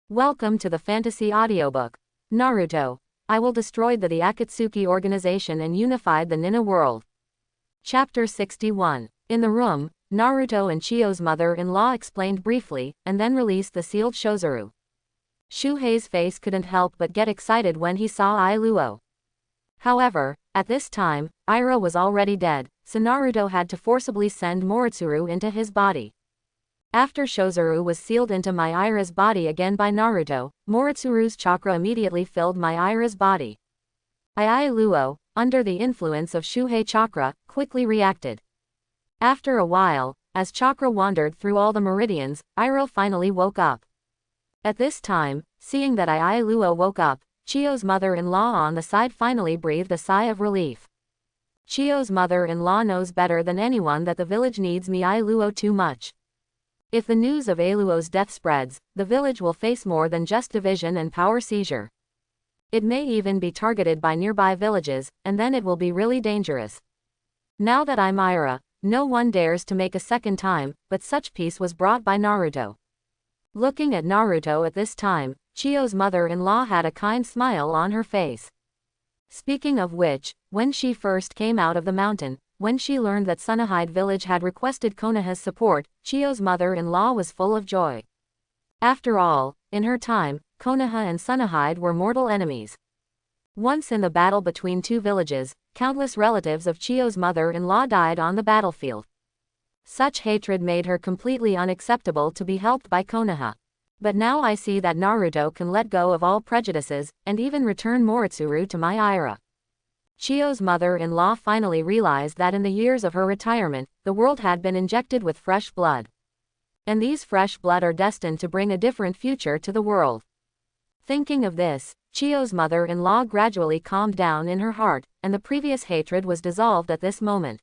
Welcome to the fantasy audiobook. Naruto. I will destroy the Akatsuki organization and unify the ninja world. Chapter 61. In the room, Naruto and Chiyo's mother-in-law explained briefly, and then released the sealed Shozuru. Shuhei's face couldn't help but get excited when he saw Iluo. However, at this time, Iroh was already dead, so Naruto had to forcibly send Moritsuru into his body. After Shozuru was sealed into Madara's body again by Naruto, Moritsuru's chakra immediately filled Madara's body. Iluo, under the influence of Shuhei chakra, quickly reacted. After a while, as chakra wandered through all the meridians, Iroh finally woke up. At this time, seeing that Iluo woke up, Chiyo's mother-in-law on the side finally breathed a sigh of relief. Chiyo's mother-in-law knows better than anyone that the village needs Iluo too much. If the news of Iluo's death spreads, the village will face more than just division and power seizure. It may even be targeted by nearby villages, and then it will be really dangerous. Now that I'm Ira, no one dares to make a second time, but such peace was brought by Naruto. Looking at Naruto at this time, Chiyo's mother-in-law had a kind smile on her face. Speaking of which, when she first came out of the mountain, when she learned that Tsunehide village had requested Konoha's support, Chiyo's mother-in-law was full of joy. After all, in her time, Konoha and Tsunehide were mortal enemies. Once in the battle between two villages, countless relatives of Chiyo's mother-in-law died on the battlefield. Such hatred made her completely unacceptable to be helped by Konoha. But now I see that Naruto can let go of all prejudices, and even return Moritsuru to Madara. Chiyo's mother-in-law finally realized that in the years of her retirement, the world had been injected with fresh blood. And these fresh blood are destined to bring a different future to the world. Thinking of this, Chiyo's mother-in-law gradually calmed down in her heart, and the previous hatred was dissolved at this moment.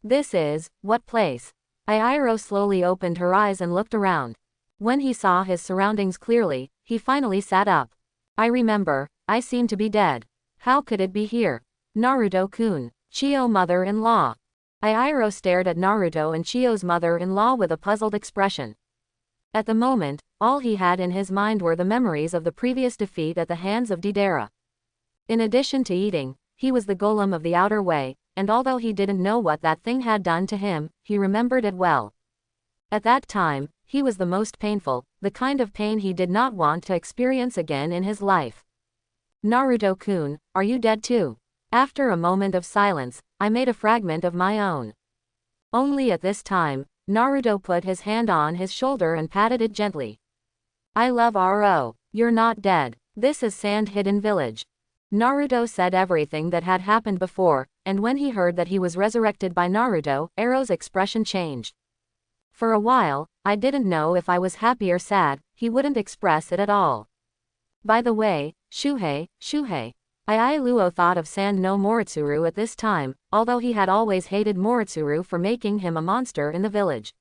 This is, what place? Iroh slowly opened her eyes and looked around. When he saw his surroundings clearly, he finally sat up. I remember, I seem to be dead. How could it be here? Naruto-kun, Chiyo mother-in-law. Iroh stared at Naruto and Chiyo's mother-in-law with a puzzled expression. At the moment, all he had in his mind were the memories of the previous defeat at the hands of Deidara. In addition to eating, he was the golem of the outer way, and although he didn't know what that thing had done to him, he remembered it well. At that time, he was the most painful, the kind of pain he did not want to experience again in his life. Naruto-kun, are you dead too? After a moment of silence, I made a fragment of my own. Only at this time, Naruto put his hand on his shoulder and patted it gently. I love Ro. You're not dead. This is Sand Hidden Village. Naruto said everything that had happened before, and when he heard that he was resurrected by Naruto, Aro's expression changed. For a while, I didn't know if I was happy or sad. He wouldn't express it at all. By the way, Shuhei. Iluo thought of Sand no Moritsuru at this time, although he had always hated Moritsuru for making him a monster in the village.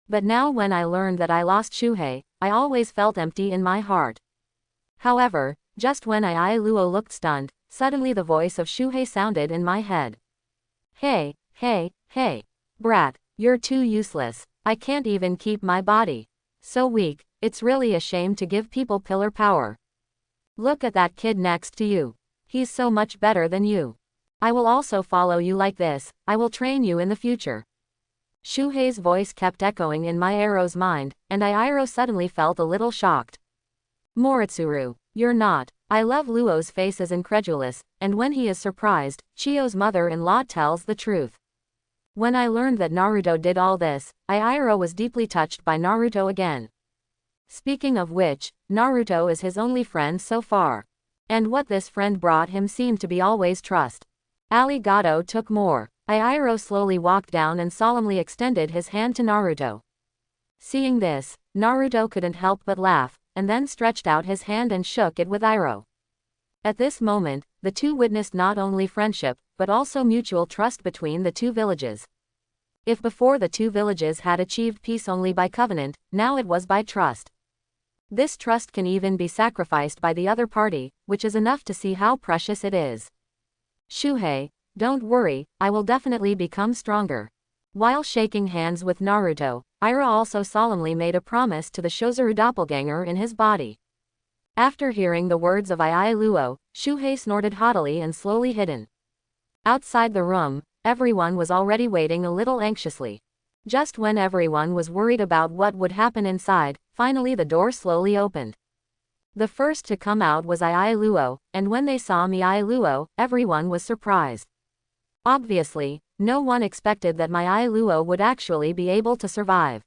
But now when I learned that I lost Shuhei, I always felt empty in my heart. However, just when Iluo looked stunned, suddenly the voice of Shuhei sounded in my head. Hey, brat, you're too useless. I can't even keep my body. So weak, it's really a shame to give people pillar power. Look at that kid next to you. He's so much better than you. I will also follow you like this. I will train you in the future. Shuhei's voice kept echoing in Aro's mind, and Iroh suddenly felt a little shocked. Moritsuru, you're not. I love Luo's face is incredulous, and when he is surprised, Chiyo's mother-in-law tells the truth. When I learned that Naruto did all this, Iroh was deeply touched by Naruto again. Speaking of which, Naruto is his only friend so far. And what this friend brought him seemed to be always trust. Arigato took more. Iroh slowly walked down and solemnly extended his hand to Naruto. Seeing this, Naruto couldn't help but laugh, and then stretched out his hand and shook it with Iroh. At this moment, the two witnessed not only friendship, but also mutual trust between the two villages. If before the two villages had achieved peace only by covenant, now it was by trust. This trust can even be sacrificed by the other party, which is enough to see how precious it is. Shuhei, don't worry, I will definitely become stronger. While shaking hands with Naruto, Ira also solemnly made a promise to the Shozuru doppelganger in his body. After hearing the words of Iailuo, Shuhei snorted haughtily and slowly hidden. Outside the room, everyone was already waiting a little anxiously. Just when everyone was worried about what would happen inside, finally the door slowly opened. The first to come out was Iailuo, and when they saw Iailuo, everyone was surprised. Obviously, no one expected that Iailuo would actually be able to survive.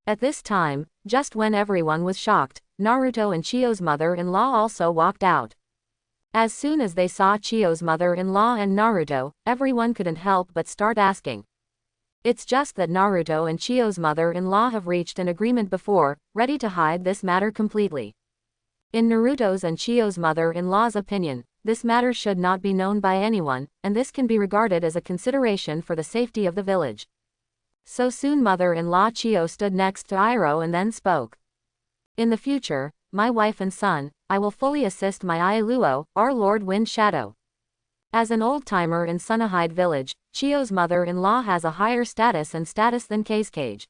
At this time, just when everyone was shocked, Naruto and Chiyo's mother-in-law also walked out. As soon as they saw Chiyo's mother-in-law and Naruto, everyone couldn't help but start asking. It's just that Naruto and Chiyo's mother-in-law have reached an agreement before, ready to hide this matter completely. In Naruto's and Chiyo's mother-in-law's opinion, this matter should not be known by anyone, and this can be regarded as a consideration for the safety of the village. So soon mother-in-law Chiyo stood next to Iroh and then spoke. In the future, my wife and son, I will fully assist my Iailuo, our Lord Wind Shadow. As an old-timer in Sunahide village, Chiyo's mother-in-law has a higher status than Kazekage.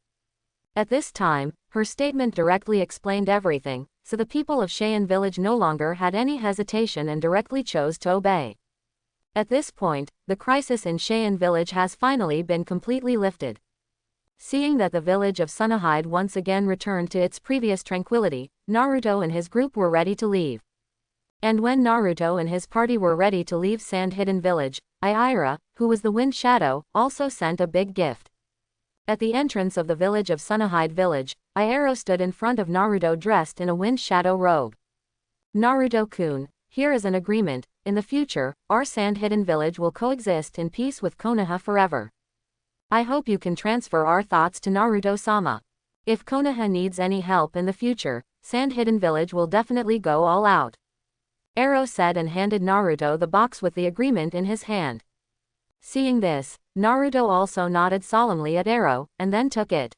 At this time, her statement directly explained everything, so the people of Cheyenne village no longer had any hesitation and directly chose to obey. At this point, the crisis in Cheyenne village has finally been completely lifted. Seeing that the village of Sunahide once again returned to its previous tranquility, Naruto and his group were ready to leave. And when Naruto and his party were ready to leave Sand Hidden Village, Ira, who was the Wind Shadow, also sent a big gift. At the entrance of the village of Sunahide Village, Iroh stood in front of Naruto dressed in a Wind Shadow robe. Naruto-kun, here is an agreement. In the future, our Sand Hidden Village will coexist in peace with Konoha forever. I hope you can transfer our thoughts to Naruto-sama. If Konoha needs any help in the future, Sand Hidden Village will definitely go all out. Aro said and handed Naruto the box with the agreement in his hand. Seeing this, Naruto also nodded solemnly at Aro, and then took it.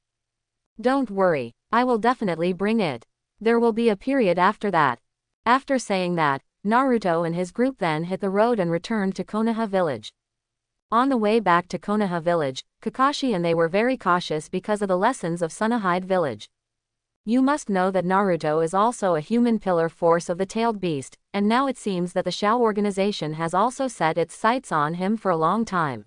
Don't worry, I will definitely bring it. There will be a period after that. After saying that, Naruto and his group then hit the road and returned to Konoha Village. On the way back to Konoha Village, Kakashi and they were very cautious because of the lessons of Sunahide Village. You must know that Naruto is also a human pillar force of the tailed beast, and now it seems that the Shao organization has also set its sights on him for a long time.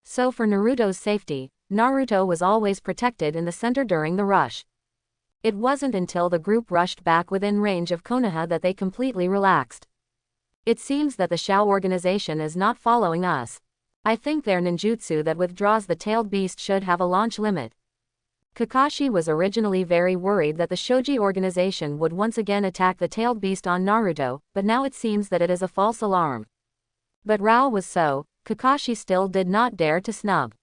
So for Naruto's safety, Naruto was always protected in the center during the rush. It wasn't until the group rushed back within range of Konoha that they completely relaxed. It seems that the Shao organization is not following us. I think their ninjutsu that withdraws the tailed beast should have a launch limit. Kakashi was originally very worried that the Shoji organization would once again attack the tailed beast on Naruto, but now it seems that it is a false alarm. But Rao was so, Kakashi still did not dare to snub.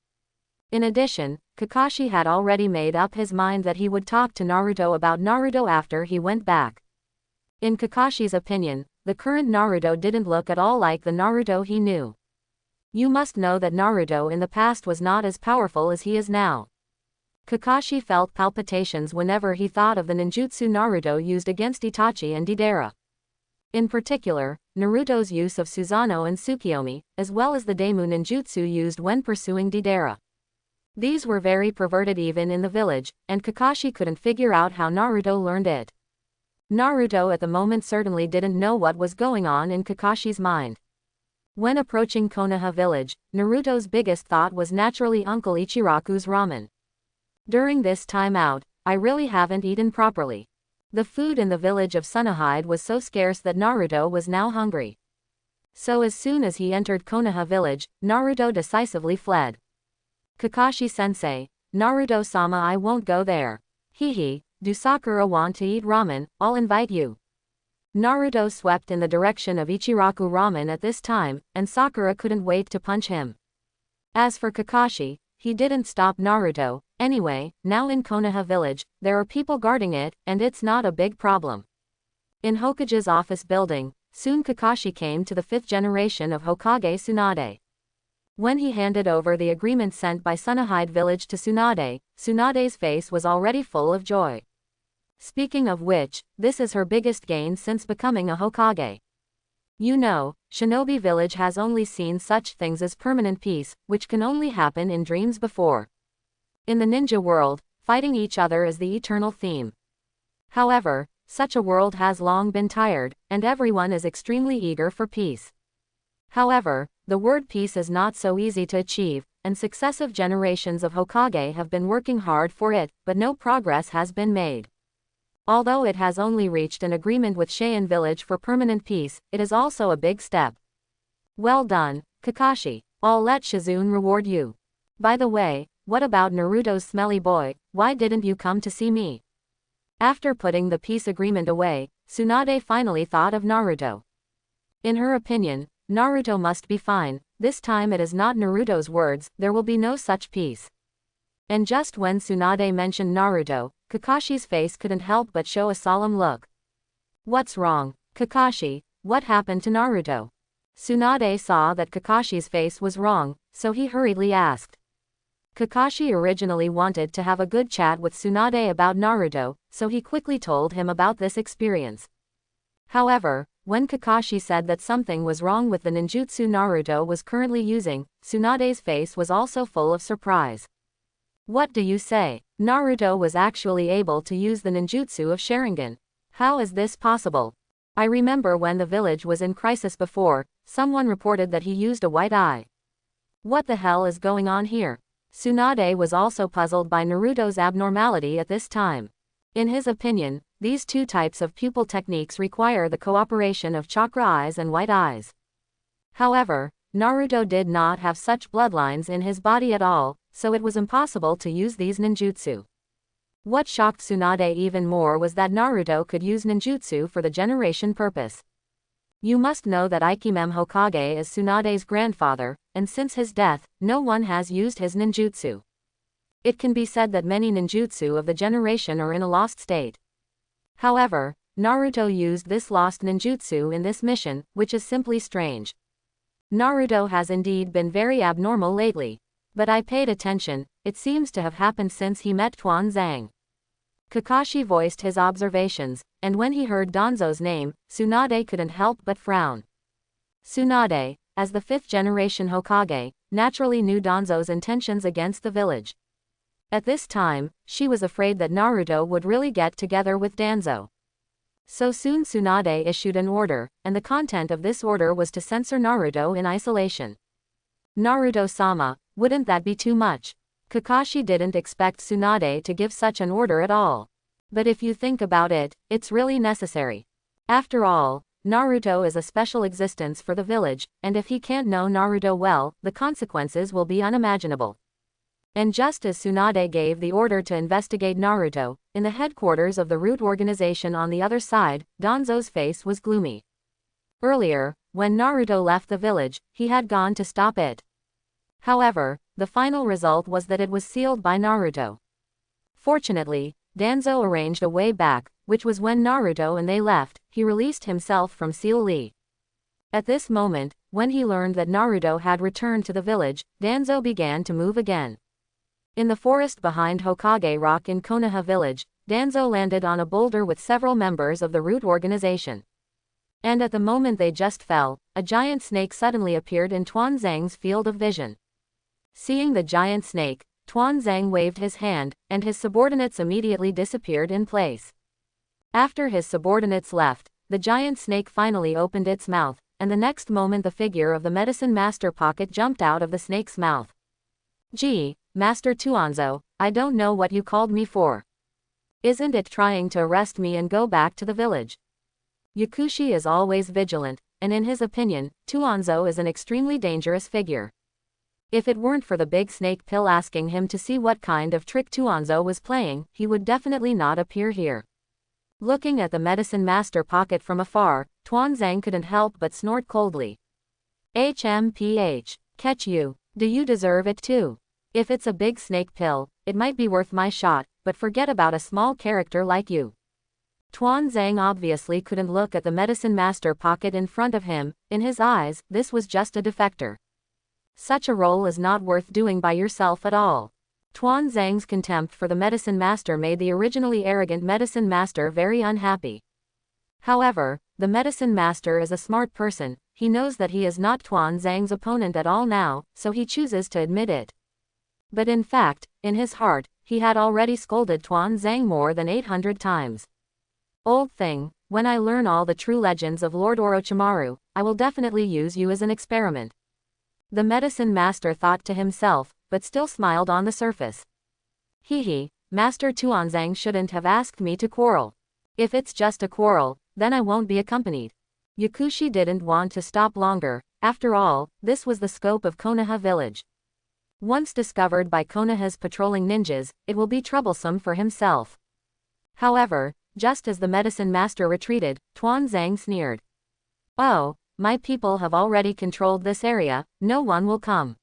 In addition, Kakashi had already made up his mind that he would talk to Naruto about Naruto after he went back. In Kakashi's opinion, the current Naruto didn't look at all like the Naruto he knew. You must know that Naruto in the past was not as powerful as he is now. Kakashi felt palpitations whenever he thought of the ninjutsu Naruto used against Itachi and Deidara. In particular, Naruto's use of Susanoo and Tsukiyomi, as well as the Daimyo ninjutsu used when pursuing Deidara. These were very perverted even in the village, and Kakashi couldn't figure out how Naruto learned it. Naruto at the moment certainly didn't know what was going on in Kakashi's mind. When approaching Konoha village, Naruto's biggest thought was naturally Uncle Ichiraku's ramen. During this time out, I really haven't eaten properly. The food in the village of Sunahide was so scarce that Naruto was now hungry. So as soon as he entered Konoha village, Naruto decisively fled. Kakashi-sensei, Naruto-sama, I won't go there. Hehe, do Sakura want to eat ramen? I'll invite you. Naruto swept in the direction of Ichiraku ramen at this time, and Sakura couldn't wait to punch him. As for Kakashi, he didn't stop Naruto. Anyway, now in Konoha village, there are people guarding it, and it's not a big problem. In Hokage's office building, soon Kakashi came to the 5th generation of Hokage Tsunade. When he handed over the agreement sent by Sunahide village to Tsunade, Tsunade's face was already full of joy. Speaking of which, this is her biggest gain since becoming a Hokage. You know, Shinobi village has only seen such things as permanent peace, which can only happen in dreams before. In the ninja world, fighting each other is the eternal theme. However, such a world has long been tired, and everyone is extremely eager for peace. However, the word peace is not so easy to achieve, and successive generations of Hokage have been working hard for it, but no progress has been made. Although it has only reached an agreement with Cheyenne Village for permanent peace, it is also a big step. Well done, Kakashi. I'll let Shizune reward you. By the way, what about Naruto's smelly boy? Why didn't you come to see me? After putting the peace agreement away, Tsunade finally thought of Naruto. In her opinion, Naruto must be fine. This time it is not Naruto's words, there will be no such peace. And just when Tsunade mentioned Naruto, Kakashi's face couldn't help but show a solemn look. What's wrong, Kakashi? What happened to Naruto? Tsunade saw that Kakashi's face was wrong, so he hurriedly asked. Kakashi originally wanted to have a good chat with Tsunade about Naruto, so he quickly told him about this experience. However, when Kakashi said that something was wrong with the ninjutsu Naruto was currently using, Tsunade's face was also full of surprise. What do you say? Naruto was actually able to use the ninjutsu of Sharingan. How is this possible? I remember when the village was in crisis before, someone reported that he used a white eye. What the hell is going on here? Tsunade was also puzzled by Naruto's abnormality at this time. In his opinion, these two types of pupil techniques require the cooperation of chakra eyes and white eyes. However, Naruto did not have such bloodlines in his body at all, so it was impossible to use these ninjutsu. What shocked Tsunade even more was that Naruto could use ninjutsu for the generation purpose. You must know that Ikemem Hokage is Tsunade's grandfather, and since his death, no one has used his ninjutsu. It can be said that many ninjutsu of the generation are in a lost state. However, Naruto used this lost ninjutsu in this mission, which is simply strange. Naruto has indeed been very abnormal lately. But I paid attention, it seems to have happened since he met Tuan Zhang. Kakashi voiced his observations, and when he heard Danzo's name, Tsunade couldn't help but frown. Tsunade, as the fifth-generation Hokage, naturally knew Danzo's intentions against the village. At this time, she was afraid that Naruto would really get together with Danzo. So soon Tsunade issued an order, and the content of this order was to censor Naruto in isolation. Naruto-sama, wouldn't that be too much? Kakashi didn't expect Tsunade to give such an order at all. But if you think about it, it's really necessary. After all, Naruto is a special existence for the village, and if he can't know Naruto well, the consequences will be unimaginable. And just as Tsunade gave the order to investigate Naruto, in the headquarters of the Root organization on the other side, Danzo's face was gloomy. Earlier, when Naruto left the village, he had gone to stop it. However, the final result was that it was sealed by Naruto. Fortunately, Danzo arranged a way back, which was when Naruto and they left, he released himself from Seal Lee. At this moment, when he learned that Naruto had returned to the village, Danzo began to move again. In the forest behind Hokage Rock in Konoha village, Danzo landed on a boulder with several members of the Root organization. And at the moment they just fell, a giant snake suddenly appeared in Tuan Zhang's field of vision. Seeing the giant snake, Tuan Zhang waved his hand, and his subordinates immediately disappeared in place. After his subordinates left, the giant snake finally opened its mouth, and the next moment the figure of the medicine master pocket jumped out of the snake's mouth. Gee, Master Tuanzo, I don't know what you called me for. Isn't it trying to arrest me and go back to the village? Yakushi is always vigilant, and in his opinion, Tuanzo is an extremely dangerous figure. If it weren't for the big snake pill asking him to see what kind of trick Tuanzo was playing, he would definitely not appear here. Looking at the medicine master pocket from afar, Tuan Zhang couldn't help but snort coldly. HMPH, catch you, do you deserve it too? If it's a big snake pill, it might be worth my shot, but forget about a small character like you. Tuan Zhang obviously couldn't look at the medicine master pocket in front of him, in his eyes, this was just a defector. Such a role is not worth doing by yourself at all. Tuan Zhang's contempt for the medicine master made the originally arrogant medicine master very unhappy. However, the medicine master is a smart person, he knows that he is not Tuan Zhang's opponent at all now, so he chooses to admit it. But in fact, in his heart, he had already scolded Tuan Zhang more than 800 times. Old thing, when I learn all the true legends of Lord Orochimaru, I will definitely use you as an experiment. The medicine master thought to himself, but still smiled on the surface. Hee, Master Tuanzang shouldn't have asked me to quarrel. If it's just a quarrel, then I won't be accompanied. Yakushi didn't want to stop longer. After all, this was the scope of Konoha village. Once discovered by Konoha's patrolling ninjas, it will be troublesome for himself. However, just as the medicine master retreated, Tuanzang sneered. Oh, my people have already controlled this area, no one will come.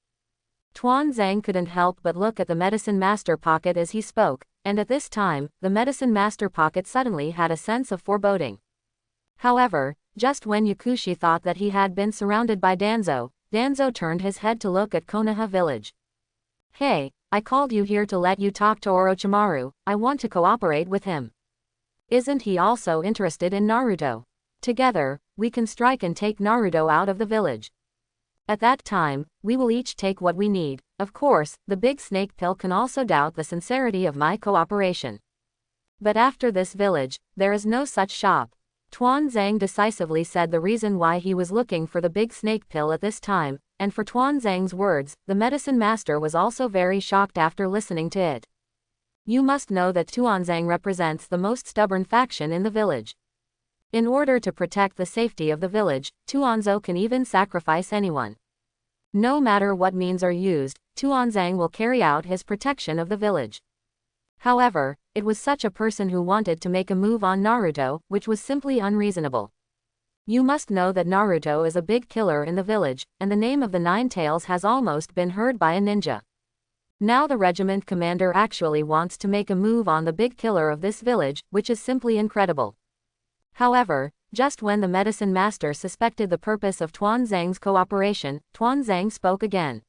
Tuanzang couldn't help but look at the medicine master pocket as he spoke, and at this time, the medicine master pocket suddenly had a sense of foreboding. However, just when Yakushi thought that he had been surrounded by Danzo, Danzo turned his head to look at Konoha village. Hey, I called you here to let you talk to Orochimaru, I want to cooperate with him. Isn't he also interested in Naruto? Together, we can strike and take Naruto out of the village. At that time, we will each take what we need. Of course, the big snake pill can also doubt the sincerity of my cooperation. But after this village, there is no such shop. Tuanzang decisively said the reason why he was looking for the big snake pill at this time, and for Tuanzang's words, the medicine master was also very shocked after listening to it. You must know that Tuanzang represents the most stubborn faction in the village. In order to protect the safety of the village, Tuanzo can even sacrifice anyone. No matter what means are used, Tuanzang will carry out his protection of the village. However, it was such a person who wanted to make a move on Naruto, which was simply unreasonable. You must know that Naruto is a big killer in the village, and the name of the Nine Tails has almost been heard by a ninja. Now the regiment commander actually wants to make a move on the big killer of this village, which is simply incredible. However, just when the medicine master suspected the purpose of Tuanzang's cooperation, Tuanzang spoke again.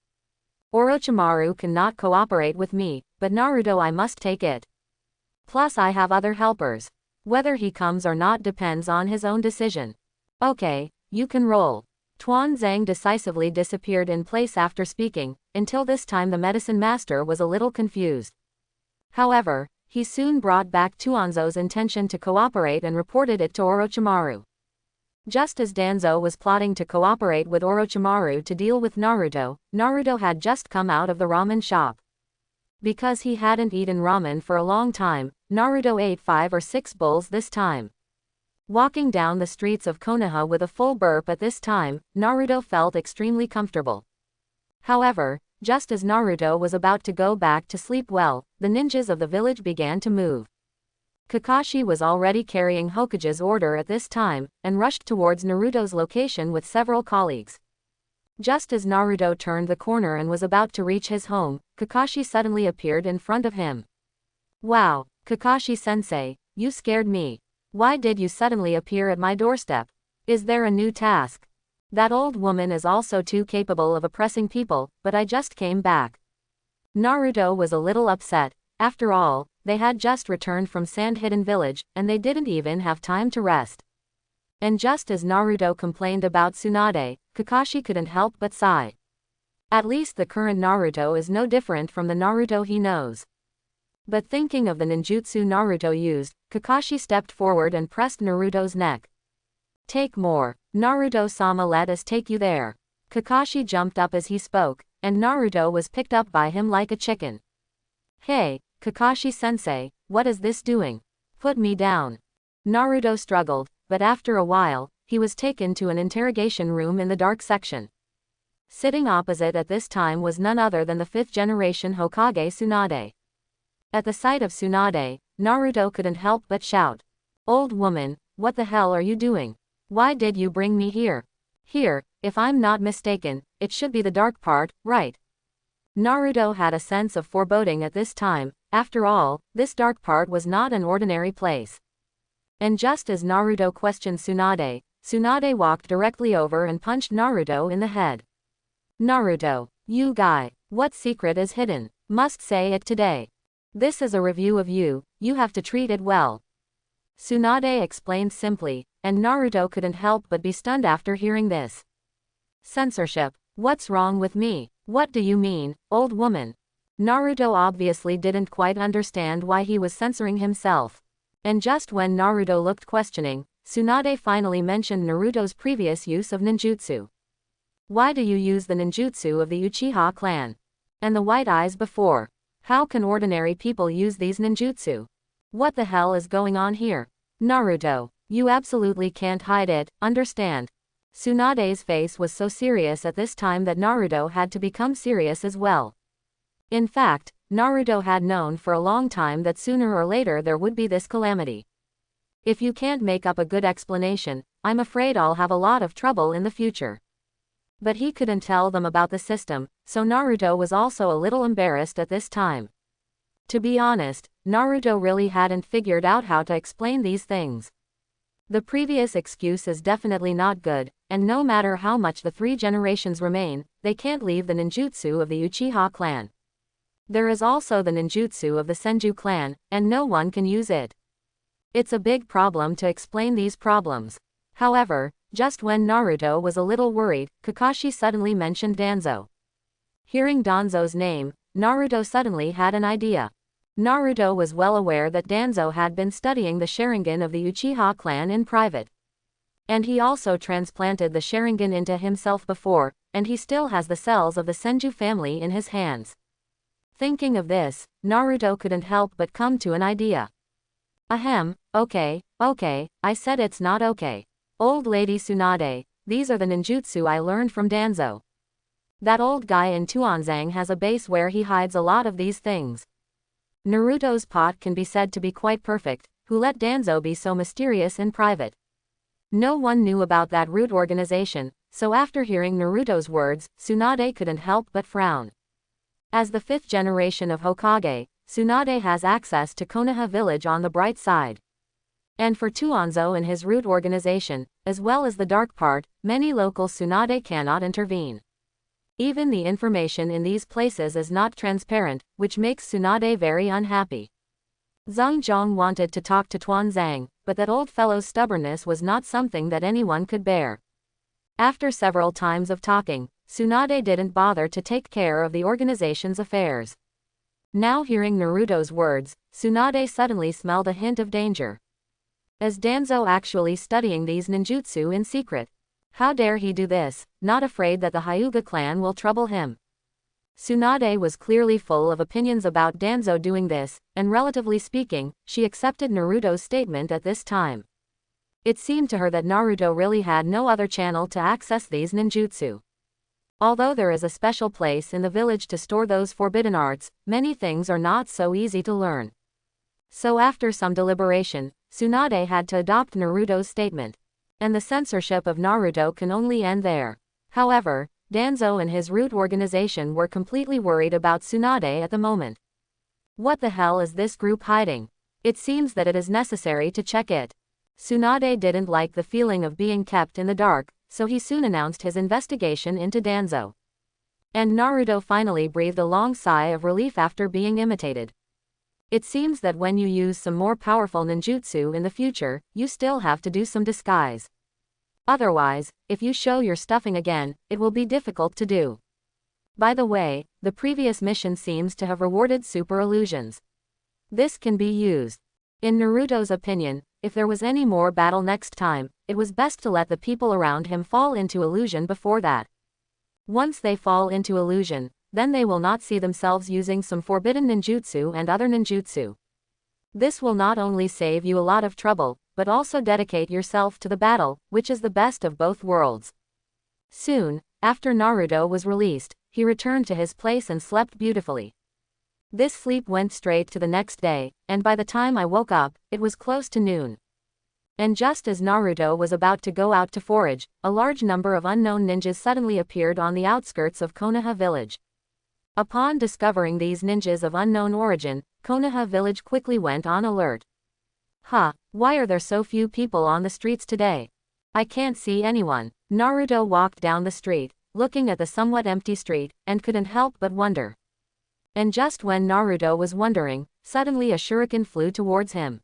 Orochimaru cannot cooperate with me, but Naruto I must take it. Plus I have other helpers. Whether he comes or not depends on his own decision. Okay, you can roll. Tuanzang decisively disappeared in place after speaking. Until this time the medicine master was a little confused. However, he soon brought back Tuanzo's intention to cooperate and reported it to Orochimaru. Just as Danzo was plotting to cooperate with Orochimaru to deal with Naruto, Naruto had just come out of the ramen shop. Because he hadn't eaten ramen for a long time, Naruto ate 5 or 6 bowls this time. Walking down the streets of Konoha with a full burp at this time, Naruto felt extremely comfortable. However, just as Naruto was about to go back to sleep the ninjas of the village began to move. Kakashi was already carrying Hokage's order at this time, and rushed towards Naruto's location with several colleagues. Just as Naruto turned the corner and was about to reach his home, Kakashi suddenly appeared in front of him. Wow, Kakashi-sensei, you scared me. Why did you suddenly appear at my doorstep? Is there a new task? That old woman is also too capable of oppressing people, but I just came back. Naruto was a little upset. After all, they had just returned from Sand Hidden Village, and they didn't even have time to rest. And just as Naruto complained about Tsunade, Kakashi couldn't help but sigh. At least the current Naruto is no different from the Naruto he knows. But thinking of the ninjutsu Naruto used, Kakashi stepped forward and pressed Naruto's neck. Take more. Naruto-sama, let us take you there. Kakashi jumped up as he spoke, and Naruto was picked up by him like a chicken. Hey, Kakashi-sensei, what is this doing? Put me down. Naruto struggled, but after a while, he was taken to an interrogation room in the dark section. Sitting opposite at this time was none other than the 5th generation Hokage Tsunade. At the sight of Tsunade, Naruto couldn't help but shout. Old woman, what the hell are you doing? Why did you bring me here? Here, if I'm not mistaken, it should be the dark part, right? Naruto had a sense of foreboding at this time. After all, this dark part was not an ordinary place. And just as Naruto questioned Tsunade, Tsunade walked directly over and punched Naruto in the head. Naruto, you guy, what secret is hidden? Must say it today. This is a review of you, you have to treat it well. Tsunade explained simply, and Naruto couldn't help but be stunned after hearing this. Censorship. What's wrong with me? What do you mean, old woman? Naruto obviously didn't quite understand why he was censoring himself. And just when Naruto looked questioning, Tsunade finally mentioned Naruto's previous use of ninjutsu. Why do you use the ninjutsu of the Uchiha clan? And the white eyes before? How can ordinary people use these ninjutsu? What the hell is going on here? Naruto, you absolutely can't hide it, understand? Tsunade's face was so serious at this time that Naruto had to become serious as well. In fact, Naruto had known for a long time that sooner or later there would be this calamity. If you can't make up a good explanation, I'm afraid I'll have a lot of trouble in the future. But he couldn't tell them about the system, so Naruto was also a little embarrassed at this time. To be honest, Naruto really hadn't figured out how to explain these things. The previous excuse is definitely not good, and no matter how much the 3 generations remain, they can't leave the ninjutsu of the Uchiha clan. There is also the ninjutsu of the Senju clan, and no one can use it. It's a big problem to explain these problems. However, just when Naruto was a little worried, Kakashi suddenly mentioned Danzo. Hearing Danzo's name, Naruto suddenly had an idea. Naruto was well aware that Danzo had been studying the Sharingan of the Uchiha clan in private. And he also transplanted the Sharingan into himself before, and he still has the cells of the Senju family in his hands. Thinking of this, Naruto couldn't help but come to an idea. Ahem, okay, I said it's not okay. Old lady Tsunade, these are the ninjutsu I learned from Danzo. That old guy in Tuanzang has a base where he hides a lot of these things. Naruto's pot can be said to be quite perfect, who let Danzo be so mysterious in private. No one knew about that root organization, so after hearing Naruto's words, Tsunade couldn't help but frown. As the 5th generation of Hokage, Tsunade has access to Konoha village on the bright side. And for Tuanzo and his root organization, as well as the dark part, many local Tsunade cannot intervene. Even the information in these places is not transparent, which makes Tsunade very unhappy. Zhang Zhong wanted to talk to Tuanzang, but that old fellow's stubbornness was not something that anyone could bear. After several times of talking, Tsunade didn't bother to take care of the organization's affairs. Now hearing Naruto's words, Tsunade suddenly smelled a hint of danger. Is Danzo actually studying these ninjutsu in secret? How dare he do this, not afraid that the Hyuga clan will trouble him? Tsunade was clearly full of opinions about Danzo doing this, and relatively speaking, she accepted Naruto's statement at this time. It seemed to her that Naruto really had no other channel to access these ninjutsu. Although there is a special place in the village to store those forbidden arts, many things are not so easy to learn. So after some deliberation, Tsunade had to adopt Naruto's statement. And the censorship of Naruto can only end there. However, Danzo and his root organization were completely worried about Tsunade at the moment. What the hell is this group hiding? It seems that it is necessary to check it. Tsunade didn't like the feeling of being kept in the dark, so he soon announced his investigation into Danzo. And Naruto finally breathed a long sigh of relief after being imitated. It seems that when you use some more powerful ninjutsu in the future, you still have to do some disguise. Otherwise, if you show your stuffing again, it will be difficult to do. By the way, the previous mission seems to have rewarded super illusions. This can be used. In Naruto's opinion, if there was any more battle next time, it was best to let the people around him fall into illusion before that. Once they fall into illusion, then they will not see themselves using some forbidden ninjutsu and other ninjutsu. This will not only save you a lot of trouble, but also dedicate yourself to the battle, which is the best of both worlds. Soon, after Naruto was released, he returned to his place and slept beautifully. This sleep went straight to the next day, and by the time I woke up, it was close to noon. And just as Naruto was about to go out to forage, a large number of unknown ninjas suddenly appeared on the outskirts of Konoha village. Upon discovering these ninjas of unknown origin, Konoha village quickly went on alert. Why are there so few people on the streets today? I can't see anyone. Naruto walked down the street, looking at the somewhat empty street, and couldn't help but wonder. And just when Naruto was wondering, suddenly a shuriken flew towards him.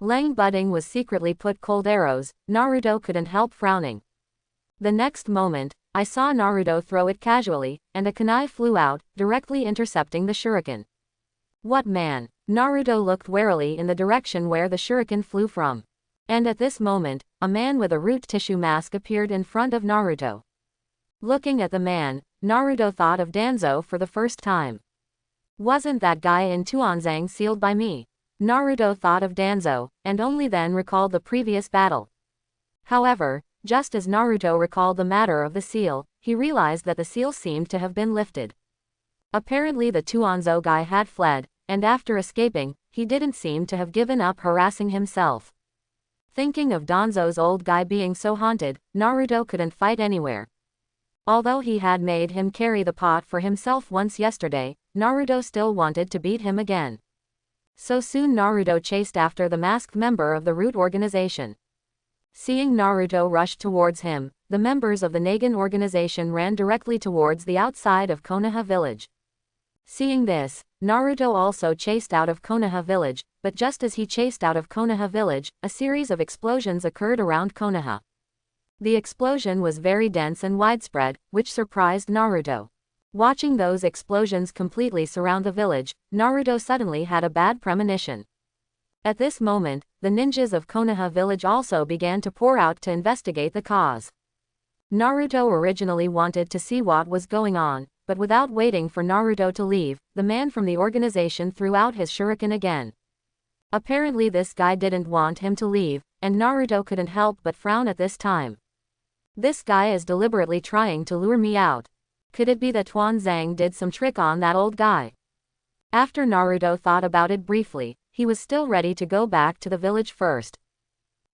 Lang Budding was secretly put cold arrows, Naruto couldn't help frowning. The next moment, I saw Naruto throw it casually, and a kunai flew out, directly intercepting the shuriken. What man? Naruto looked warily in the direction where the shuriken flew from. And at this moment, a man with a root tissue mask appeared in front of Naruto. Looking at the man, Naruto thought of Danzo for the first time. Wasn't that guy in Tuanzang sealed by me? Naruto thought of Danzo, and only then recalled the previous battle. However, just as Naruto recalled the matter of the seal, he realized that the seal seemed to have been lifted. Apparently the Tuanzo guy had fled, and after escaping, he didn't seem to have given up harassing himself. Thinking of Danzo's old guy being so haunted, Naruto couldn't fight anywhere. Although he had made him carry the pot for himself once yesterday, Naruto still wanted to beat him again. So soon Naruto chased after the masked member of the Root organization. Seeing Naruto rush towards him, the members of the Negan organization ran directly towards the outside of Konoha village. Seeing this, Naruto also chased out of Konoha village, but just as he chased out of Konoha village, a series of explosions occurred around Konoha. The explosion was very dense and widespread, which surprised Naruto. Watching those explosions completely surround the village, Naruto suddenly had a bad premonition. At this moment, the ninjas of Konoha village also began to pour out to investigate the cause. Naruto originally wanted to see what was going on, but without waiting for Naruto to leave, the man from the organization threw out his shuriken again. Apparently this guy didn't want him to leave, and Naruto couldn't help but frown at this time. This guy is deliberately trying to lure me out. Could it be that Tuanzang did some trick on that old guy? After Naruto thought about it briefly, he was still ready to go back to the village first.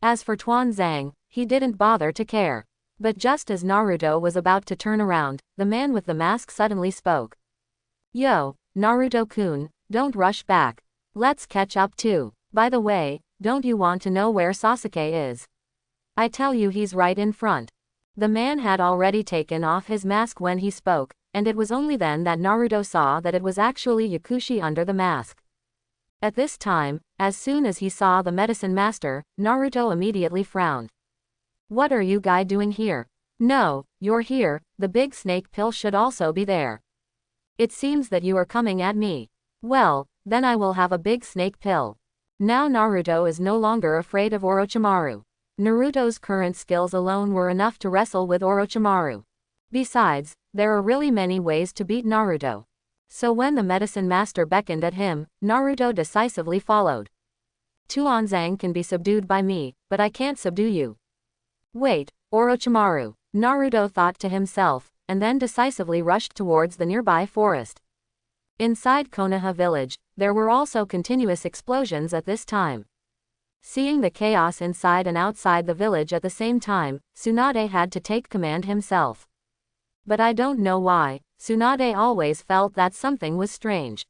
As for Tuanzang, he didn't bother to care. But just as Naruto was about to turn around, the man with the mask suddenly spoke. Yo, Naruto-kun, don't rush back. Let's catch up too. By the way, don't you want to know where Sasuke is? I tell you he's right in front. The man had already taken off his mask when he spoke, and it was only then that Naruto saw that it was actually Yakushi under the mask. At this time, as soon as he saw the medicine master, Naruto immediately frowned. What are you guy doing here? No, you're here, the big snake pill should also be there. It seems that you are coming at me. Well, then I will have a big snake pill. Now Naruto is no longer afraid of Orochimaru. Naruto's current skills alone were enough to wrestle with Orochimaru. Besides, there are really many ways to beat Naruto. So when the medicine master beckoned at him, Naruto decisively followed. Tuanzang can be subdued by me, but I can't subdue you. Wait, Orochimaru, Naruto thought to himself, and then decisively rushed towards the nearby forest. Inside Konoha village, there were also continuous explosions at this time. Seeing the chaos inside and outside the village at the same time, Tsunade had to take command himself. But I don't know why, Tsunade always felt that something was strange.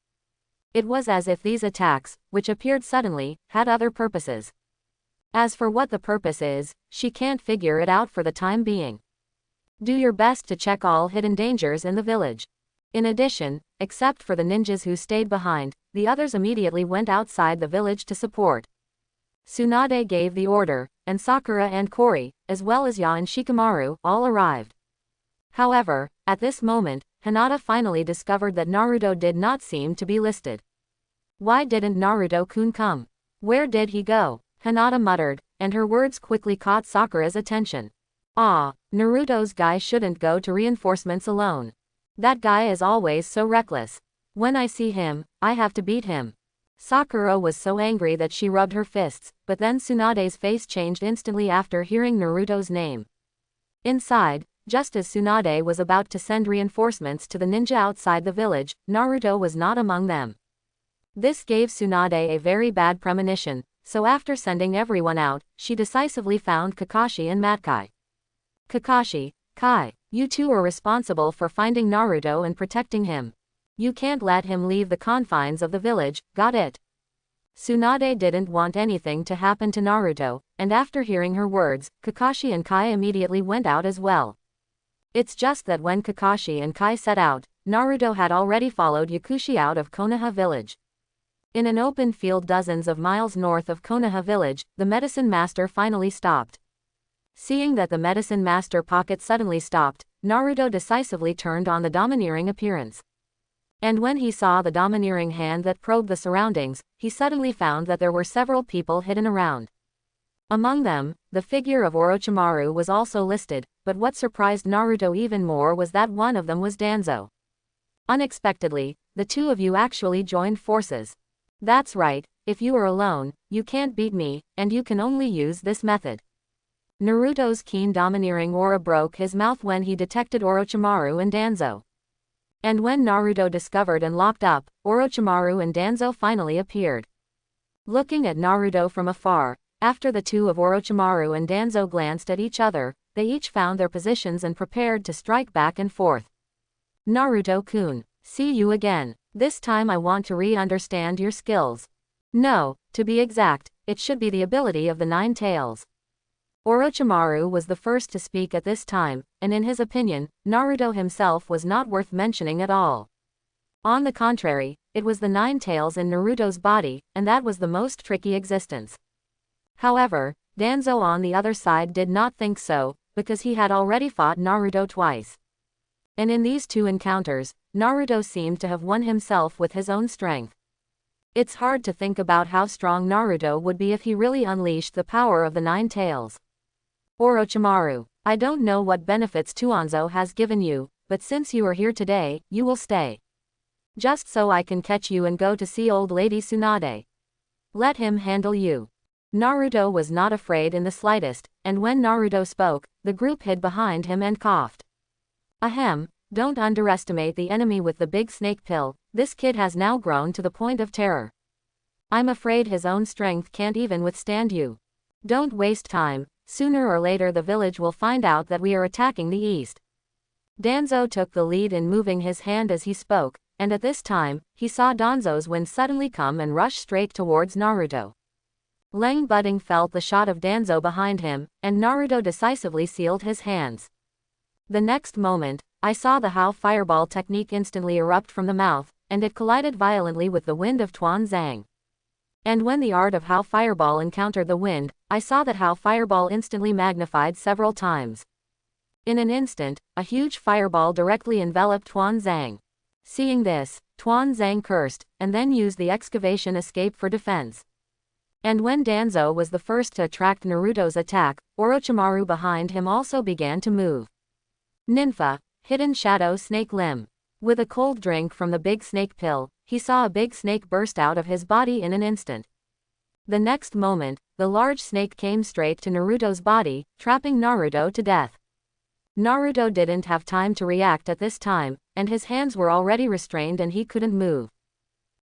It was as if these attacks, which appeared suddenly, had other purposes. As for what the purpose is, she can't figure it out for the time being. Do your best to check all hidden dangers in the village. In addition, except for the ninjas who stayed behind, the others immediately went outside the village to support. Tsunade gave the order, and Sakura and Kori, as well as Ya and Shikamaru, all arrived. However, at this moment, Hinata finally discovered that Naruto did not seem to be listed. Why didn't Naruto-kun come? Where did he go? Hinata muttered, and her words quickly caught Sakura's attention. Ah, Naruto's guy shouldn't go to reinforcements alone. That guy is always so reckless. When I see him, I have to beat him. Sakura was so angry that she rubbed her fists, but then Tsunade's face changed instantly after hearing Naruto's name. Inside, just as Tsunade was about to send reinforcements to the ninja outside the village, Naruto was not among them. This gave Tsunade a very bad premonition, so after sending everyone out, she decisively found Kakashi and Matkai. Kakashi, Kai, you two are responsible for finding Naruto and protecting him. You can't let him leave the confines of the village, got it? Tsunade didn't want anything to happen to Naruto, and after hearing her words, Kakashi and Kai immediately went out as well. It's just that when Kakashi and Kai set out, Naruto had already followed Yakushi out of Konoha village. In an open field dozens of miles north of Konoha village, the medicine master finally stopped. Seeing that the medicine master pocket suddenly stopped, Naruto decisively turned on the domineering appearance. And when he saw the domineering hand that probed the surroundings, he suddenly found that there were several people hidden around. Among them, the figure of Orochimaru was also listed, but what surprised Naruto even more was that one of them was Danzo. Unexpectedly, the two of you actually joined forces. That's right, if you are alone, you can't beat me, and you can only use this method. Naruto's keen domineering aura broke his mouth when he detected Orochimaru and Danzo. And when Naruto discovered and locked up, Orochimaru and Danzo finally appeared. Looking at Naruto from afar, after the two of Orochimaru and Danzo glanced at each other, they each found their positions and prepared to strike back and forth. Naruto-kun, see you again. This time I want to re-understand your skills. No, to be exact, it should be the ability of the nine tails. Orochimaru was the first to speak at this time, and in his opinion, Naruto himself was not worth mentioning at all. On the contrary, it was the nine tails in Naruto's body, and that was the most tricky existence. However, Danzo on the other side did not think so, because he had already fought Naruto twice. And in these two encounters, Naruto seemed to have won himself with his own strength. It's hard to think about how strong Naruto would be if he really unleashed the power of the nine tails. Orochimaru, I don't know what benefits Tuanzo has given you, but since you are here today, you will stay. Just so I can catch you and go to see old lady Tsunade. Let him handle you. Naruto was not afraid in the slightest, and when Naruto spoke, the group hid behind him and coughed. Ahem, don't underestimate the enemy with the big snake pill, this kid has now grown to the point of terror. I'm afraid his own strength can't even withstand you. Don't waste time, sooner or later the village will find out that we are attacking the east. Danzo took the lead in moving his hand as he spoke, and at this time, he saw Danzo's wind suddenly come and rush straight towards Naruto. Lang Budding felt the shot of Danzo behind him, and Naruto decisively sealed his hands. The next moment, I saw the Hao Fireball technique instantly erupt from the mouth, and it collided violently with the wind of Tuan Zhang. And when the art of Hao Fireball encountered the wind, I saw that Hao Fireball instantly magnified several times. In an instant, a huge fireball directly enveloped Tuan Zhang. Seeing this, Tuan Zhang cursed, and then used the excavation escape for defense. And when Danzo was the first to attract Naruto's attack, Orochimaru behind him also began to move. Ninfa, hidden shadow snake limb. With a cold drink from the big snake pill, he saw a big snake burst out of his body in an instant. The next moment, the large snake came straight to Naruto's body, trapping Naruto to death. Naruto didn't have time to react at this time, and his hands were already restrained and he couldn't move.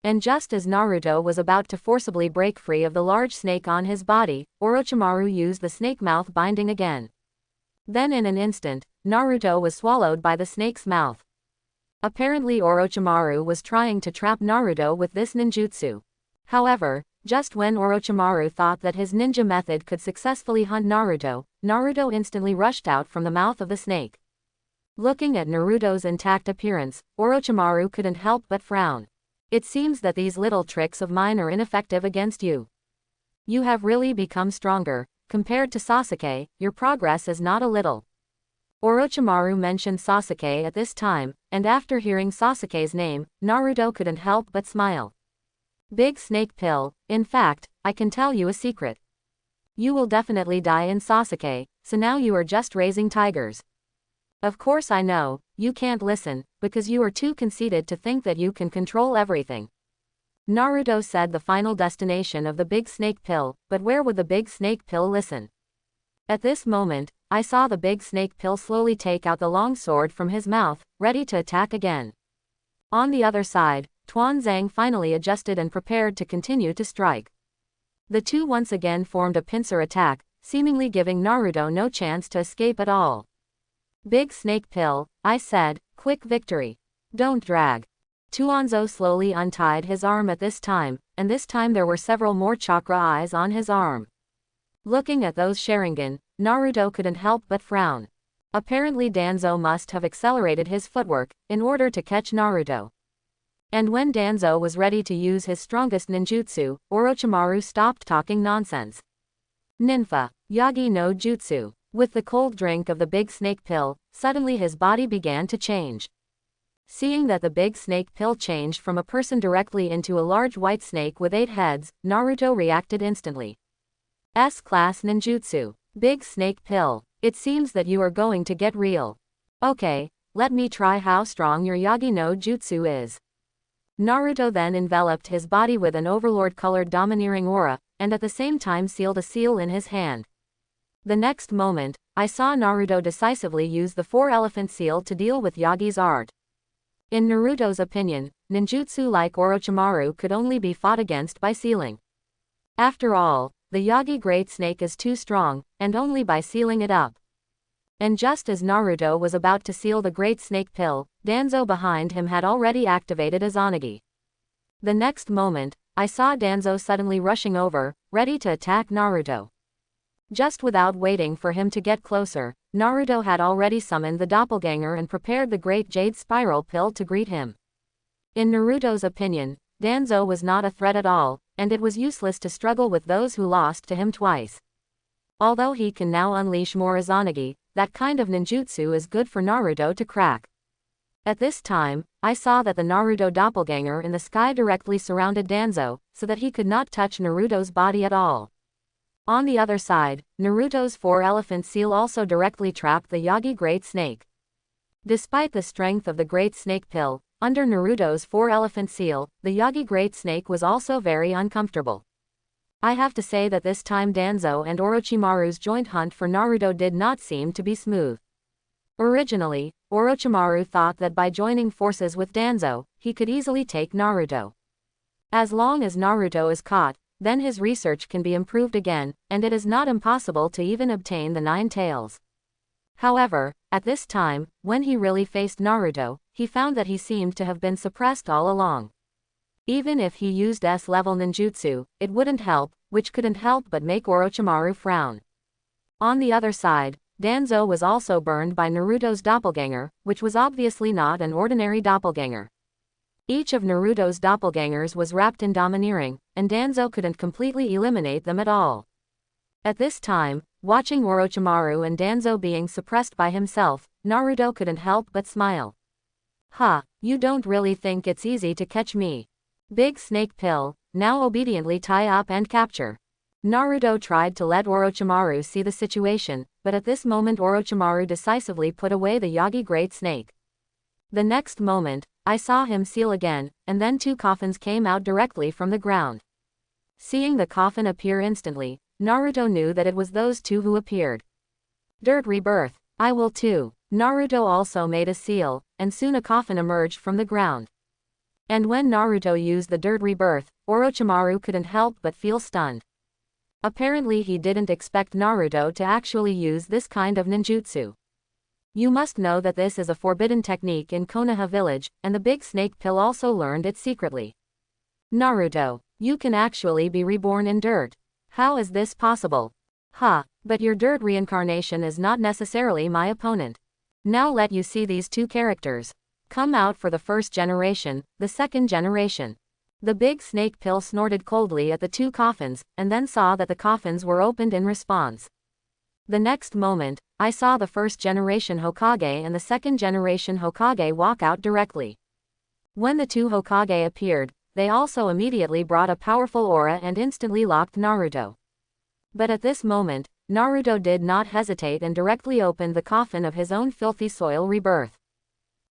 And just as Naruto was about to forcibly break free of the large snake on his body, Orochimaru used the snake mouth binding again. Then in an instant, Naruto was swallowed by the snake's mouth. Apparently Orochimaru was trying to trap Naruto with this ninjutsu. However, just when Orochimaru thought that his ninja method could successfully hunt Naruto, Naruto instantly rushed out from the mouth of the snake. Looking at Naruto's intact appearance, Orochimaru couldn't help but frown. It seems that these little tricks of mine are ineffective against you. You have really become stronger. Compared to Sasuke, your progress is not a little. Orochimaru mentioned Sasuke at this time, and after hearing Sasuke's name, Naruto couldn't help but smile. Big snake pill, in fact, I can tell you a secret. You will definitely die in Sasuke, so now you are just raising tigers. Of course I know, you can't listen, because you are too conceited to think that you can control everything. Naruto said the final destination of the big snake pill, but where would the big snake pill listen? At this moment, I saw the big snake pill slowly take out the long sword from his mouth, ready to attack again. On the other side, Tuan Zhang finally adjusted and prepared to continue to strike. The two once again formed a pincer attack, seemingly giving Naruto no chance to escape at all. Big snake pill, I said, quick victory. Don't drag. Tuanzo slowly untied his arm at this time, and this time there were several more chakra eyes on his arm. Looking at those Sharingan, Naruto couldn't help but frown. Apparently Danzo must have accelerated his footwork, in order to catch Naruto. And when Danzo was ready to use his strongest ninjutsu, Orochimaru stopped talking nonsense. Ninfa, Yagi no Jutsu. With the cold drink of the big snake pill, Suddenly his body began to change. Seeing that the big snake pill changed from a person directly into a large white snake with 8 heads, Naruto reacted instantly. S-class ninjutsu. Big snake pill. It seems that you are going to get real. Okay, let me try how strong your Yagi no jutsu is. Naruto then enveloped his body with an overlord-colored domineering aura, and at the same time sealed a seal in his hand. The next moment, I saw Naruto decisively use the 4-elephant seal to deal with Yagi's art. In Naruto's opinion, ninjutsu like Orochimaru could only be fought against by sealing. After all, the Yagi Great Snake is too strong, and only by sealing it up. And just as Naruto was about to seal the Great Snake Pill, Danzo behind him had already activated Izanagi. The next moment, I saw Danzo suddenly rushing over, ready to attack Naruto. Just without waiting for him to get closer, Naruto had already summoned the doppelganger and prepared the Great Jade Spiral Pill to greet him. In Naruto's opinion, Danzo was not a threat at all, and it was useless to struggle with those who lost to him twice. Although he can now unleash more Izanagi, that kind of ninjutsu is good for Naruto to crack. At this time, I saw that the Naruto doppelganger in the sky directly surrounded Danzo, so that he could not touch Naruto's body at all. On the other side, Naruto's 4-elephant seal also directly trapped the Yagi Great Snake. Despite the strength of the Great Snake Pill, under Naruto's 4-elephant seal, the Yagi Great Snake was also very uncomfortable. I have to say that this time Danzo and Orochimaru's joint hunt for Naruto did not seem to be smooth. Originally, Orochimaru thought that by joining forces with Danzo, he could easily take Naruto. As long as Naruto is caught, then his research can be improved again, and it is not impossible to even obtain the 9 tails. However, at this time, when he really faced Naruto, he found that he seemed to have been suppressed all along. Even if he used S-level ninjutsu, it wouldn't help, which couldn't help but make Orochimaru frown. On the other side, Danzo was also burned by Naruto's doppelganger, which was obviously not an ordinary doppelganger. Each of Naruto's doppelgangers was wrapped in domineering, and Danzo couldn't completely eliminate them at all. At this time, watching Orochimaru and Danzo being suppressed by himself, Naruto couldn't help but smile. Ha, you don't really think it's easy to catch me. Big Snake Pill, now obediently tie up and capture. Naruto tried to let Orochimaru see the situation, but at this moment Orochimaru decisively put away the Yagi Great Snake. The next moment, I saw him seal again, and then 2 coffins came out directly from the ground. Seeing the coffin appear instantly, Naruto knew that it was those 2 who appeared. Dirt rebirth, I will too. Naruto also made a seal, and soon a coffin emerged from the ground. And when Naruto used the dirt rebirth, Orochimaru couldn't help but feel stunned. Apparently he didn't expect Naruto to actually use this kind of ninjutsu. You must know that this is a forbidden technique in Konoha village, and the Big Snake Pill also learned it secretly. Naruto, you can actually be reborn in dirt. How is this possible? Ha, but your dirt reincarnation is not necessarily my opponent. Now let you see these 2 characters. Come out for the first generation, the second generation. The Big Snake Pill snorted coldly at the 2 coffins, and then saw that the coffins were opened in response. The next moment, I saw the first generation Hokage and the second generation Hokage walk out directly. When the 2 Hokage appeared, they also immediately brought a powerful aura and instantly locked Naruto. But at this moment, Naruto did not hesitate and directly opened the coffin of his own filthy soil rebirth.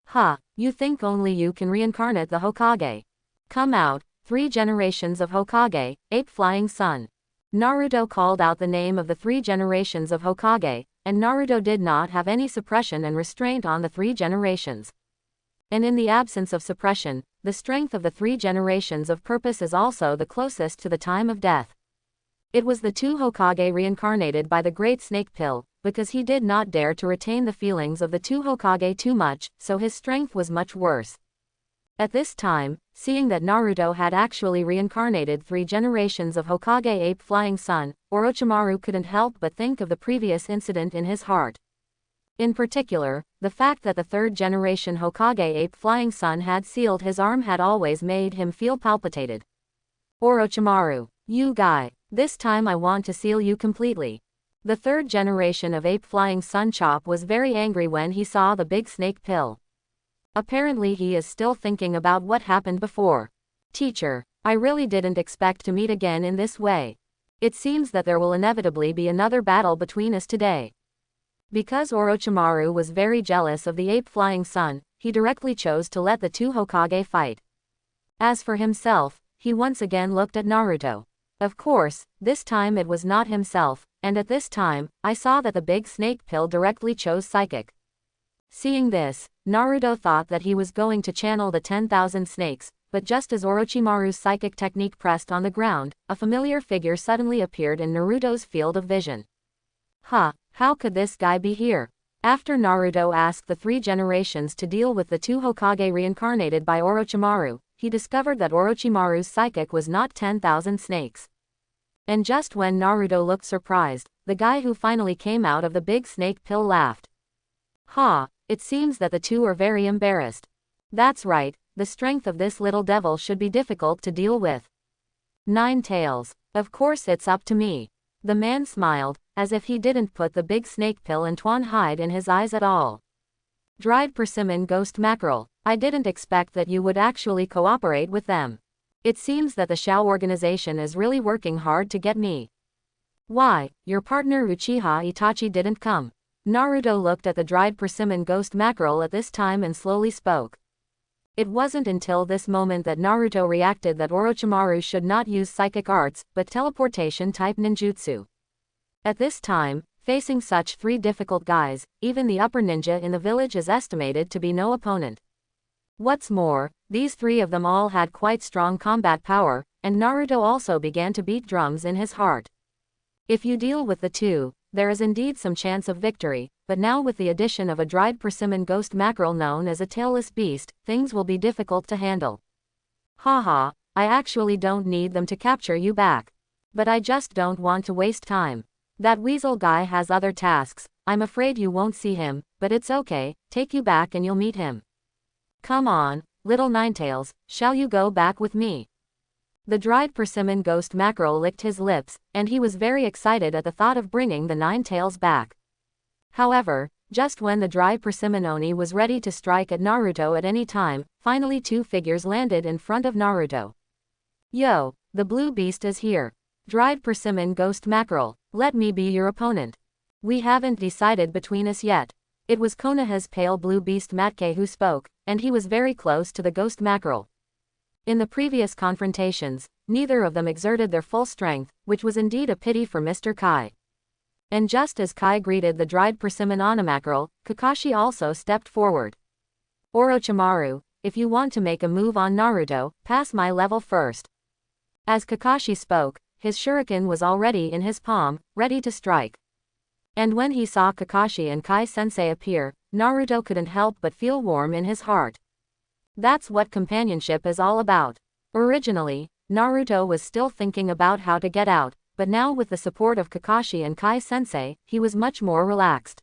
Ha, you think only you can reincarnate the Hokage? Come out, 3 generations of Hokage, 8 flying sun. Naruto called out the name of the 3 generations of Hokage, and Naruto did not have any suppression and restraint on the 3 generations. And in the absence of suppression, the strength of the 3 generations of purpose is also the closest to the time of death. It was the 2 Hokage reincarnated by the Great Snake Pill, because he did not dare to retain the feelings of the 2 Hokage too much, so his strength was much worse. At this time, seeing that Naruto had actually reincarnated 3 generations of Hokage Ape Flying Sun, Orochimaru couldn't help but think of the previous incident in his heart. In particular, the fact that the 3rd generation Hokage Ape Flying Sun had sealed his arm had always made him feel palpitated. Orochimaru, you guy, this time I want to seal you completely. The third generation of ape flying Sun Chop was very angry when he saw the big snake pill. Apparently he is still thinking about what happened before. Teacher, I really didn't expect to meet again in this way. It seems that there will inevitably be another battle between us today. Because Orochimaru was very jealous of the ape flying sun, he directly chose to let the two Hokage fight. As for himself, he once again looked at Naruto. Of course, this time it was not himself, and at this time, I saw that the big snake pill directly chose psychic. Seeing this, Naruto thought that he was going to channel the 10,000 snakes, but just as Orochimaru's psychic technique pressed on the ground, a familiar figure suddenly appeared in Naruto's field of vision. How could this guy be here? After Naruto asked the three generations to deal with the two Hokage reincarnated by Orochimaru, he discovered that Orochimaru's psychic was not 10,000 snakes. And just when Naruto looked surprised, the guy who finally came out of the big snake pill laughed. It seems that the two are very embarrassed. That's right, the strength of this little devil should be difficult to deal with. 9 tails. Of course it's up to me. The man smiled, as if he didn't put the big snake pill and Tuan hide in his eyes at all. Dried persimmon ghost mackerel, I didn't expect that you would actually cooperate with them. It seems that the Shao organization is really working hard to get me. Why, your partner Uchiha Itachi didn't come? Naruto looked at the dried persimmon ghost mackerel at this time and slowly spoke. It wasn't until this moment that Naruto reacted that Orochimaru should not use psychic arts, but teleportation-type ninjutsu. At this time, facing such 3 difficult guys, even the upper ninja in the village is estimated to be no opponent. What's more, these 3 of them all had quite strong combat power, and Naruto also began to beat drums in his heart. If you deal with the 2, there is indeed some chance of victory, but now with the addition of a dried persimmon ghost mackerel known as a tailless beast, things will be difficult to handle. I actually don't need them to capture you back. But I just don't want to waste time. That weasel guy has other tasks, I'm afraid you won't see him, but it's okay, take you back and you'll meet him. Come on, little Ninetails, shall you go back with me? The dried persimmon ghost mackerel licked his lips, and he was very excited at the thought of bringing the 9 tails back. However, just when the dried persimmon oni was ready to strike at Naruto at any time, finally 2 figures landed in front of Naruto. Yo, the blue beast is here. Dried persimmon ghost mackerel, let me be your opponent. We haven't decided between us yet. It was Konoha's pale blue beast Matke who spoke, and he was very close to the ghost mackerel. In the previous confrontations, neither of them exerted their full strength, which was indeed a pity for Mr. Kai. And just as Kai greeted the dried persimmon mackerel, Kakashi also stepped forward. Orochimaru, if you want to make a move on Naruto, pass my level first. As Kakashi spoke, his shuriken was already in his palm, ready to strike. And when he saw Kakashi and Kai-sensei appear, Naruto couldn't help but feel warm in his heart. That's what companionship is all about. Originally, Naruto was still thinking about how to get out, but now with the support of Kakashi and Kai-sensei, he was much more relaxed.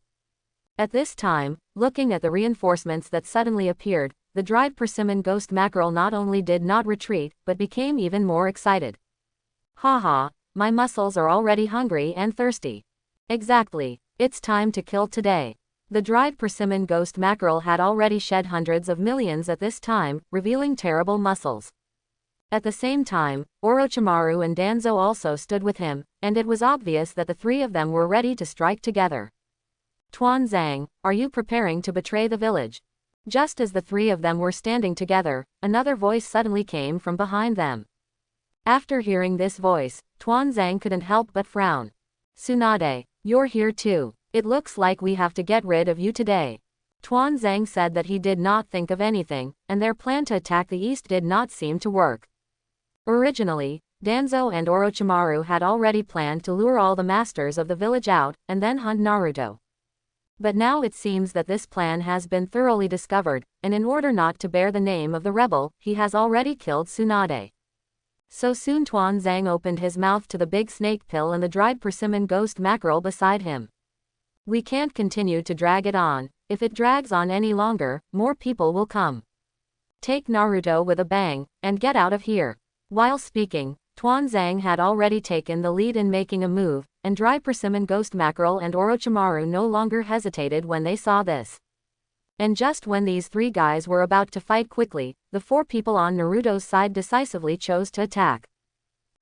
At this time, looking at the reinforcements that suddenly appeared, the dried persimmon ghost mackerel not only did not retreat, but became even more excited. My muscles are already hungry and thirsty. Exactly, it's time to kill today. The dried persimmon ghost mackerel had already shed hundreds of millions at this time, revealing terrible muscles. At the same time, Orochimaru and Danzo also stood with him, and it was obvious that the 3 of them were ready to strike together. Tuan Zhang, are you preparing to betray the village? Just as the 3 of them were standing together, another voice suddenly came from behind them. After hearing this voice, Tuan Zhang couldn't help but frown. Tsunade, you're here too. It looks like we have to get rid of you today. Tuan Zhang said that he did not think of anything, and their plan to attack the east did not seem to work. Originally, Danzo and Orochimaru had already planned to lure all the masters of the village out, and then hunt Naruto. But now it seems that this plan has been thoroughly discovered, and in order not to bear the name of the rebel, he has already killed Tsunade. So soon Tuan Zhang opened his mouth to the big snake pill and the dried persimmon ghost mackerel beside him. We can't continue to drag it on. If it drags on any longer, more people will come. Take Naruto with a bang, and get out of here. While speaking, Tuanzang had already taken the lead in making a move, and Dry Persimmon Ghost Mackerel and Orochimaru no longer hesitated when they saw this. And just when these three guys were about to fight quickly, the four people on Naruto's side decisively chose to attack.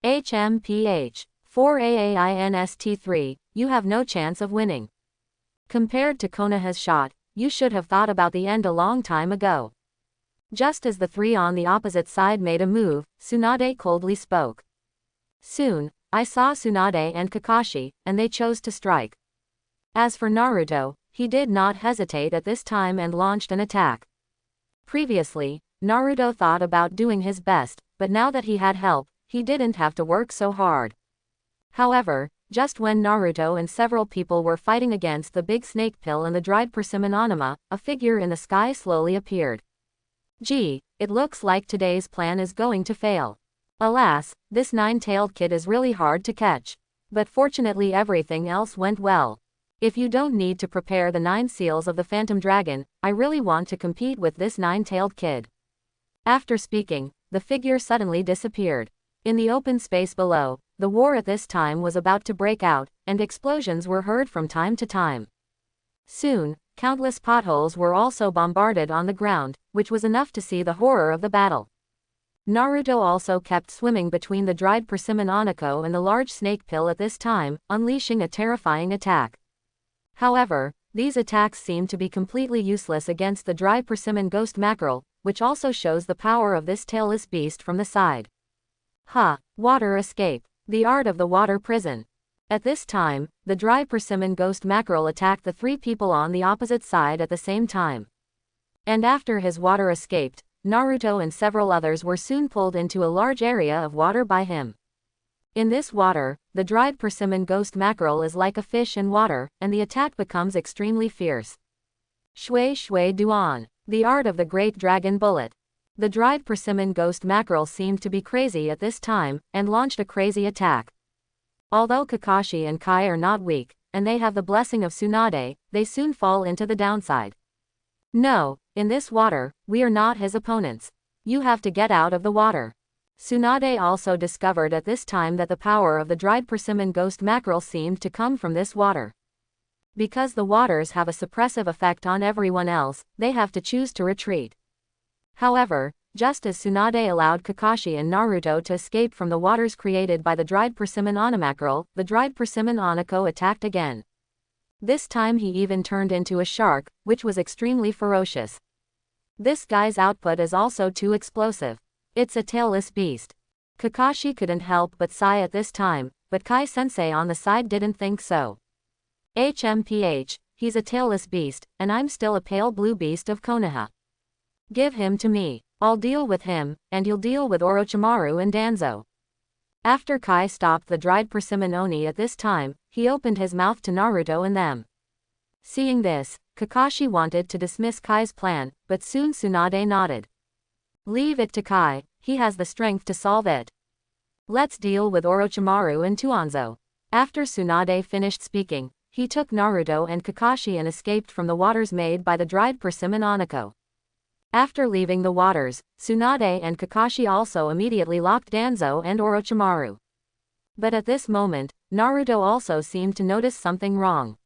HMPH 4AAINST3, you have no chance of winning. Compared to Konoha's shot, you should have thought about the end a long time ago. Just as the three on the opposite side made a move, Tsunade coldly spoke. Soon, I saw Tsunade and Kakashi, and they chose to strike. As for Naruto, he did not hesitate at this time and launched an attack. Previously, Naruto thought about doing his best, but now that he had help, he didn't have to work so hard. However, just when Naruto and several people were fighting against the big snake pill and the dried persimmon anima, a figure in the sky slowly appeared. Gee, it looks like today's plan is going to fail. Alas, this nine-tailed kid is really hard to catch. But fortunately everything else went well. If you don't need to prepare the 9 seals of the Phantom Dragon, I really want to compete with this nine-tailed kid. After speaking, the figure suddenly disappeared. In the open space below, the war at this time was about to break out, and explosions were heard from time to time. Soon, countless potholes were also bombarded on the ground, which was enough to see the horror of the battle. Naruto also kept swimming between the dried persimmon Onako and the large snake pill at this time, unleashing a terrifying attack. However, these attacks seemed to be completely useless against the dry persimmon ghost mackerel, which also shows the power of this tailless beast from the side. Water escape. The art of the water prison. At this time, the dry persimmon ghost mackerel attacked the 3 people on the opposite side at the same time. And after his water escaped, Naruto and several others were soon pulled into a large area of water by him. In this water, the dried persimmon ghost mackerel is like a fish in water, and the attack becomes extremely fierce. Shui Shui Duan. The art of the great dragon bullet. The dried persimmon ghost mackerel seemed to be crazy at this time, and launched a crazy attack. Although Kakashi and Kai are not weak, and they have the blessing of Tsunade, they soon fall into the downside. No, in this water, we are not his opponents. You have to get out of the water. Tsunade also discovered at this time that the power of the dried persimmon ghost mackerel seemed to come from this water. Because the waters have a suppressive effect on everyone else, they have to choose to retreat. However, just as Tsunade allowed Kakashi and Naruto to escape from the waters created by the dried persimmon Onamackerel, the dried persimmon Onako attacked again. This time he even turned into a shark, which was extremely ferocious. This guy's output is also too explosive. It's a tailless beast. Kakashi couldn't help but sigh at this time, but Kai-sensei on the side didn't think so. HMPH, he's a tailless beast, and I'm still a pale blue beast of Konoha. Give him to me. I'll deal with him, and you'll deal with Orochimaru and Danzo. After Kai stopped the dried persimmon Oni at this time, he opened his mouth to Naruto and them. Seeing this, Kakashi wanted to dismiss Kai's plan, but soon Tsunade nodded. Leave it to Kai, he has the strength to solve it. Let's deal with Orochimaru and Tuanzo. After Tsunade finished speaking, he took Naruto and Kakashi and escaped from the waters made by the dried persimmon Onako. After leaving the waters, Tsunade and Kakashi also immediately locked Danzo and Orochimaru. But at this moment, Naruto also seemed to notice something wrong.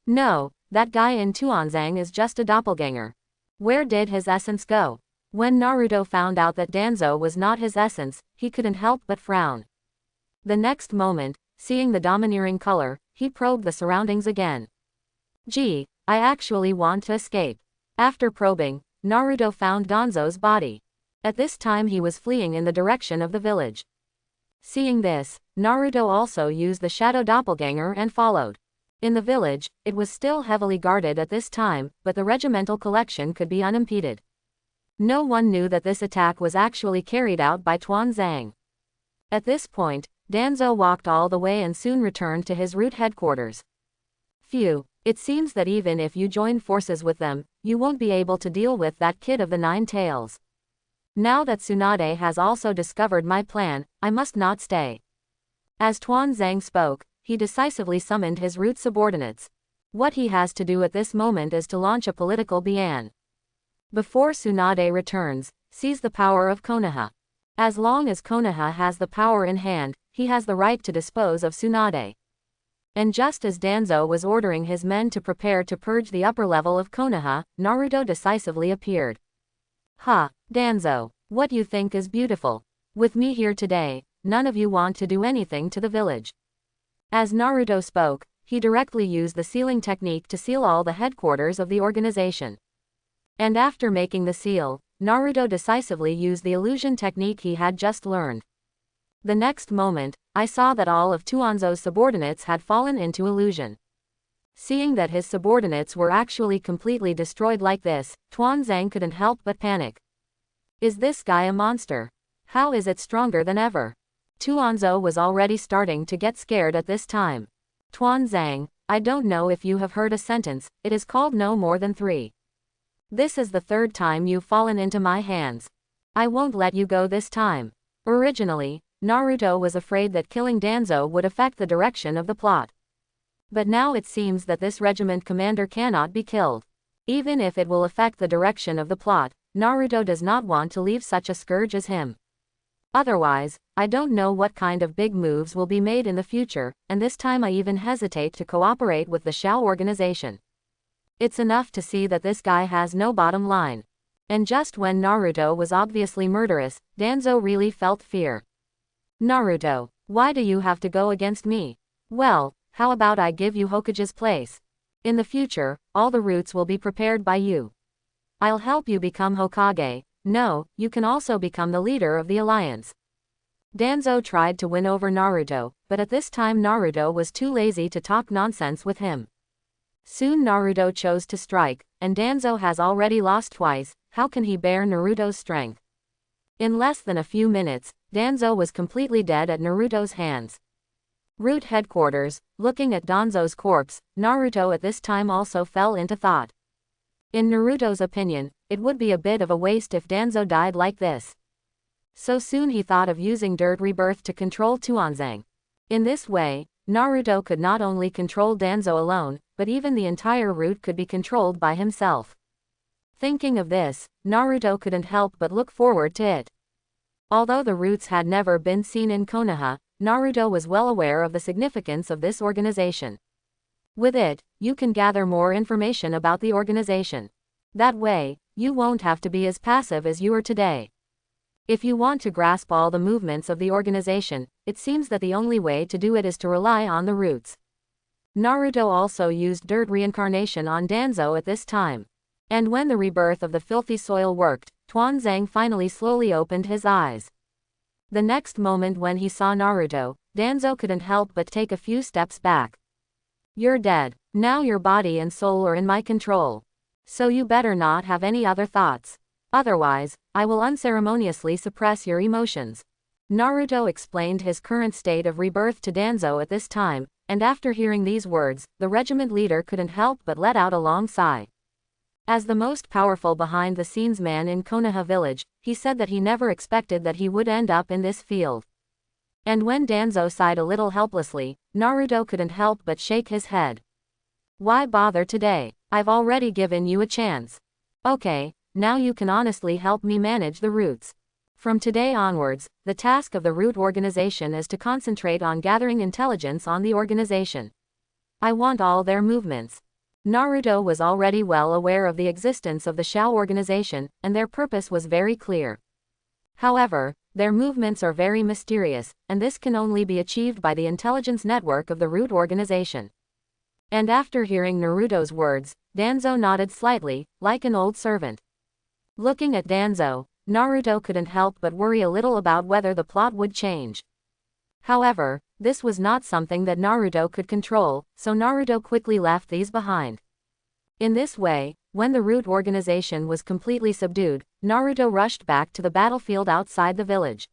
No, that guy in Tuanzang is just a doppelganger. Where did his essence go? When Naruto found out that Danzo was not his essence, he couldn't help but frown. The next moment, seeing the domineering color, he probed the surroundings again. Gee, I actually want to escape. After probing, Naruto found Danzo's body. At this time he was fleeing in the direction of the village. Seeing this, Naruto also used the shadow doppelganger and followed. In the village, it was still heavily guarded at this time, but the regimental collection could be unimpeded. No one knew that this attack was actually carried out by Tuanzang. At this point, Danzo walked all the way and soon returned to his route headquarters. Phew, it seems that even if you join forces with them, you won't be able to deal with that kid of the 9 tails. Now that Tsunade has also discovered my plan, I must not stay. As Tuanzang spoke, he decisively summoned his route subordinates. What he has to do at this moment is to launch a political bian. Before Tsunade returns, seize the power of Konoha. As long as Konoha has the power in hand, he has the right to dispose of Tsunade. And just as Danzo was ordering his men to prepare to purge the upper level of Konoha, Naruto decisively appeared. "Ha, Danzo, what you think is beautiful? With me here today, none of you want to do anything to the village." As Naruto spoke, he directly used the sealing technique to seal all the headquarters of the organization. And after making the seal, Naruto decisively used the illusion technique he had just learned. The next moment, I saw that all of Tuanzo's subordinates had fallen into illusion. Seeing that his subordinates were actually completely destroyed like this, Tuanzang couldn't help but panic. Is this guy a monster? How is it stronger than ever? Tuanzo was already starting to get scared at this time. Tuanzang, I don't know if you have heard a sentence, it is called no more than 3. This is the 3rd time you've fallen into my hands. I won't let you go this time. Originally, Naruto was afraid that killing Danzo would affect the direction of the plot. But now it seems that this regiment commander cannot be killed. Even if it will affect the direction of the plot, Naruto does not want to leave such a scourge as him. Otherwise, I don't know what kind of big moves will be made in the future, and this time I even hesitate to cooperate with the Shao organization. It's enough to see that this guy has no bottom line. And just when Naruto was obviously murderous, Danzo really felt fear. Naruto, why do you have to go against me? Well, how about I give you Hokage's place? In the future, all the routes will be prepared by you. I'll help you become Hokage. No, you can also become the leader of the alliance. Danzo tried to win over Naruto, but at this time Naruto was too lazy to talk nonsense with him. Soon Naruto chose to strike, and Danzo has already lost twice. How can he bear Naruto's strength? In less than a few minutes, Danzo was completely dead at Naruto's hands. Root headquarters, looking at Danzo's corpse, Naruto at this time also fell into thought. In Naruto's opinion, it would be a bit of a waste if Danzo died like this. So soon he thought of using Dirt Rebirth to control Tuanzang. In this way, Naruto could not only control Danzo alone, but even the entire route could be controlled by himself. Thinking of this, Naruto couldn't help but look forward to it. Although the roots had never been seen in Konoha, Naruto was well aware of the significance of this organization. With it, you can gather more information about the organization. That way, you won't have to be as passive as you are today. If you want to grasp all the movements of the organization, it seems that the only way to do it is to rely on the roots. Naruto also used dirt reincarnation on Danzo at this time. And when the rebirth of the filthy soil worked, Tuanzang finally slowly opened his eyes. The next moment when he saw Naruto, Danzo couldn't help but take a few steps back. You're dead. Now your body and soul are in my control. So you better not have any other thoughts. Otherwise, I will unceremoniously suppress your emotions. Naruto explained his current state of rebirth to Danzo at this time, and after hearing these words, the regiment leader couldn't help but let out a long sigh. As the most powerful behind-the-scenes man in Konoha village, he said that he never expected that he would end up in this field. And when Danzo sighed a little helplessly, Naruto couldn't help but shake his head. Why bother today? I've already given you a chance. Okay, now you can honestly help me manage the roots. From today onwards, the task of the root organization is to concentrate on gathering intelligence on the organization. I want all their movements. Naruto was already well aware of the existence of the Shao organization, and their purpose was very clear. However, their movements are very mysterious, and this can only be achieved by the intelligence network of the root organization. And after hearing Naruto's words, Danzo nodded slightly, like an old servant. Looking at Danzo, Naruto couldn't help but worry a little about whether the plot would change. However, this was not something that Naruto could control, so Naruto quickly left these behind. In this way, when the root organization was completely subdued, Naruto rushed back to the battlefield outside the village.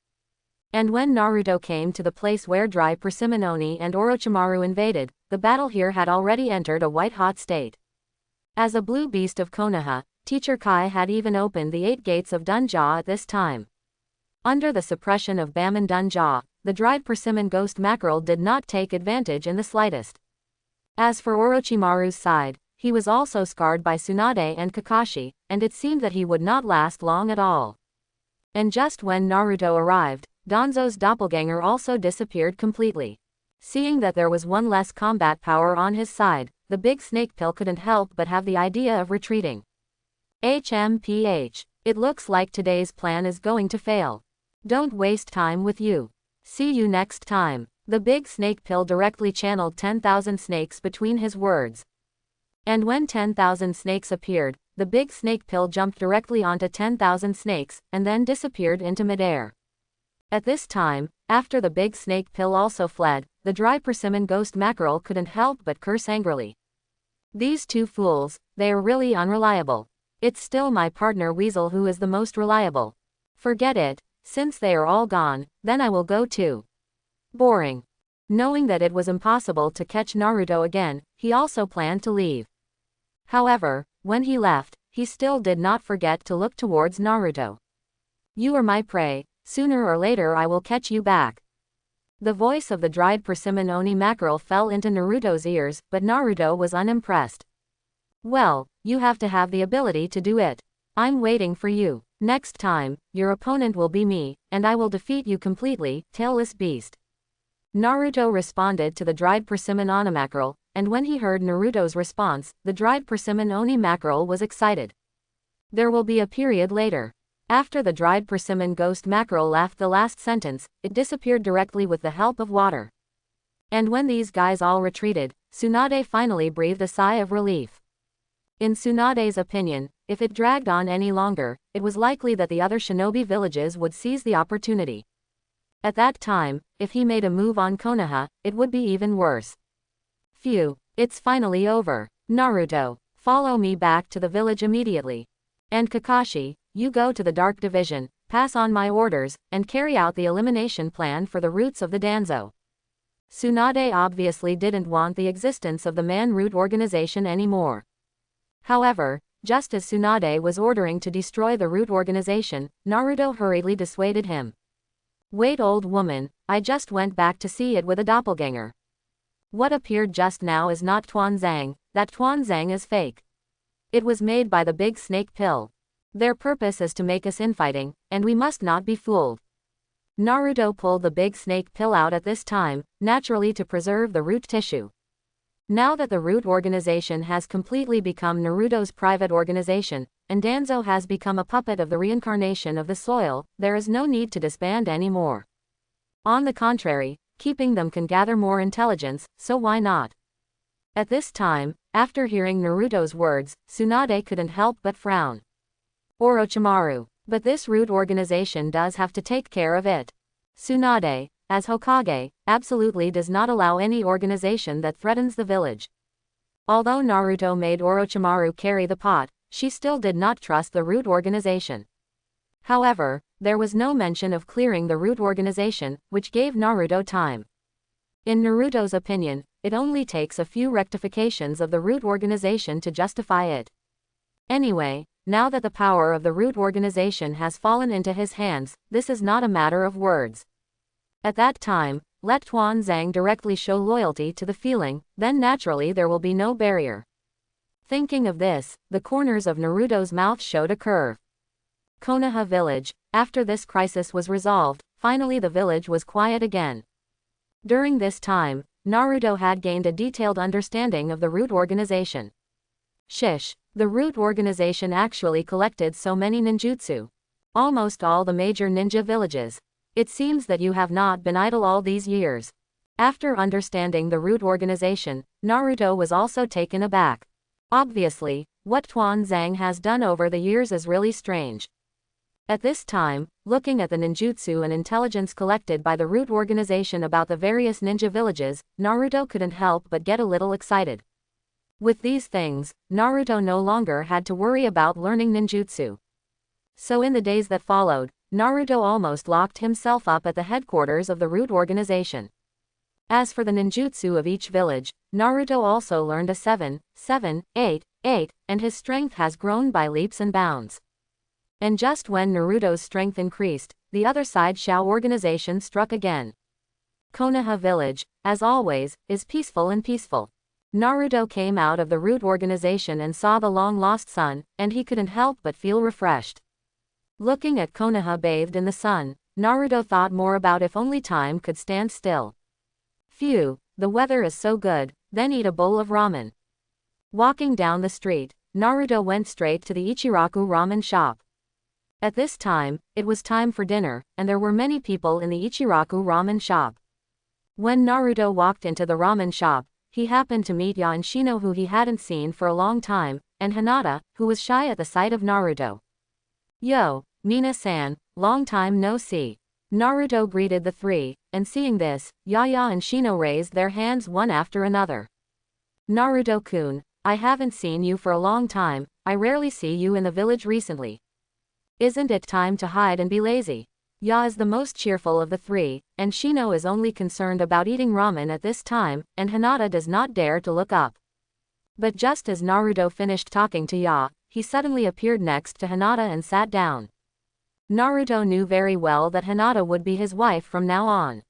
And when Naruto came to the place where Dry Persimmon Oni and Orochimaru invaded, the battle here had already entered a white-hot state. As a blue beast of Konoha, Teacher Kai had even opened the 8 gates of Dunja at this time. Under the suppression of Baman Dunja, the dried persimmon ghost mackerel did not take advantage in the slightest. As for Orochimaru's side, he was also scarred by Tsunade and Kakashi, and it seemed that he would not last long at all. And just when Naruto arrived, Danzo's doppelganger also disappeared completely. Seeing that there was one less combat power on his side, the big snake pill couldn't help but have the idea of retreating. HMPH. It looks like today's plan is going to fail. Don't waste time with you. See you next time. The big snake pill directly channeled 10,000 snakes between his words. And when 10,000 snakes appeared, the big snake pill jumped directly onto 10,000 snakes, and then disappeared into midair. At this time, after the big snake pill also fled, the dry persimmon ghost mackerel couldn't help but curse angrily. These two fools, they are really unreliable. It's still my partner Weasel who is the most reliable. Forget it, since they are all gone, then I will go too. Boring. Knowing that it was impossible to catch Naruto again, he also planned to leave. However, when he left, he still did not forget to look towards Naruto. You are my prey, sooner or later I will catch you back. The voice of the dried persimmon oni mackerel fell into Naruto's ears, but Naruto was unimpressed. Well, you have to have the ability to do it. I'm waiting for you. Next time, your opponent will be me, and I will defeat you completely, tailless beast. Naruto responded to the dried persimmon oni mackerel, and when he heard Naruto's response, the dried persimmon oni mackerel was excited. There will be a period later. After the dried persimmon ghost mackerel left the last sentence, it disappeared directly with the help of water. And when these guys all retreated, Tsunade finally breathed a sigh of relief. In Tsunade's opinion, if it dragged on any longer, it was likely that the other shinobi villages would seize the opportunity. At that time, if he made a move on Konoha, it would be even worse. Phew, it's finally over. Naruto, follow me back to the village immediately. And Kakashi, you go to the Dark Division, pass on my orders, and carry out the elimination plan for the roots of the Danzo. Tsunade obviously didn't want the existence of the Man-Root organization anymore. However, just as Tsunade was ordering to destroy the Root organization, Naruto hurriedly dissuaded him. Wait, old woman, I just went back to see it with a doppelganger. What appeared just now is not Tuanzang, that Tuanzang is fake. It was made by the big snake pill. Their purpose is to make us infighting, and we must not be fooled. Naruto pulled the big snake pill out at this time, naturally to preserve the root tissue. Now that the Root organization has completely become Naruto's private organization, and Danzo has become a puppet of the reincarnation of the soil, there is no need to disband anymore. On the contrary, keeping them can gather more intelligence, so why not? At this time, after hearing Naruto's words, Tsunade couldn't help but frown. Orochimaru. But this Root organization does have to take care of it. Tsunade, as Hokage, absolutely does not allow any organization that threatens the village. Although Naruto made Orochimaru carry the pot, she still did not trust the Root organization. However, there was no mention of clearing the Root organization, which gave Naruto time. In Naruto's opinion, it only takes a few rectifications of the Root organization to justify it. Anyway, now that the power of the Root organization has fallen into his hands, this is not a matter of words. At that time, let Tuanzang directly show loyalty to the feeling, then naturally there will be no barrier. Thinking of this, the corners of Naruto's mouth showed a curve. Konoha village. After this crisis was resolved, finally the village was quiet again. During this time, Naruto had gained a detailed understanding of the Root organization. Shish, the Root organization actually collected so many ninjutsu. Almost all the major ninja villages. It seems that you have not been idle all these years. After understanding the Root organization, Naruto was also taken aback. Obviously, what Tuanzang has done over the years is really strange. At this time, looking at the ninjutsu and intelligence collected by the Root organization about the various ninja villages, Naruto couldn't help but get a little excited. With these things, Naruto no longer had to worry about learning ninjutsu. So in the days that followed, Naruto almost locked himself up at the headquarters of the Root organization. As for the ninjutsu of each village, Naruto also learned a 7, 7, 8, 8, and his strength has grown by leaps and bounds. And just when Naruto's strength increased, the other side Shao organization struck again. Konoha village, as always, is peaceful and peaceful. Naruto came out of the Root organization and saw the long-lost son, and he couldn't help but feel refreshed. Looking at Konoha bathed in the sun, Naruto thought more about if only time could stand still. Phew, the weather is so good, then eat a bowl of ramen. Walking down the street, Naruto went straight to the Ichiraku ramen shop. At this time, it was time for dinner, and there were many people in the Ichiraku ramen shop. When Naruto walked into the ramen shop, he happened to meet Ya and Shino, who he hadn't seen for a long time, and Hinata, who was shy at the sight of Naruto. Yo, Mina-san, long time no see. Naruto greeted the three, and seeing this, Ya and Shino raised their hands one after another. Naruto-kun, I haven't seen you for a long time, I rarely see you in the village recently. Isn't it time to hide and be lazy? Ya is the most cheerful of the three, and Shino is only concerned about eating ramen at this time, and Hinata does not dare to look up. But just as Naruto finished talking to Ya, he suddenly appeared next to Hinata and sat down. Naruto knew very well that Hinata would be his wife from now on.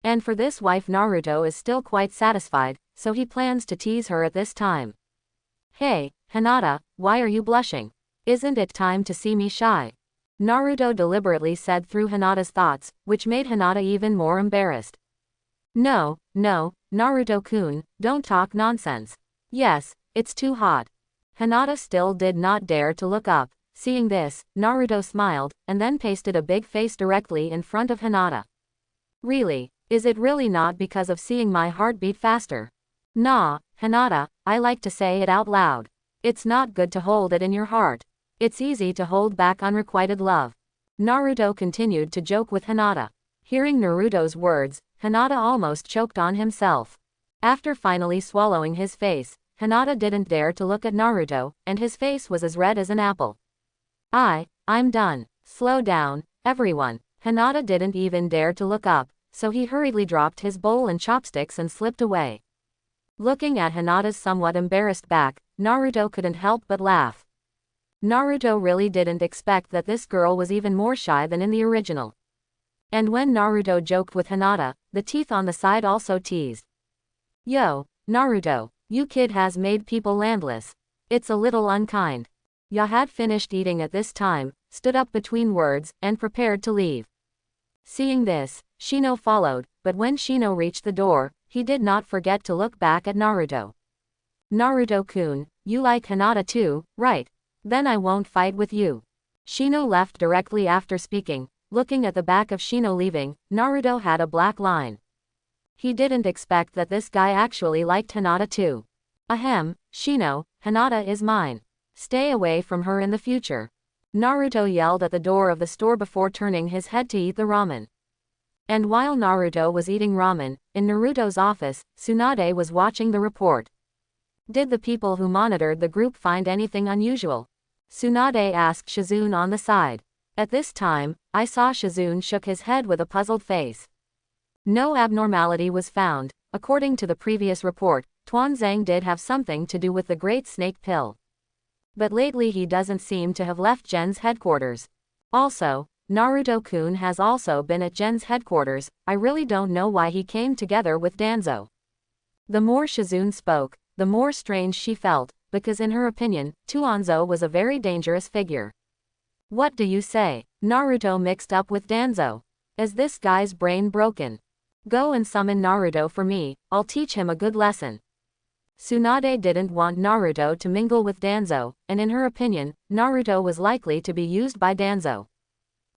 And for this wife Naruto is still quite satisfied, so he plans to tease her at this time. Hey, Hinata, why are you blushing? Isn't it time to see me shy? Naruto deliberately said through Hinata's thoughts, which made Hinata even more embarrassed. No, Naruto-kun, don't talk nonsense. Yes, it's too hot. Hinata still did not dare to look up. Seeing this, Naruto smiled, and then pasted a big face directly in front of Hinata. Really, is it really not because of seeing my heart beat faster? Nah, Hinata, I like to say it out loud. It's not good to hold it in your heart. It's easy to hold back unrequited love. Naruto continued to joke with Hinata. Hearing Naruto's words, Hinata almost choked on himself. After finally swallowing his face, Hinata didn't dare to look at Naruto, and his face was as red as an apple. I'm done. Slow down, everyone. Hinata didn't even dare to look up, so he hurriedly dropped his bowl and chopsticks and slipped away. Looking at Hinata's somewhat embarrassed back, Naruto couldn't help but laugh. Naruto really didn't expect that this girl was even more shy than in the original. And when Naruto joked with Hinata, the teeth on the side also teased. Yo, Naruto, you kid has made people landless. It's a little unkind. Ya had finished eating at this time, stood up between words, and prepared to leave. Seeing this, Shino followed, but when Shino reached the door, he did not forget to look back at Naruto. Naruto-kun, you like Hinata too, right? Then I won't fight with you. Shino left directly after speaking. Looking at the back of Shino leaving, Naruto had a black line. He didn't expect that this guy actually liked Hinata too. Ahem, Shino, Hinata is mine. Stay away from her in the future. Naruto yelled at the door of the store before turning his head to eat the ramen. And while Naruto was eating ramen, in Naruto's office, Tsunade was watching the report. Did the people who monitored the group find anything unusual? Tsunade asked Shizune on the side. At this time, I saw Shizune shook his head with a puzzled face. No abnormality was found. According to the previous report, Tuanzang did have something to do with the Great Snake Pill. But lately he doesn't seem to have left Gen's headquarters. Also, Naruto-kun has also been at Gen's headquarters. I really don't know why he came together with Danzo. The more Shizune spoke, the more strange she felt, because in her opinion, Tuanzo was a very dangerous figure. What do you say? Naruto mixed up with Danzo. Is this guy's brain broken? Go and summon Naruto for me, I'll teach him a good lesson. Tsunade didn't want Naruto to mingle with Danzo, and in her opinion, Naruto was likely to be used by Danzo.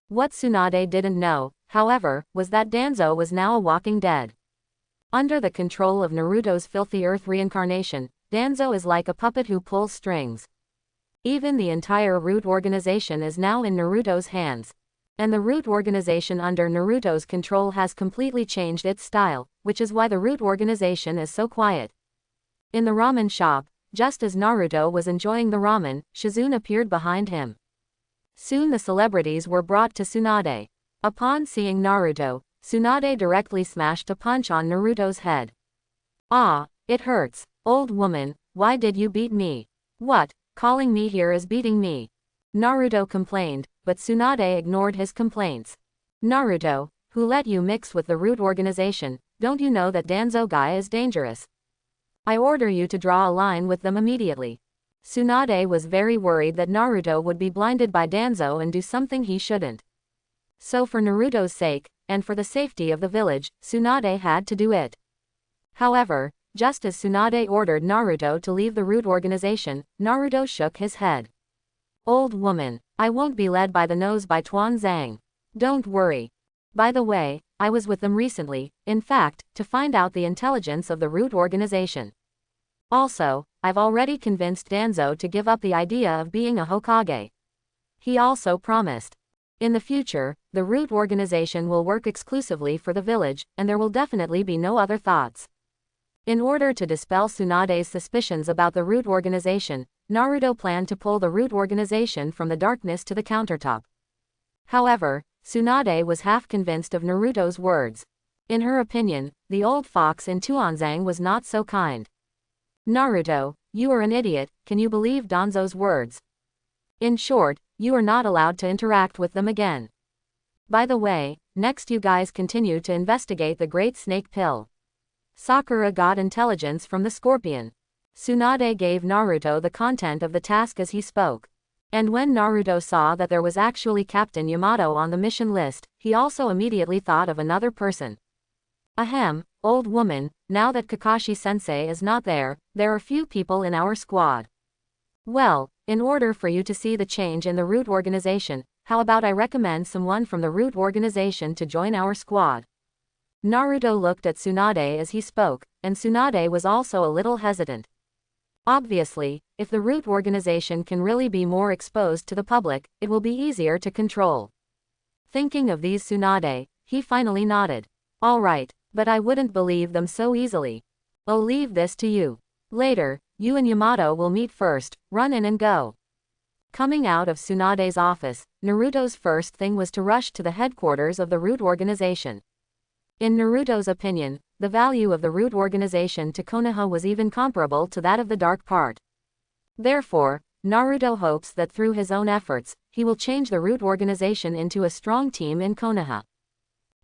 What Tsunade didn't know, however, was that Danzo was now a walking dead. Under the control of Naruto's filthy earth reincarnation, Danzo is like a puppet who pulls strings. Even the entire root organization is now in Naruto's hands. And the root organization under Naruto's control has completely changed its style, which is why the root organization is so quiet. In the ramen shop, just as Naruto was enjoying the ramen, Shizune appeared behind him. Soon the celebrities were brought to Tsunade. Upon seeing Naruto, Tsunade directly smashed a punch on Naruto's head. Ah, it hurts. Old woman, why did you beat me? What, calling me here is beating me? Naruto complained, but Tsunade ignored his complaints. Naruto, who let you mix with the root organization, don't you know that Danzo guy is dangerous? I order you to draw a line with them immediately. Tsunade was very worried that Naruto would be blinded by Danzo and do something he shouldn't. So for Naruto's sake, and for the safety of the village, Tsunade had to do it. However, just as Tsunade ordered Naruto to leave the root organization, Naruto shook his head. Old woman, I won't be led by the nose by Tuan Zhang. Don't worry. By the way, I was with them recently, in fact, to find out the intelligence of the root organization. Also, I've already convinced Danzo to give up the idea of being a Hokage. He also promised. In the future, the root organization will work exclusively for the village, and there will definitely be no other thoughts. In order to dispel Tsunade's suspicions about the root organization, Naruto planned to pull the root organization from the darkness to the countertop. However, Tsunade was half convinced of Naruto's words. In her opinion, the old fox in Tuanzang was not so kind. Naruto, you are an idiot, can you believe Danzo's words? In short, you are not allowed to interact with them again. By the way, next you guys continue to investigate the Great Snake Pill. Sakura got intelligence from the scorpion. Tsunade gave Naruto the content of the task as he spoke. And when Naruto saw that there was actually Captain Yamato on the mission list, he also immediately thought of another person. Ahem, old woman, now that Kakashi-sensei is not there, there are few people in our squad. Well, in order for you to see the change in the root organization, how about I recommend someone from the root organization to join our squad? Naruto looked at Tsunade as he spoke, and Tsunade was also a little hesitant. Obviously, if the root organization can really be more exposed to the public, it will be easier to control. Thinking of these Tsunade, he finally nodded. All right, but I wouldn't believe them so easily. I'll leave this to you. Later, you and Yamato will meet first, run in and go. Coming out of Tsunade's office, Naruto's first thing was to rush to the headquarters of the root organization. In Naruto's opinion, the value of the root organization to Konoha was even comparable to that of the dark part. Therefore, Naruto hopes that through his own efforts, he will change the root organization into a strong team in Konoha.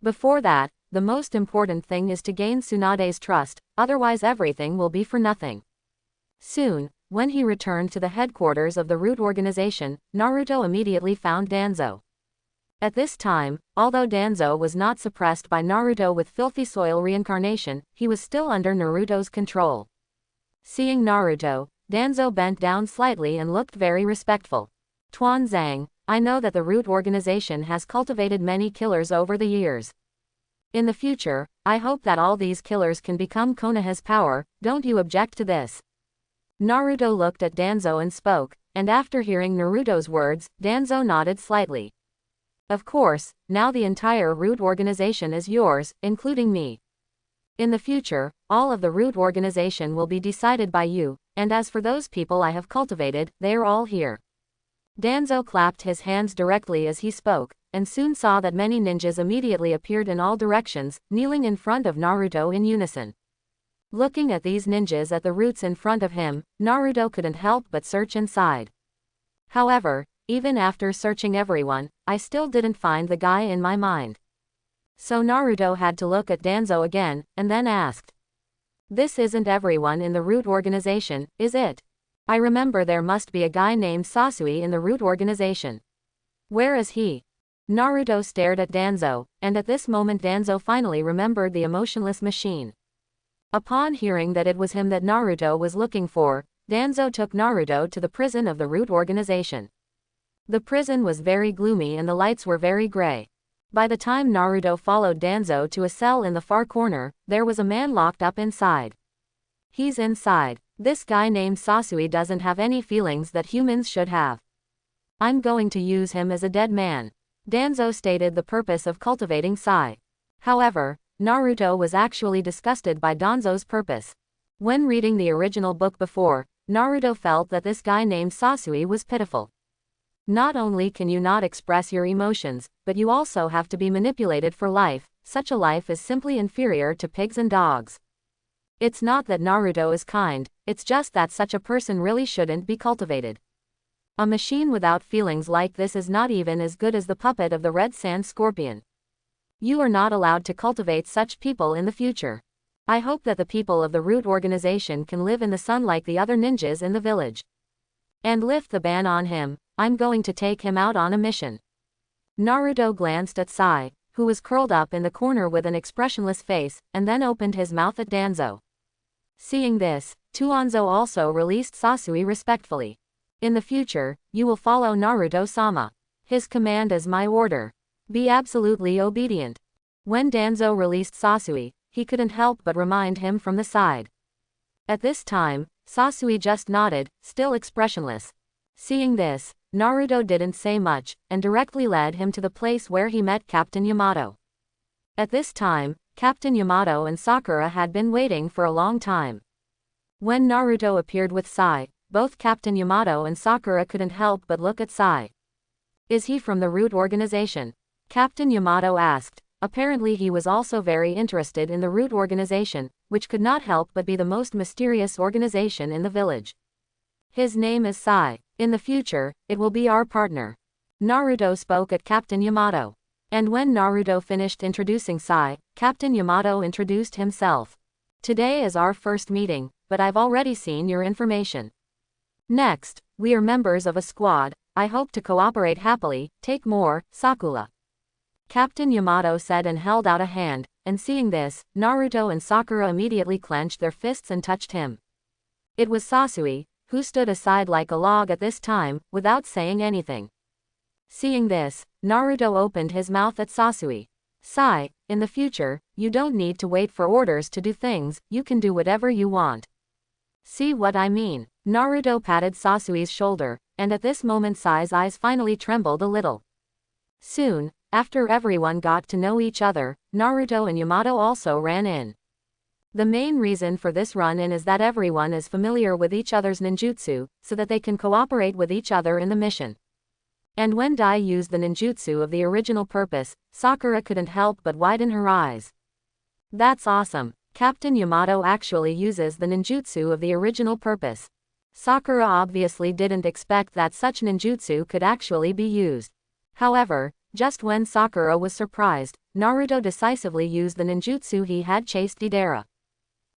Before that, the most important thing is to gain Tsunade's trust, otherwise everything will be for nothing. Soon, when he returned to the headquarters of the root organization, Naruto immediately found Danzo. At this time, although Danzo was not suppressed by Naruto with Filthy Soil reincarnation, he was still under Naruto's control. Seeing Naruto, Danzo bent down slightly and looked very respectful. Tuan Zhang, I know that the root organization has cultivated many killers over the years. In the future, I hope that all these killers can become Konoha's power, don't you object to this? Naruto looked at Danzo and spoke, and after hearing Naruto's words, Danzo nodded slightly. Of course, now the entire root organization is yours, including me. In the future, all of the root organization will be decided by you, and as for those people I have cultivated, they are all here. Danzo clapped his hands directly as he spoke, and soon saw that many ninjas immediately appeared in all directions, kneeling in front of Naruto in unison. Looking at these ninjas at the roots in front of him, Naruto couldn't help but search inside. However, even after searching everyone, I still didn't find the guy in my mind. So Naruto had to look at Danzo again, and then asked. This isn't everyone in the root organization, is it? I remember there must be a guy named Sasui in the root organization. Where is he? Naruto stared at Danzo, and at this moment Danzo finally remembered the emotionless machine. Upon hearing that it was him that Naruto was looking for, Danzo took Naruto to the prison of the root organization. The prison was very gloomy and the lights were very gray. By the time Naruto followed Danzo to a cell in the far corner, there was a man locked up inside. He's inside. This guy named Sasui doesn't have any feelings that humans should have. I'm going to use him as a dead man. Danzo stated the purpose of cultivating Sai. However, Naruto was actually disgusted by Danzo's purpose. When reading the original book before, Naruto felt that this guy named Sasui was pitiful. Not only can you not express your emotions, but you also have to be manipulated for life. Such a life is simply inferior to pigs and dogs. It's not that Naruto is kind, it's just that such a person really shouldn't be cultivated. A machine without feelings like this is not even as good as the puppet of the red sand scorpion. You are not allowed to cultivate such people in the future. I hope that the people of the root organization can live in the sun like the other ninjas in the village. and lift the ban on him. I'm going to take him out on a mission. Naruto glanced at Sai, who was curled up in the corner with an expressionless face, and then opened his mouth at Danzo. Seeing this, Tuanzo also released Sasui respectfully. In the future, you will follow Naruto-sama. His command is my order. Be absolutely obedient. When Danzo released Sasui, he couldn't help but remind him from the side. At this time, Sasui just nodded, still expressionless. Seeing this, Naruto didn't say much, and directly led him to the place where he met Captain Yamato. At this time, Captain Yamato and Sakura had been waiting for a long time. When Naruto appeared with Sai, both Captain Yamato and Sakura couldn't help but look at Sai. Is he from the Root organization? Captain Yamato asked. Apparently he was also very interested in the Root organization, which could not help but be the most mysterious organization in the village. His name is Sai. In the future, it will be our partner. Naruto spoke at Captain Yamato. And when Naruto finished introducing Sai, Captain Yamato introduced himself. Today is our first meeting, but I've already seen your information. Next, we are members of a squad. I hope to cooperate happily. Take more, Sakura. Captain Yamato said and held out a hand, and seeing this, Naruto and Sakura immediately clenched their fists and touched him. It was Sasui, who stood aside like a log at this time, without saying anything. Seeing this, Naruto opened his mouth at Sasui. Sai, in the future, you don't need to wait for orders to do things, you can do whatever you want. See what I mean? Naruto patted Sasui's shoulder, and at this moment Sai's eyes finally trembled a little. Soon, after everyone got to know each other, Naruto and Yamato also ran in. The main reason for this run-in is that everyone is familiar with each other's ninjutsu, so that they can cooperate with each other in the mission. And when Dai used the ninjutsu of the original purpose, Sakura couldn't help but widen her eyes. That's awesome. Captain Yamato actually uses the ninjutsu of the original purpose. Sakura obviously didn't expect that such ninjutsu could actually be used. However, just when Sakura was surprised, Naruto decisively used the ninjutsu he had chased Deidara.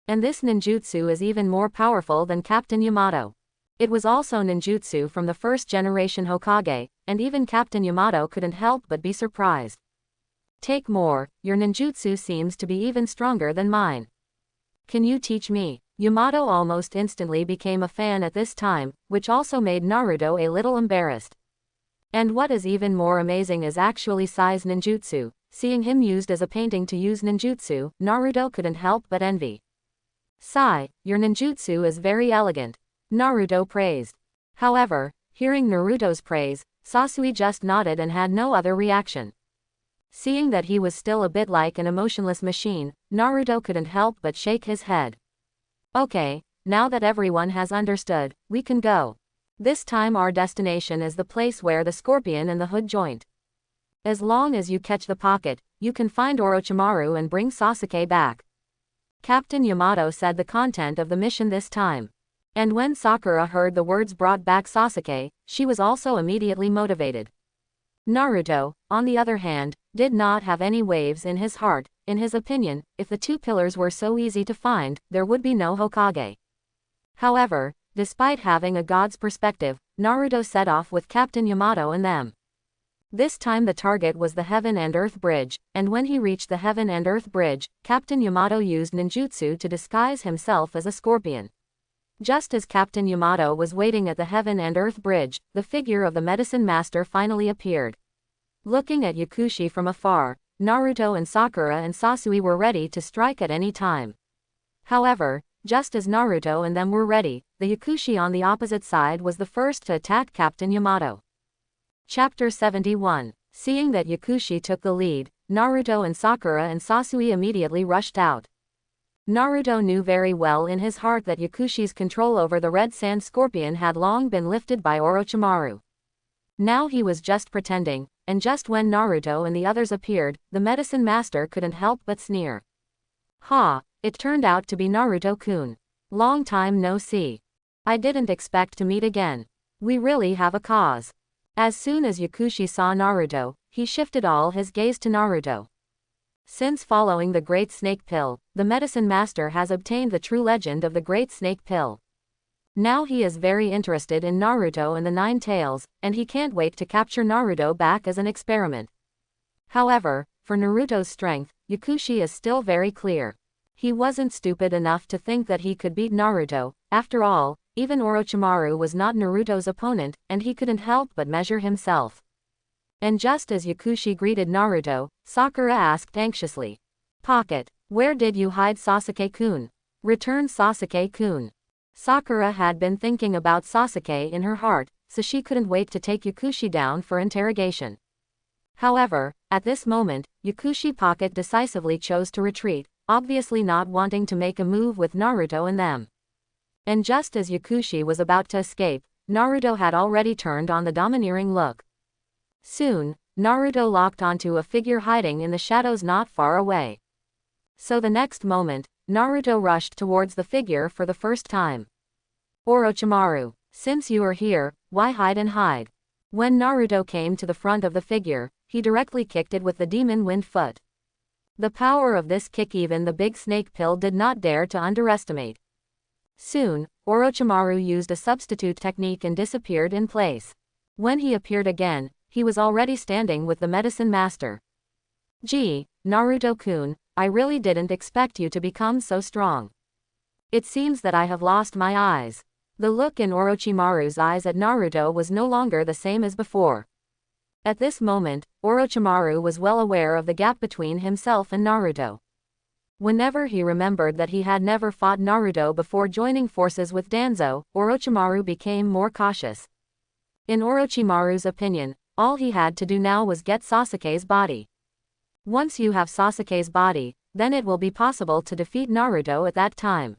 And this ninjutsu is even more powerful than Captain Yamato. It was also ninjutsu from the first generation Hokage, and even Captain Yamato couldn't help but be surprised. Take more, your ninjutsu seems to be even stronger than mine. Can you teach me? Yamato almost instantly became a fan at this time, which also made Naruto a little embarrassed. And what is even more amazing is actually Sai's ninjutsu. Seeing him used as a painting to use ninjutsu, Naruto couldn't help but envy. Sai, your ninjutsu is very elegant. Naruto praised. However, hearing Naruto's praise, Sasui just nodded and had no other reaction. Seeing that he was still a bit like an emotionless machine, Naruto couldn't help but shake his head. Okay, now that everyone has understood, we can go. This time our destination is the place where the scorpion and the hood joint. As long as you catch the pocket, you can find Orochimaru and bring Sasuke back. Captain Yamato said the content of the mission this time. And when Sakura heard the words brought back Sasuke, she was also immediately motivated. Naruto, on the other hand, did not have any waves in his heart. In his opinion, if the two pillars were so easy to find, there would be no Hokage. However, despite having a god's perspective, Naruto set off with Captain Yamato and them. This time the target was the Heaven and Earth Bridge, and when he reached the Heaven and Earth Bridge, Captain Yamato used ninjutsu to disguise himself as a scorpion. Just as Captain Yamato was waiting at the Heaven and Earth Bridge, the figure of the medicine master finally appeared. Looking at Yakushi from afar, Naruto and Sakura and Sasui were ready to strike at any time. However, just as Naruto and them were ready, the Yakushi on the opposite side was the first to attack Captain Yamato. Chapter 71. Seeing that Yakushi took the lead, Naruto and Sakura and Sasui immediately rushed out. Naruto knew very well in his heart that Yakushi's control over the Red Sand Scorpion had long been lifted by Orochimaru. Now he was just pretending, and just when Naruto and the others appeared, the medicine master couldn't help but sneer. Ha, it turned out to be Naruto-kun. Long time no see. I didn't expect to meet again. We really have a cause. As soon as Yakushi saw Naruto, he shifted all his gaze to Naruto. Since following the Great Snake Pill, the medicine master has obtained the true legend of the Great Snake Pill. Now he is very interested in Naruto and the Nine Tails, and he can't wait to capture Naruto back as an experiment. However, for Naruto's strength, Yakushi is still very clear. He wasn't stupid enough to think that he could beat Naruto. After all, even Orochimaru was not Naruto's opponent, and he couldn't help but measure himself. And just as Yakushi greeted Naruto, Sakura asked anxiously, "Pocket, where did you hide Sasuke-kun?" "Return Sasuke-kun." Sakura had been thinking about Sasuke in her heart, so she couldn't wait to take Yakushi down for interrogation. However, at this moment, Yakushi Pocket decisively chose to retreat, obviously not wanting to make a move with Naruto and them. And just as Yakushi was about to escape, Naruto had already turned on the domineering look. Soon, Naruto locked onto a figure hiding in the shadows not far away. So the next moment, Naruto rushed towards the figure for the first time. "Orochimaru, since you are here, why hide and hide?" When Naruto came to the front of the figure, he directly kicked it with the demon wind foot. The power of this kick even the big snake pill did not dare to underestimate. Soon, Orochimaru used a substitute technique and disappeared in place. When he appeared again, he was already standing with the medicine master. "Gee, Naruto-kun, I really didn't expect you to become so strong. It seems that I have lost my eyes." The look in Orochimaru's eyes at Naruto was no longer the same as before. At this moment, Orochimaru was well aware of the gap between himself and Naruto. Whenever he remembered that he had never fought Naruto before joining forces with Danzo, Orochimaru became more cautious. In Orochimaru's opinion, all he had to do now was get Sasuke's body. Once you have Sasuke's body, then it will be possible to defeat Naruto at that time.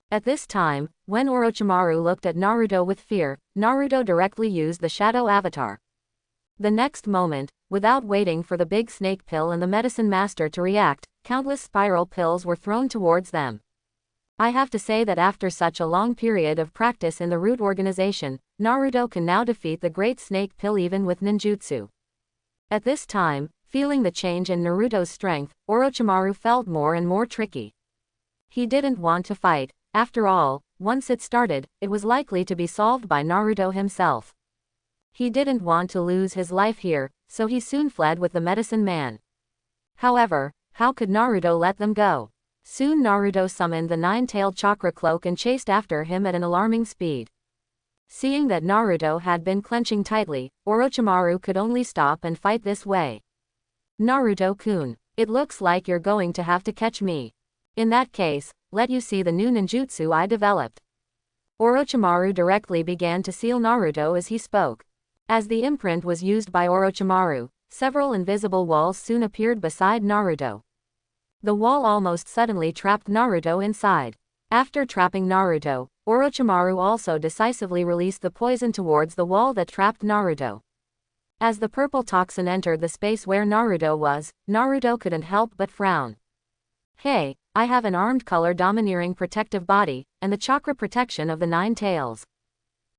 At this time, when Orochimaru looked at Naruto with fear, Naruto directly used the Shadow Avatar. The next moment, without waiting for the big snake pill and the medicine master to react, countless spiral pills were thrown towards them. I have to say that after such a long period of practice in the root organization, Naruto can now defeat the great snake pill even with ninjutsu. At this time, feeling the change in Naruto's strength, Orochimaru felt more and more tricky. He didn't want to fight. After all, once it started, it was likely to be solved by Naruto himself. He didn't want to lose his life here, so he soon fled with the medicine man. However, how could Naruto let them go? Soon Naruto summoned the nine-tailed chakra cloak and chased after him at an alarming speed. Seeing that Naruto had been clenching tightly, Orochimaru could only stop and fight this way. "Naruto-kun, it looks like you're going to have to catch me. In that case, let you see the new ninjutsu I developed." Orochimaru directly began to seal Naruto as he spoke. As the imprint was used by Orochimaru, several invisible walls soon appeared beside Naruto. The wall almost suddenly trapped Naruto inside. After trapping Naruto, Orochimaru also decisively released the poison towards the wall that trapped Naruto. As the purple toxin entered the space where Naruto was, Naruto couldn't help but frown. "Hey, I have an armed color domineering protective body, and the chakra protection of the nine tails.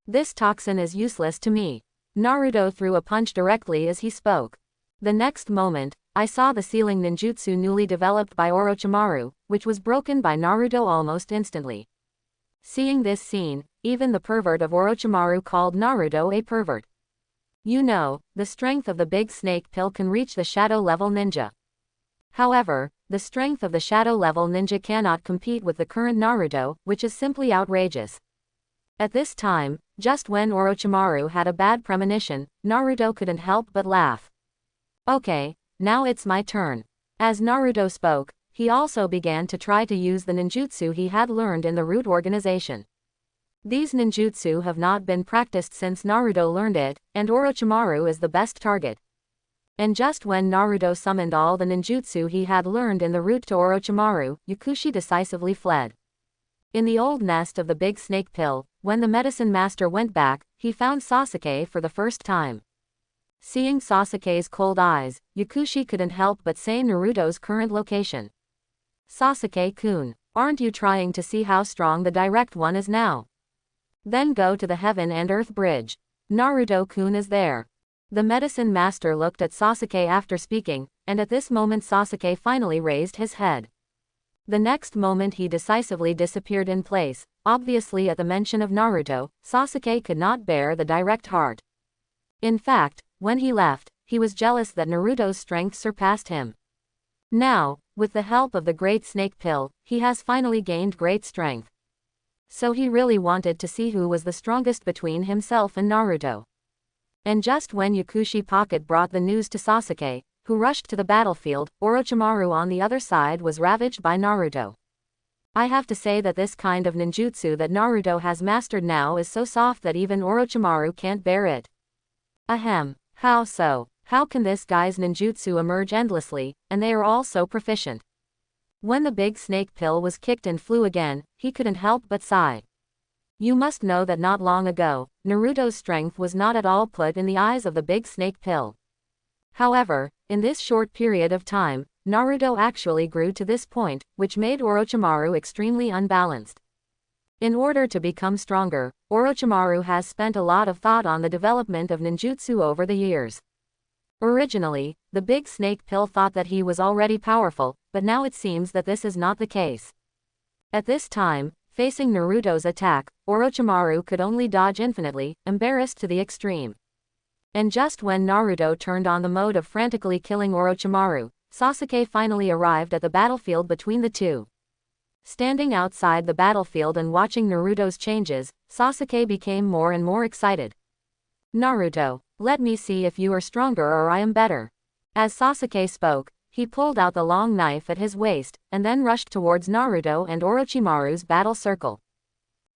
This toxin is useless to me." Naruto threw a punch directly as he spoke. The next moment, I saw the sealing ninjutsu newly developed by Orochimaru, which was broken by Naruto almost instantly. Seeing this scene, even the pervert of Orochimaru called Naruto a pervert. You know, the strength of the big snake pill can reach the shadow level ninja. However, the strength of the shadow level ninja cannot compete with the current Naruto, which is simply outrageous. At this time, just when Orochimaru had a bad premonition, Naruto couldn't help but laugh. "Okay, now it's my turn." As Naruto spoke, he also began to try to use the ninjutsu he had learned in the root organization. These ninjutsu have not been practiced since Naruto learned it, and Orochimaru is the best target. And just when Naruto summoned all the ninjutsu he had learned in the root to Orochimaru, Yakushi decisively fled. In the old nest of the big snake pill, when the medicine master went back, he found Sasuke for the first time. Seeing Sasuke's cold eyes, Yakushi couldn't help but say Naruto's current location. "Sasuke-kun, aren't you trying to see how strong the direct one is now? Then go to the heaven and earth bridge. Naruto-kun is there." The medicine master looked at Sasuke after speaking, and at this moment Sasuke finally raised his head. The next moment he decisively disappeared in place, Obviously at the mention of Naruto, Sasuke could not bear the direct heart. In fact, when he left, he was jealous that Naruto's strength surpassed him. Now, with the help of the Great Snake Pill, he has finally gained great strength. So he really wanted to see who was the strongest between himself and Naruto. And just when Yakushi Pocket brought the news to Sasuke, who rushed to the battlefield, Orochimaru on the other side was ravaged by Naruto. I have to say that this kind of ninjutsu that Naruto has mastered now is so soft that even Orochimaru can't bear it. Ahem, how so? How can this guy's ninjutsu emerge endlessly, and they are all so proficient? When the big snake pill was kicked and flew again, he couldn't help but sigh. You must know that not long ago, Naruto's strength was not at all put in the eyes of the big snake pill. However, in this short period of time, Naruto actually grew to this point, which made Orochimaru extremely unbalanced. In order to become stronger, Orochimaru has spent a lot of thought on the development of ninjutsu over the years. Originally, the big snake pill thought that he was already powerful, but now it seems that this is not the case. At this time, facing Naruto's attack, Orochimaru could only dodge infinitely, embarrassed to the extreme. And just when Naruto turned on the mode of frantically killing Orochimaru, Sasuke finally arrived at the battlefield between the two. Standing outside the battlefield and watching Naruto's changes, Sasuke became more and more excited. Naruto, let me see if you are stronger or I am better. As Sasuke spoke, he pulled out the long knife at his waist, and then rushed towards Naruto and Orochimaru's battle circle.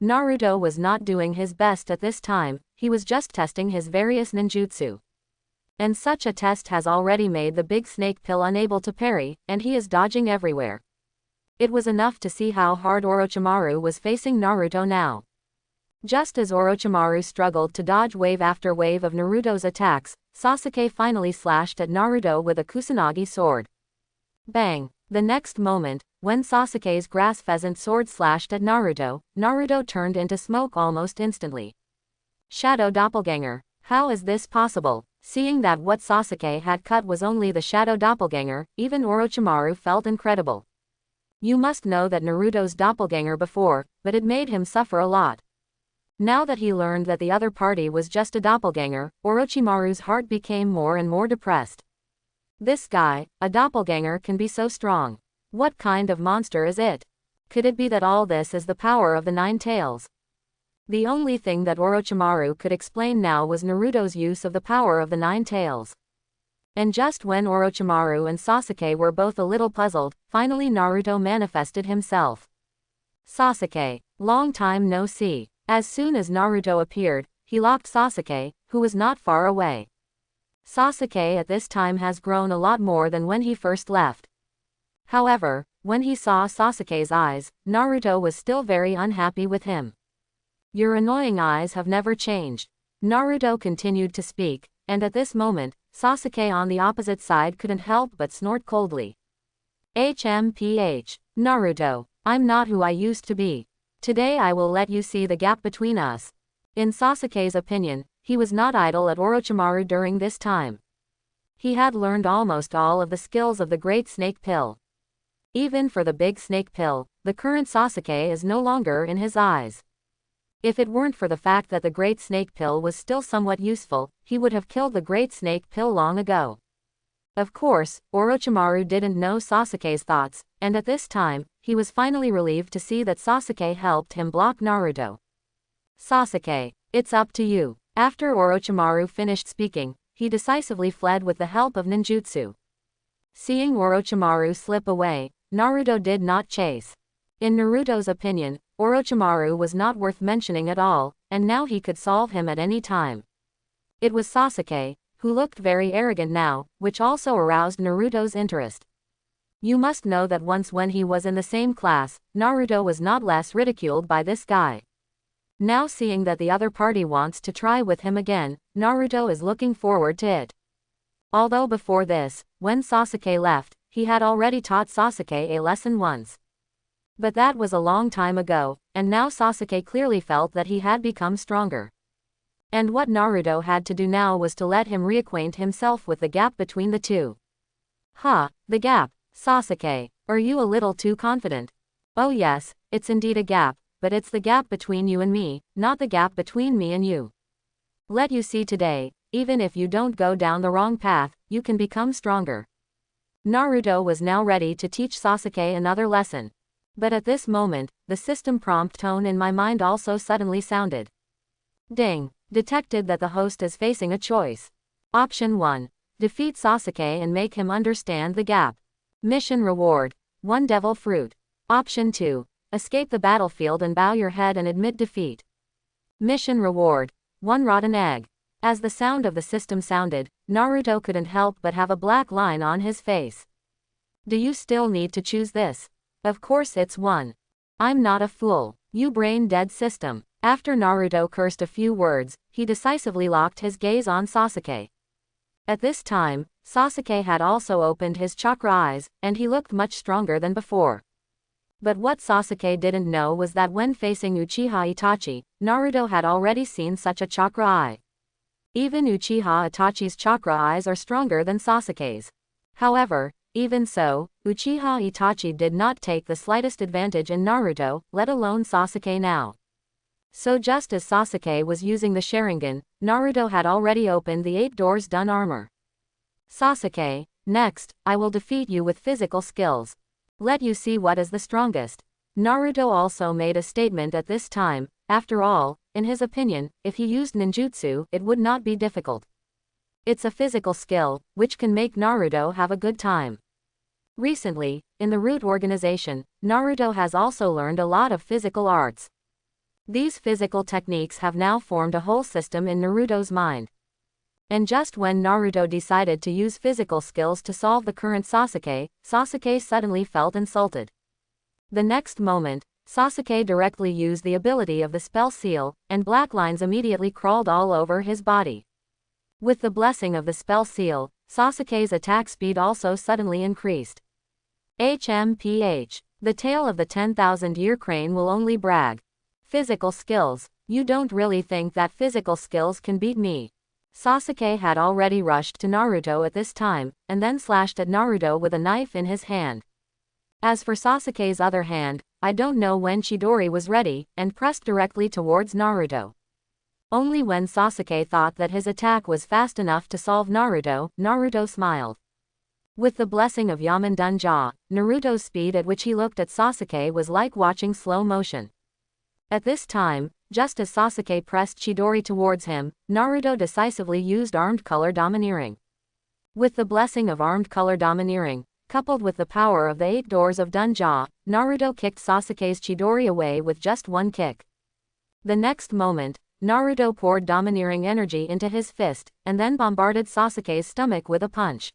Naruto was not doing his best at this time, he was just testing his various ninjutsu. And such a test has already made the big snake pill unable to parry, and he is dodging everywhere. It was enough to see how hard Orochimaru was facing Naruto now. Just as Orochimaru struggled to dodge wave after wave of Naruto's attacks, Sasuke finally slashed at Naruto with a Kusanagi sword. Bang! The next moment, when Sasuke's grass pheasant sword slashed at Naruto, Naruto turned into smoke almost instantly. Shadow Doppelganger. How is this possible? Seeing that what Sasuke had cut was only the Shadow Doppelganger, even Orochimaru felt incredible. You must know that Naruto's doppelganger before, but it made him suffer a lot. Now that he learned that the other party was just a doppelganger, Orochimaru's heart became more and more depressed. This guy, a doppelganger, can be so strong. What kind of monster is it? Could it be that all this is the power of the Nine Tails? The only thing that Orochimaru could explain now was Naruto's use of the power of the Nine Tails. And just when Orochimaru and Sasuke were both a little puzzled, finally Naruto manifested himself. Sasuke, long time no see. As soon as Naruto appeared, he locked Sasuke, who was not far away. Sasuke at this time has grown a lot more than when he first left. However, when he saw Sasuke's eyes, Naruto was still very unhappy with him. Your annoying eyes have never changed. Naruto continued to speak, and at this moment, Sasuke on the opposite side couldn't help but snort coldly. HMPH. Naruto, I'm not who I used to be. Today I will let you see the gap between us. In Sasuke's opinion, he was not idle at Orochimaru during this time. He had learned almost all of the skills of the Great Snake Pill. Even for the Big Snake Pill, the current Sasuke is no longer in his eyes. If it weren't for the fact that the Great Snake Pill was still somewhat useful, he would have killed the Great Snake Pill long ago. Of course, Orochimaru didn't know Sasuke's thoughts, and at this time, he was finally relieved to see that Sasuke helped him block Naruto. Sasuke, it's up to you. After Orochimaru finished speaking, he decisively fled with the help of ninjutsu. Seeing Orochimaru slip away, Naruto did not chase. In Naruto's opinion, Orochimaru was not worth mentioning at all, and now he could solve him at any time. It was Sasuke, who looked very arrogant now, which also aroused Naruto's interest. You must know that once when he was in the same class, Naruto was not less ridiculed by this guy. Now seeing that the other party wants to try with him again, Naruto is looking forward to it. Although before this, when Sasuke left, he had already taught Sasuke a lesson once. But that was a long time ago, and now Sasuke clearly felt that he had become stronger. And what Naruto had to do now was to let him reacquaint himself with the gap between the two. The gap. Sasuke, are you a little too confident? Oh yes, it's indeed a gap, but it's the gap between you and me, not the gap between me and you. Let you see today, even if you don't go down the wrong path, you can become stronger. Naruto was now ready to teach Sasuke another lesson. But at this moment, the system prompt tone in my mind also suddenly sounded. Ding! Detected that the host is facing a choice. Option 1. Defeat Sasuke and make him understand the gap. Mission reward: 1 devil fruit. Option 2. Escape the battlefield and bow your head and admit defeat. Mission reward: 1 rotten egg. As the sound of the system sounded, Naruto couldn't help but have a black line on his face. Do you still need to choose this? Of course it's 1. I'm not a fool. You brain-dead system. After Naruto cursed a few words, he decisively locked his gaze on Sasuke. At this time, Sasuke had also opened his chakra eyes, and he looked much stronger than before. But what Sasuke didn't know was that when facing Uchiha Itachi, Naruto had already seen such a chakra eye. Even Uchiha Itachi's chakra eyes are stronger than Sasuke's. However, even so, Uchiha Itachi did not take the slightest advantage in Naruto, let alone Sasuke now. So just as Sasuke was using the Sharingan, Naruto had already opened the 8 doors done armor. Sasuke, next, I will defeat you with physical skills. Let you see what is the strongest. Naruto also made a statement at this time. After all, in his opinion, if he used ninjutsu, it would not be difficult. It's a physical skill, which can make Naruto have a good time. Recently, in the Root organization, Naruto has also learned a lot of physical arts. These physical techniques have now formed a whole system in Naruto's mind. And just when Naruto decided to use physical skills to solve the current Sasuke, Sasuke suddenly felt insulted. The next moment, Sasuke directly used the ability of the spell seal, and black lines immediately crawled all over his body. With the blessing of the spell seal, Sasuke's attack speed also suddenly increased. HMPH. The tail of the 10,000-year crane will only brag. Physical skills. You don't really think that physical skills can beat me. Sasuke had already rushed to Naruto at this time, and then slashed at Naruto with a knife in his hand. As for Sasuke's other hand, I don't know when Chidori was ready, and pressed directly towards Naruto. Only when Sasuke thought that his attack was fast enough to solve Naruto, Naruto smiled. With the blessing of Yamen Dunja, Naruto's speed at which he looked at Sasuke was like watching slow motion. At this time, just as Sasuke pressed Chidori towards him, Naruto decisively used Armed Color Domineering. With the blessing of Armed Color Domineering, coupled with the power of the 8 doors of Dunja, Naruto kicked Sasuke's Chidori away with just 1 kick. The next moment, Naruto poured domineering energy into his fist, and then bombarded Sasuke's stomach with a punch.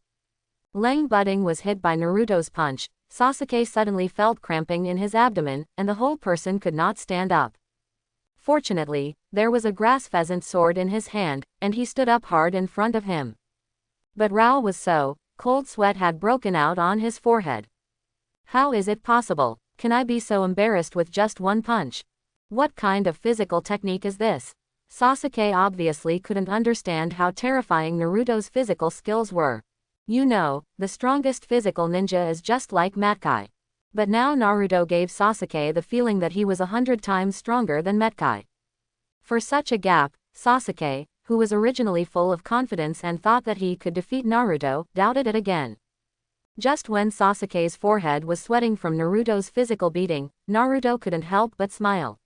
Leng Budding was hit by Naruto's punch. Sasuke suddenly felt cramping in his abdomen, and the whole person could not stand up. Fortunately, there was a grass pheasant sword in his hand, and he stood up hard in front of him. But Rao was so, cold sweat had broken out on his forehead. How is it possible? Can I be so embarrassed with just 1 punch? What kind of physical technique is this? Sasuke obviously couldn't understand how terrifying Naruto's physical skills were. You know, the strongest physical ninja is just like Matkai. But now Naruto gave Sasuke the feeling that he was 100 times stronger than Matkai. For such a gap, Sasuke, who was originally full of confidence and thought that he could defeat Naruto, doubted it again. Just when Sasuke's forehead was sweating from Naruto's physical beating, Naruto couldn't help but smile.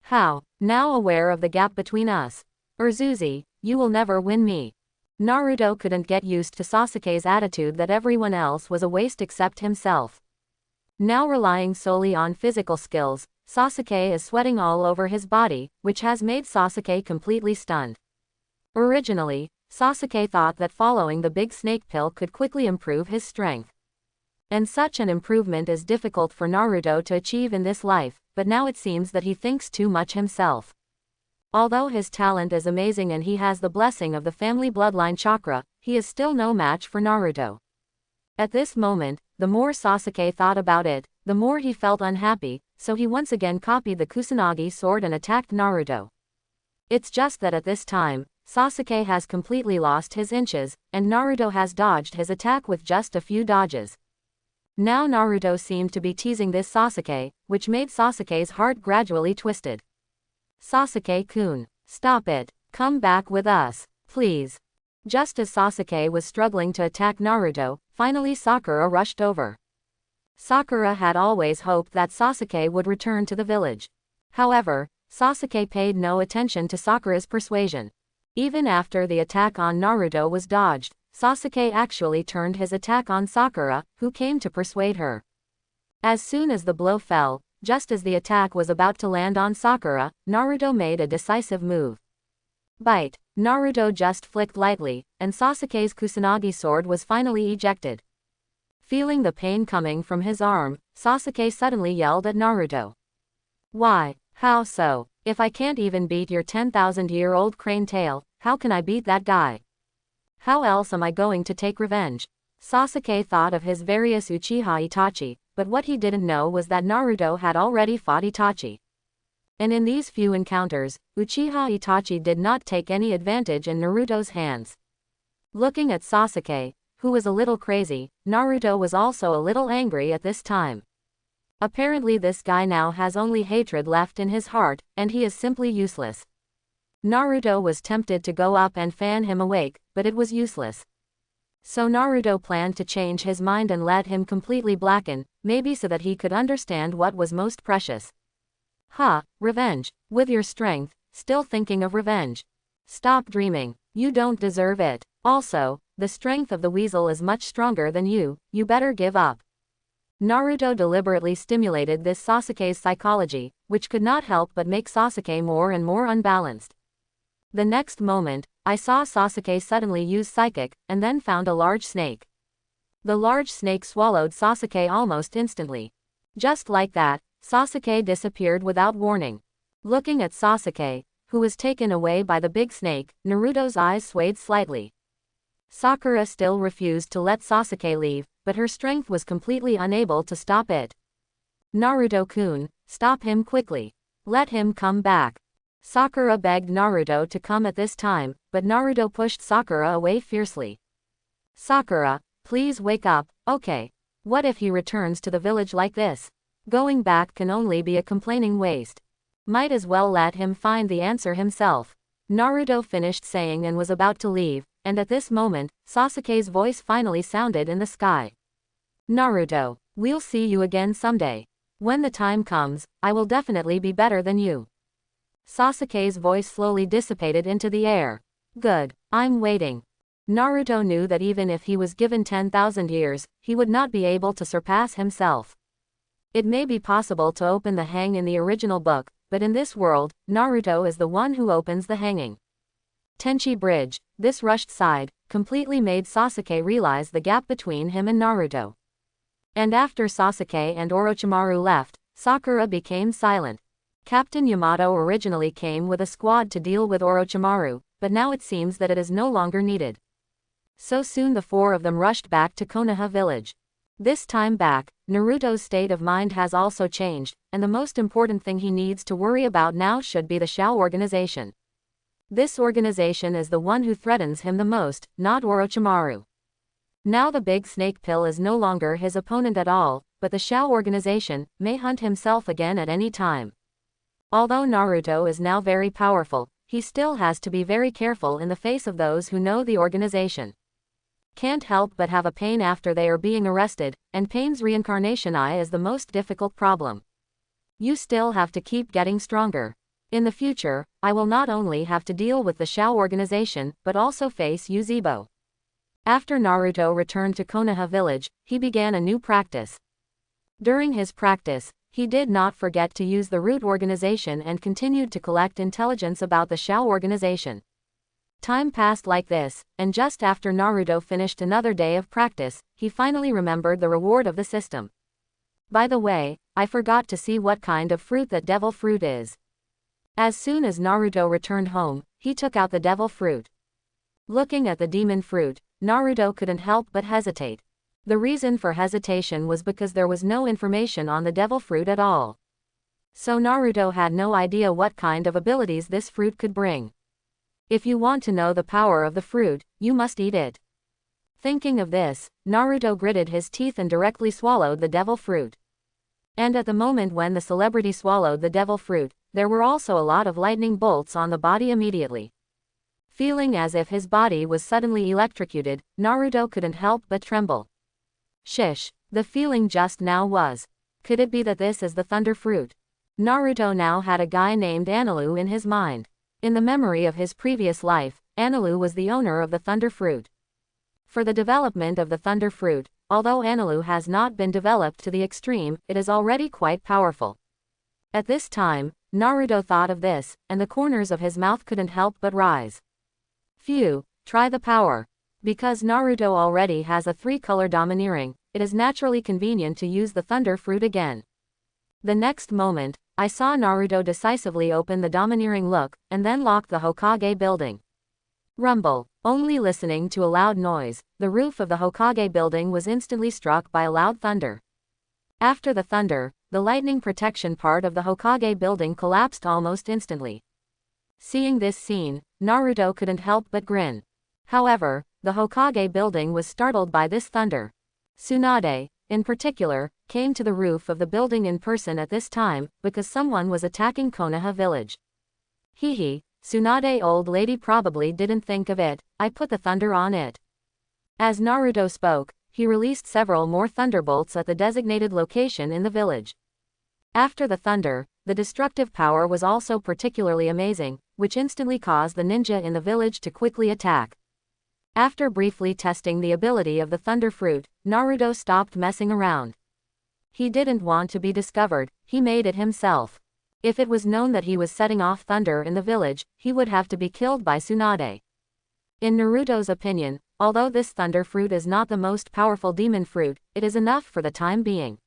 How? Now aware of the gap between us. Urzuzi, you will never win me. Naruto couldn't get used to Sasuke's attitude that everyone else was a waste except himself. Now relying solely on physical skills, Sasuke is sweating all over his body, which has made Sasuke completely stunned. Originally, Sasuke thought that following the big snake pill could quickly improve his strength. And such an improvement is difficult for Naruto to achieve in this life, but now it seems that he thinks too much himself. Although his talent is amazing and he has the blessing of the family bloodline chakra, he is still no match for Naruto. At this moment, the more Sasuke thought about it, the more he felt unhappy, so he once again copied the Kusanagi sword and attacked Naruto. It's just that at this time, Sasuke has completely lost his inches, and Naruto has dodged his attack with just a few dodges. Now Naruto seemed to be teasing this Sasuke, which made Sasuke's heart gradually twisted. Sasuke-kun, stop it. Come back with us, please. Just as Sasuke was struggling to attack Naruto, finally Sakura rushed over. Sakura had always hoped that Sasuke would return to the village. However, Sasuke paid no attention to Sakura's persuasion. Even after the attack on Naruto was dodged, Sasuke actually turned his attack on Sakura, who came to persuade her. As soon as the blow fell, just as the attack was about to land on Sakura, Naruto made a decisive move. Bite. Naruto just flicked lightly, and Sasuke's Kusanagi sword was finally ejected. Feeling the pain coming from his arm, Sasuke suddenly yelled at Naruto. Why? How so? If I can't even beat your 10,000-year-old crane tail, how can I beat that guy? How else am I going to take revenge? Sasuke thought of his various Uchiha Itachi, but what he didn't know was that Naruto had already fought Itachi. And in these few encounters, Uchiha Itachi did not take any advantage in Naruto's hands. Looking at Sasuke, who was a little crazy, Naruto was also a little angry at this time. Apparently this guy now has only hatred left in his heart, and he is simply useless. Naruto was tempted to go up and fan him awake, but it was useless. So Naruto planned to change his mind and let him completely blacken, maybe so that he could understand what was most precious. Revenge. With your strength, still thinking of revenge. Stop dreaming. You don't deserve it. Also, the strength of the weasel is much stronger than you better give up. Naruto deliberately stimulated this Sasuke's psychology, which could not help but make Sasuke more and more unbalanced. The next moment, I saw Sasuke suddenly use psychic, and then found a large snake. The large snake swallowed Sasuke almost instantly. Just like that, Sasuke disappeared without warning. Looking at Sasuke, who was taken away by the big snake, Naruto's eyes swayed slightly. Sakura still refused to let Sasuke leave, but her strength was completely unable to stop it. Naruto-kun, stop him quickly. Let him come back. Sakura begged Naruto to come at this time, but Naruto pushed Sakura away fiercely. Sakura, please wake up, okay. What if he returns to the village like this? Going back can only be a complaining waste. Might as well let him find the answer himself. Naruto finished saying and was about to leave, and at this moment, Sasuke's voice finally sounded in the sky. Naruto, we'll see you again someday. When the time comes, I will definitely be better than you. Sasuke's voice slowly dissipated into the air. Good, I'm waiting. Naruto knew that even if he was given 10,000 years, he would not be able to surpass himself. It may be possible to open the hang in the original book, but in this world, Naruto is the one who opens the hanging. Tenchi Bridge, this rushed side, completely made Sasuke realize the gap between him and Naruto. And after Sasuke and Orochimaru left, Sakura became silent. Captain Yamato originally came with a squad to deal with Orochimaru, but now it seems that it is no longer needed. So soon the four of them rushed back to Konoha village. This time back, Naruto's state of mind has also changed, and the most important thing he needs to worry about now should be the Shao organization. This organization is the one who threatens him the most, not Orochimaru. Now the big snake pill is no longer his opponent at all, but the Shao organization may hunt himself again at any time. Although Naruto is now very powerful, he still has to be very careful in the face of those who know the organization. Can't help but have a pain after they are being arrested, and Pain's reincarnation eye is the most difficult problem. You still have to keep getting stronger. In the future, I will not only have to deal with the Shao organization, but also face Yuzebo. After Naruto returned to Konoha village, he began a new practice. During his practice, he did not forget to use the root organization and continued to collect intelligence about the Shao organization. Time passed like this, and just after Naruto finished another day of practice, he finally remembered the reward of the system. By the way, I forgot to see what kind of fruit that devil fruit is. As soon as Naruto returned home, he took out the devil fruit. Looking at the demon fruit, Naruto couldn't help but hesitate. The reason for hesitation was because there was no information on the devil fruit at all. So Naruto had no idea what kind of abilities this fruit could bring. If you want to know the power of the fruit, you must eat it. Thinking of this, Naruto gritted his teeth and directly swallowed the devil fruit. And at the moment when the celebrity swallowed the devil fruit, there were also a lot of lightning bolts on the body immediately. Feeling as if his body was suddenly electrocuted, Naruto couldn't help but tremble. Shish, the feeling just now was. Could it be that this is the thunder fruit? Naruto now had a guy named Analu in his mind. In the memory of his previous life, Analu was the owner of the thunder fruit. For the development of the thunder fruit, although Analu has not been developed to the extreme, it is already quite powerful. At this time, Naruto thought of this, and the corners of his mouth couldn't help but rise. Phew, try the power. Because Naruto already has a 3-color domineering, it is naturally convenient to use the thunder fruit again. The next moment, I saw Naruto decisively open the domineering look, and then lock the Hokage building. Rumble. Only listening to a loud noise, the roof of the Hokage building was instantly struck by a loud thunder. After the thunder, the lightning protection part of the Hokage building collapsed almost instantly. Seeing this scene, Naruto couldn't help but grin. However, the Hokage building was startled by this thunder. Tsunade, in particular, came to the roof of the building in person at this time, because someone was attacking Konoha village. Hehe, Tsunade old lady probably didn't think of it, I put the thunder on it. As Naruto spoke, he released several more thunderbolts at the designated location in the village. After the thunder, the destructive power was also particularly amazing, which instantly caused the ninja in the village to quickly attack. After briefly testing the ability of the thunder fruit, Naruto stopped messing around. He didn't want to be discovered, he made it himself. If it was known that he was setting off thunder in the village, he would have to be killed by Tsunade. In Naruto's opinion, although this thunder fruit is not the most powerful demon fruit, it is enough for the time being.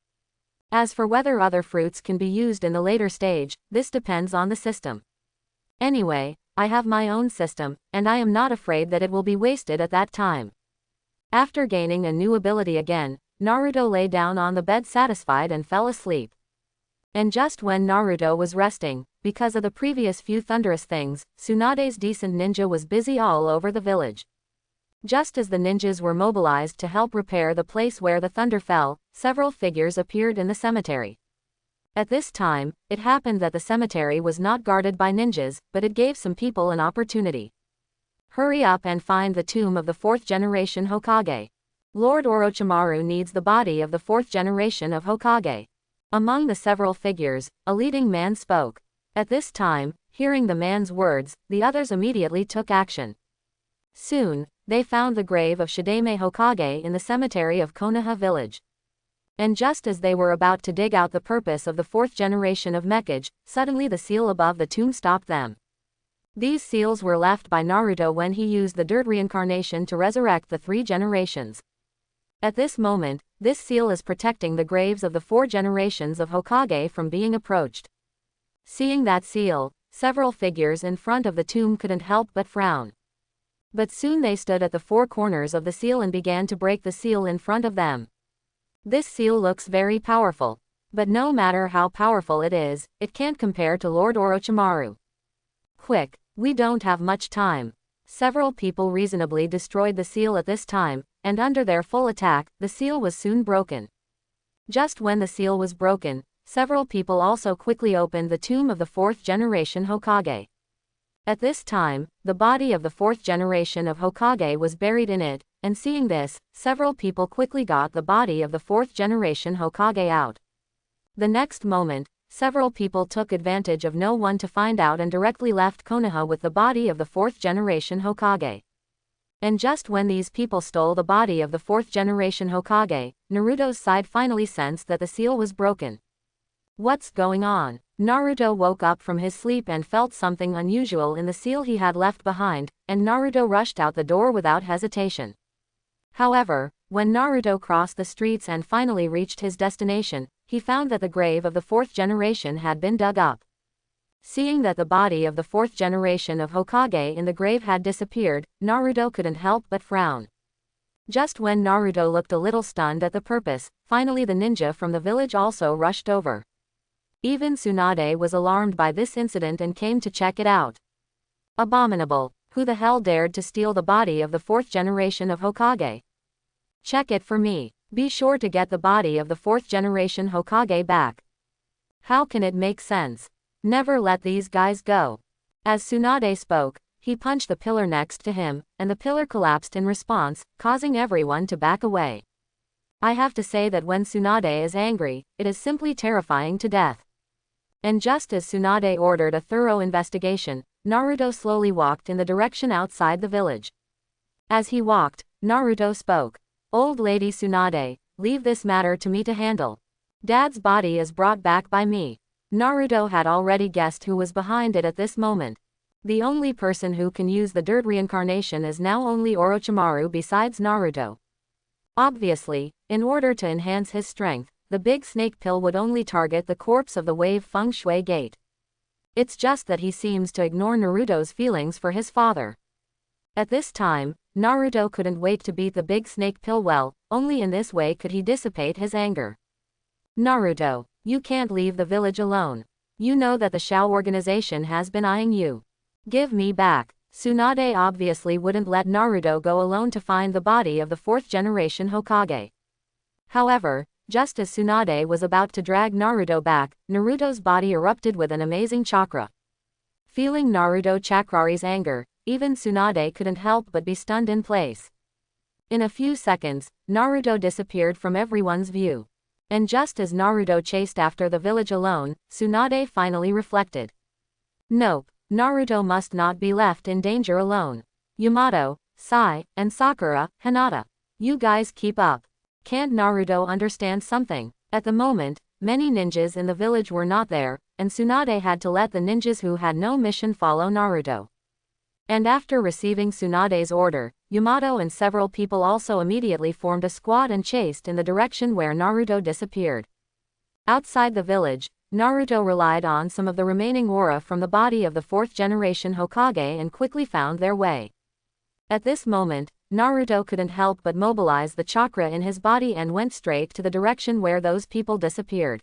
As for whether other fruits can be used in the later stage, this depends on the system. Anyway, I have my own system, and I am not afraid that it will be wasted at that time. After gaining a new ability again, Naruto lay down on the bed satisfied and fell asleep. And just when Naruto was resting, because of the previous few thunderous things, Tsunade's decent ninja was busy all over the village. Just as the ninjas were mobilized to help repair the place where the thunder fell, several figures appeared in the cemetery. At this time, it happened that the cemetery was not guarded by ninjas, but it gave some people an opportunity. Hurry up and find the tomb of the 4th generation Hokage. Lord Orochimaru needs the body of the 4th generation of Hokage. Among the several figures, a leading man spoke. At this time, hearing the man's words, the others immediately took action. Soon, they found the grave of Shidame Hokage in the cemetery of Konoha village. And just as they were about to dig out the purpose of the 4th generation of Mekage, suddenly the seal above the tomb stopped them. These seals were left by Naruto when he used the dirt reincarnation to resurrect the 3 generations. At this moment, this seal is protecting the graves of the 4 generations of Hokage from being approached. Seeing that seal, several figures in front of the tomb couldn't help but frown. But soon they stood at the 4 corners of the seal and began to break the seal in front of them. This seal looks very powerful. But no matter how powerful it is, it can't compare to Lord Orochimaru. Quick, we don't have much time. Several people reasonably destroyed the seal at this time, and under their full attack, the seal was soon broken. Just when the seal was broken, several people also quickly opened the tomb of the 4th generation Hokage. At this time, the body of the 4th generation of Hokage was buried in it, and seeing this, several people quickly got the body of the 4th generation Hokage out. The next moment, several people took advantage of no one to find out and directly left Konoha with the body of the 4th generation Hokage. And just when these people stole the body of the 4th generation Hokage, Naruto's side finally sensed that the seal was broken. What's going on? Naruto woke up from his sleep and felt something unusual in the seal he had left behind, and Naruto rushed out the door without hesitation. However, when Naruto crossed the streets and finally reached his destination, he found that the grave of the 4th generation had been dug up. Seeing that the body of the 4th generation of Hokage in the grave had disappeared, Naruto couldn't help but frown. Just when Naruto looked a little stunned at the purpose, finally the ninja from the village also rushed over. Even Tsunade was alarmed by this incident and came to check it out. Abominable! Who the hell dared to steal the body of the 4th generation of Hokage? Check it for me. Be sure to get the body of the 4th generation Hokage back. How can it make sense? Never let these guys go. As Tsunade spoke, he punched the pillar next to him, and the pillar collapsed in response, causing everyone to back away. I have to say that when Tsunade is angry, it is simply terrifying to death. And just as Tsunade ordered a thorough investigation, Naruto slowly walked in the direction outside the village. As he walked, Naruto spoke. Old lady Tsunade, leave this matter to me to handle. Dad's body is brought back by me. Naruto had already guessed who was behind it at this moment. The only person who can use the dirt reincarnation is now only Orochimaru besides Naruto. Obviously, in order to enhance his strength, the big snake pill would only target the corpse of the wave feng shui gate. It's just that he seems to ignore Naruto's feelings for his father. At this time, Naruto couldn't wait to beat the big snake pill well, only in this way could he dissipate his anger. Naruto, you can't leave the village alone. You know that the Shao organization has been eyeing you. Give me back. Tsunade obviously wouldn't let Naruto go alone to find the body of the 4th generation Hokage. However, just as Tsunade was about to drag Naruto back, Naruto's body erupted with an amazing chakra. Feeling Naruto Chakrari's anger, even Tsunade couldn't help but be stunned in place. In a few seconds, Naruto disappeared from everyone's view. And just as Naruto chased after the village alone, Tsunade finally reflected. Nope, Naruto must not be left in danger alone. Yamato, Sai, and Sakura, Hinata. You guys keep up. Can't Naruto understand something? At the moment, many ninjas in the village were not there, and Tsunade had to let the ninjas who had no mission follow Naruto. And after receiving Tsunade's order, Yamato and several people also immediately formed a squad and chased in the direction where Naruto disappeared. Outside the village, Naruto relied on some of the remaining aura from the body of the 4th generation Hokage and quickly found their way. At this moment, Naruto couldn't help but mobilize the chakra in his body and went straight to the direction where those people disappeared.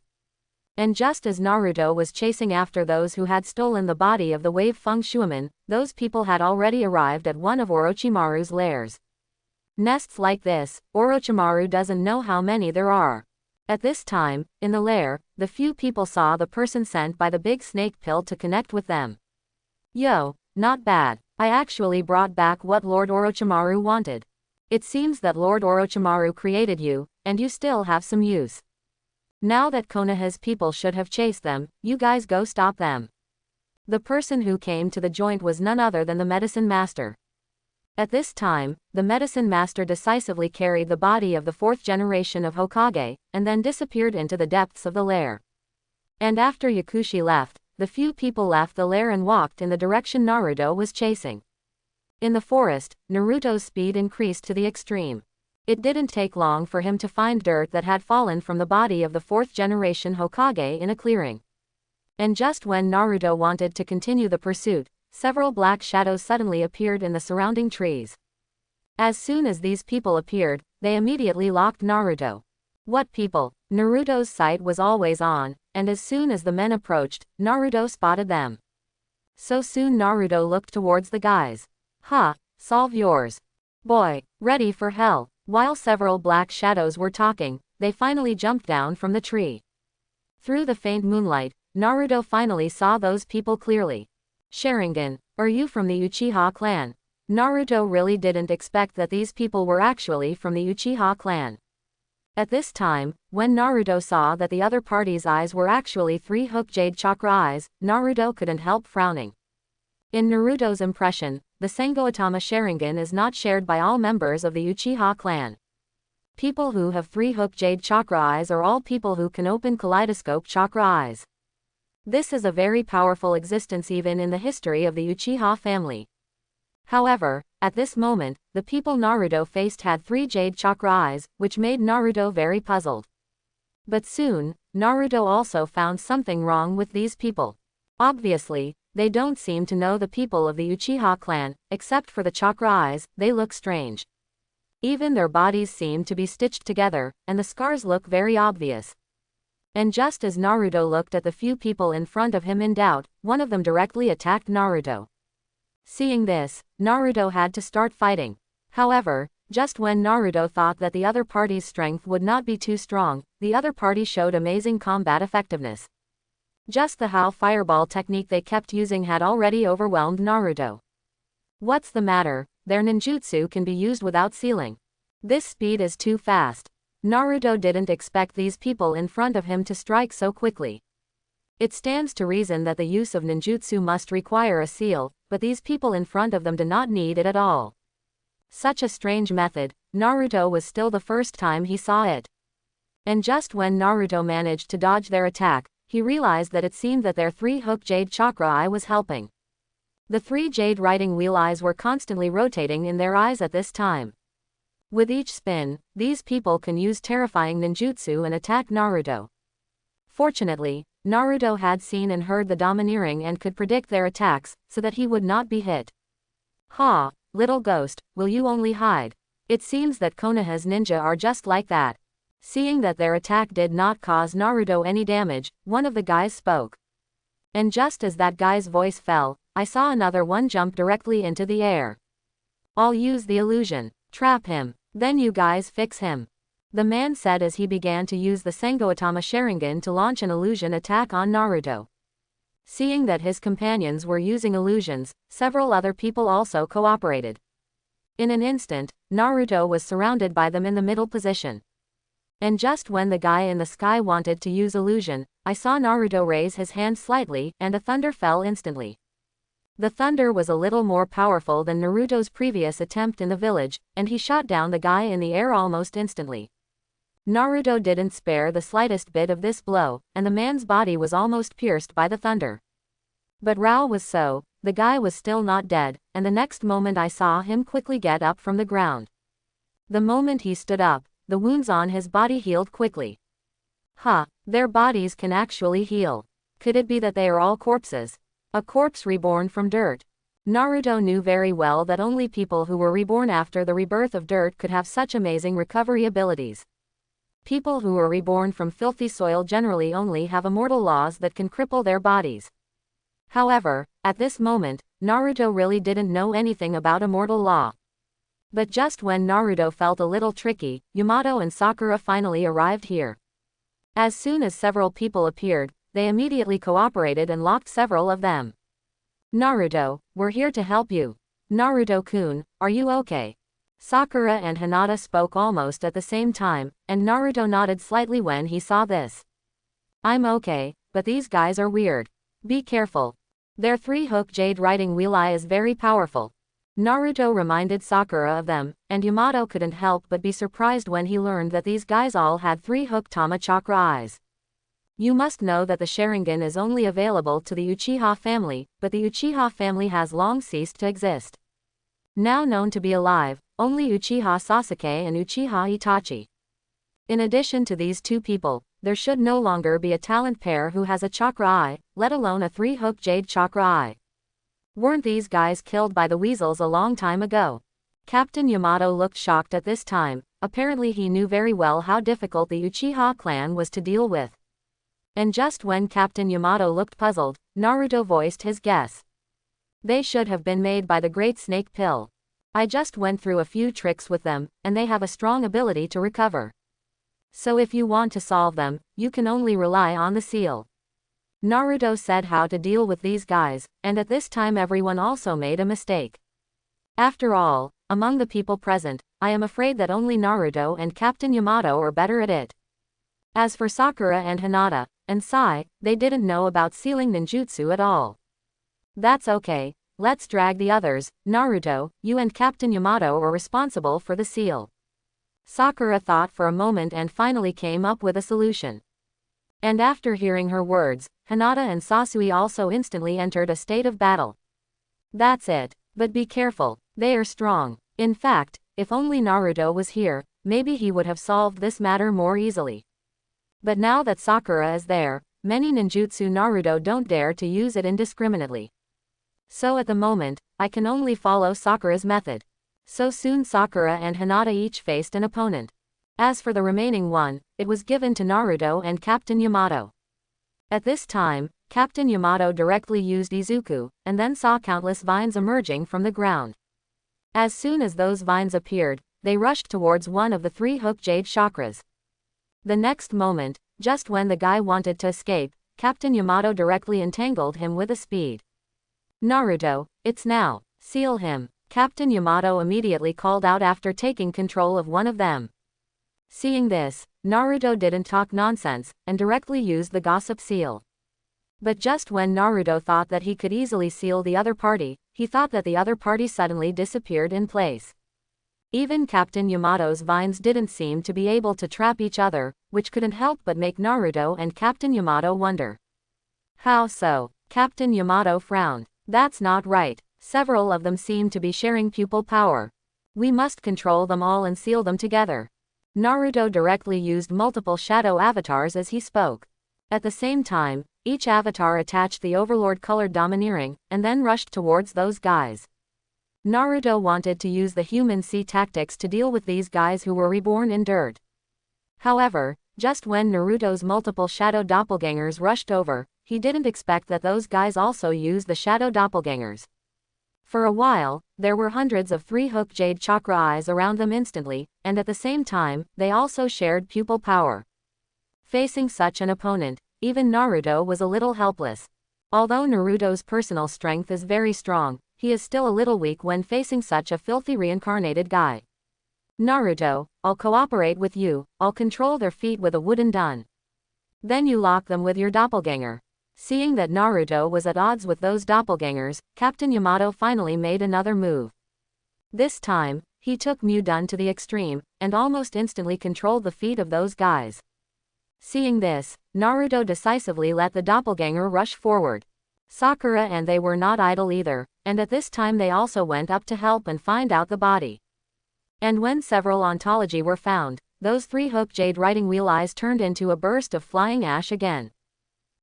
And just as Naruto was chasing after those who had stolen the body of the wave feng shuiman, those people had already arrived at one of Orochimaru's lairs. Nests like this, Orochimaru doesn't know how many there are. At this time, in the lair, the few people saw the person sent by the big snake pill to connect with them. Yo, not bad. I actually brought back what Lord Orochimaru wanted. It seems that Lord Orochimaru created you, and you still have some use. Now that Konoha's people should have chased them, you guys go stop them. The person who came to the joint was none other than the medicine master. At this time, the medicine master decisively carried the body of the 4th generation of Hokage, and then disappeared into the depths of the lair. And after Yakushi left, the few people left the lair and walked in the direction Naruto was chasing. In the forest, Naruto's speed increased to the extreme. It didn't take long for him to find dirt that had fallen from the body of the 4th generation Hokage in a clearing. And just when Naruto wanted to continue the pursuit, several black shadows suddenly appeared in the surrounding trees. As soon as these people appeared, they immediately locked Naruto. What people? Naruto's sight was always on, and as soon as the men approached, Naruto spotted them. So soon Naruto looked towards the guys. Ha, solve yours. Boy, ready for hell. While several black shadows were talking, they finally jumped down from the tree. Through the faint moonlight, Naruto finally saw those people clearly. Sharingan, are you from the Uchiha clan? Naruto really didn't expect that these people were actually from the Uchiha clan. At this time, when Naruto saw that the other party's eyes were actually 3 hook jade chakra eyes, Naruto couldn't help frowning. In Naruto's impression, the Sengoatama Sharingan is not shared by all members of the Uchiha clan. People who have 3 hook jade chakra eyes are all people who can open kaleidoscope chakra eyes. This is a very powerful existence even in the history of the Uchiha family. However, at this moment, the people Naruto faced had 3 jade chakra eyes, which made Naruto very puzzled. But soon, Naruto also found something wrong with these people. Obviously, they don't seem to know the people of the Uchiha clan, except for the chakra eyes, they look strange. Even their bodies seem to be stitched together, and the scars look very obvious. And just as Naruto looked at the few people in front of him in doubt, one of them directly attacked Naruto. Seeing this, Naruto had to start fighting. However, Just when Naruto thought that the other party's strength would not be too strong, the other party showed amazing combat effectiveness. Just the How Fireball technique they kept using had already overwhelmed Naruto. What's the matter? Their ninjutsu can be used without ceiling. This speed is too fast. Naruto didn't expect these people in front of him to strike so quickly. It stands to reason that the use of ninjutsu must require a seal, but these people in front of them do not need it at all. Such a strange method. Naruto was still the first time he saw it. And just when Naruto managed to dodge their attack, he realized that it seemed that their 3-hook jade chakra eye was helping. The 3 jade riding wheel eyes were constantly rotating in their eyes at this time. With each spin, these people can use terrifying ninjutsu and attack Naruto. Fortunately, Naruto had seen and heard the domineering and could predict their attacks, so that he would not be hit. Ha, little ghost, will you only hide? It seems that Konoha's ninja are just like that. Seeing that their attack did not cause Naruto any damage, one of the guys spoke. And just as that guy's voice fell, I saw another one jump directly into the air. I'll use the illusion. Trap him. Then you guys fix him. The man said as he began to use the Sengoatama Sharingan to launch an illusion attack on Naruto. Seeing that his companions were using illusions, several other people also cooperated. In an instant, Naruto was surrounded by them in the middle position. And just when the guy in the sky wanted to use illusion, I saw Naruto raise his hand slightly, and a thunder fell instantly. The thunder was a little more powerful than Naruto's previous attempt in the village, and he shot down the guy in the air almost instantly. Naruto didn't spare the slightest bit of this blow, and the man's body was almost pierced by the thunder. But Rao was so, the guy was still not dead, and the next moment I saw him quickly get up from the ground. The moment he stood up, the wounds on his body healed quickly. Their bodies can actually heal. Could it be that they are all corpses? A corpse reborn from dirt. Naruto knew very well that only people who were reborn after the rebirth of dirt could have such amazing recovery abilities. People who are reborn from filthy soil generally only have immortal laws that can cripple their bodies. However, at this moment, Naruto really didn't know anything about immortal law. But just when Naruto felt a little tricky, Yamato and Sakura finally arrived here. As soon as several people appeared, they immediately cooperated and locked several of them. Naruto, we're here to help you. Naruto-kun, are you okay? Sakura and Hinata spoke almost at the same time, and Naruto nodded slightly when he saw this. I'm okay, but these guys are weird. Be careful. Their 3-hook jade riding wheel eye is very powerful. Naruto reminded Sakura of them, and Yamato couldn't help but be surprised when he learned that these guys all had 3-hook Tama chakra eyes. You must know that the Sharingan is only available to the Uchiha family, but the Uchiha family has long ceased to exist. Now known to be alive, only Uchiha Sasuke and Uchiha Itachi. In addition to these two people, there should no longer be a talent pair who has a chakra eye, let alone a 3-hook jade chakra eye. Weren't these guys killed by the weasels a long time ago? Captain Yamato looked shocked at this time. Apparently he knew very well how difficult the Uchiha clan was to deal with. And just when Captain Yamato looked puzzled, Naruto voiced his guess. They should have been made by the Great Snake Pill. I just went through a few tricks with them, and they have a strong ability to recover. So if you want to solve them, you can only rely on the seal. Naruto said how to deal with these guys, and at this time everyone also made a mistake. After all, among the people present, I am afraid that only Naruto and Captain Yamato are better at it. As for Sakura and Hinata, and Sai, they didn't know about sealing ninjutsu at all. That's okay, let's drag the others. Naruto, you and Captain Yamato are responsible for the seal. Sakura thought for a moment and finally came up with a solution. And after hearing her words, Hinata and Sasui also instantly entered a state of battle. That's it, but be careful, they are strong. In fact, if only Naruto was here, maybe he would have solved this matter more easily. But now that Sakura is there, many ninjutsu Naruto don't dare to use it indiscriminately. So at the moment, I can only follow Sakura's method. So soon Sakura and Hinata each faced an opponent. As for the remaining one, it was given to Naruto and Captain Yamato. At this time, Captain Yamato directly used Izuku, and then saw countless vines emerging from the ground. As soon as those vines appeared, they rushed towards one of the 3 hook jade chakras. The next moment, just when the guy wanted to escape, Captain Yamato directly entangled him with a speed. Naruto, it's now. Seal him. Captain Yamato immediately called out after taking control of one of them. Seeing this, Naruto didn't talk nonsense, and directly used the gossip seal. But just when Naruto thought that he could easily seal the other party, he thought that the other party suddenly disappeared in place. Even Captain Yamato's vines didn't seem to be able to trap each other, which couldn't help but make Naruto and Captain Yamato wonder. How so? Captain Yamato frowned. That's not right. Several of them seem to be sharing pupil power. We must control them all and seal them together. Naruto directly used multiple shadow avatars as he spoke. At the same time, each avatar attached the overlord colored domineering, and then rushed towards those guys. Naruto wanted to use the human sea tactics to deal with these guys who were reborn in dirt. However, just when Naruto's multiple shadow doppelgangers rushed over, he didn't expect that those guys also used the shadow doppelgangers. For a while, there were hundreds of 3 hook jade chakra eyes around them instantly, and at the same time, they also shared pupil power. Facing such an opponent, even Naruto was a little helpless. Although Naruto's personal strength is very strong, he is still a little weak when facing such a filthy reincarnated guy. Naruto, I'll cooperate with you, I'll control their feet with a wooden dun. Then you lock them with your doppelganger. Seeing that Naruto was at odds with those doppelgangers, Captain Yamato finally made another move. This time, he took Mudun to the extreme, and almost instantly controlled the feet of those guys. Seeing this, Naruto decisively let the doppelganger rush forward. Sakura and they were not idle either, and at this time they also went up to help and find out the body. And when several ontology were found, those 3 hook jade riding wheel eyes turned into a burst of flying ash again.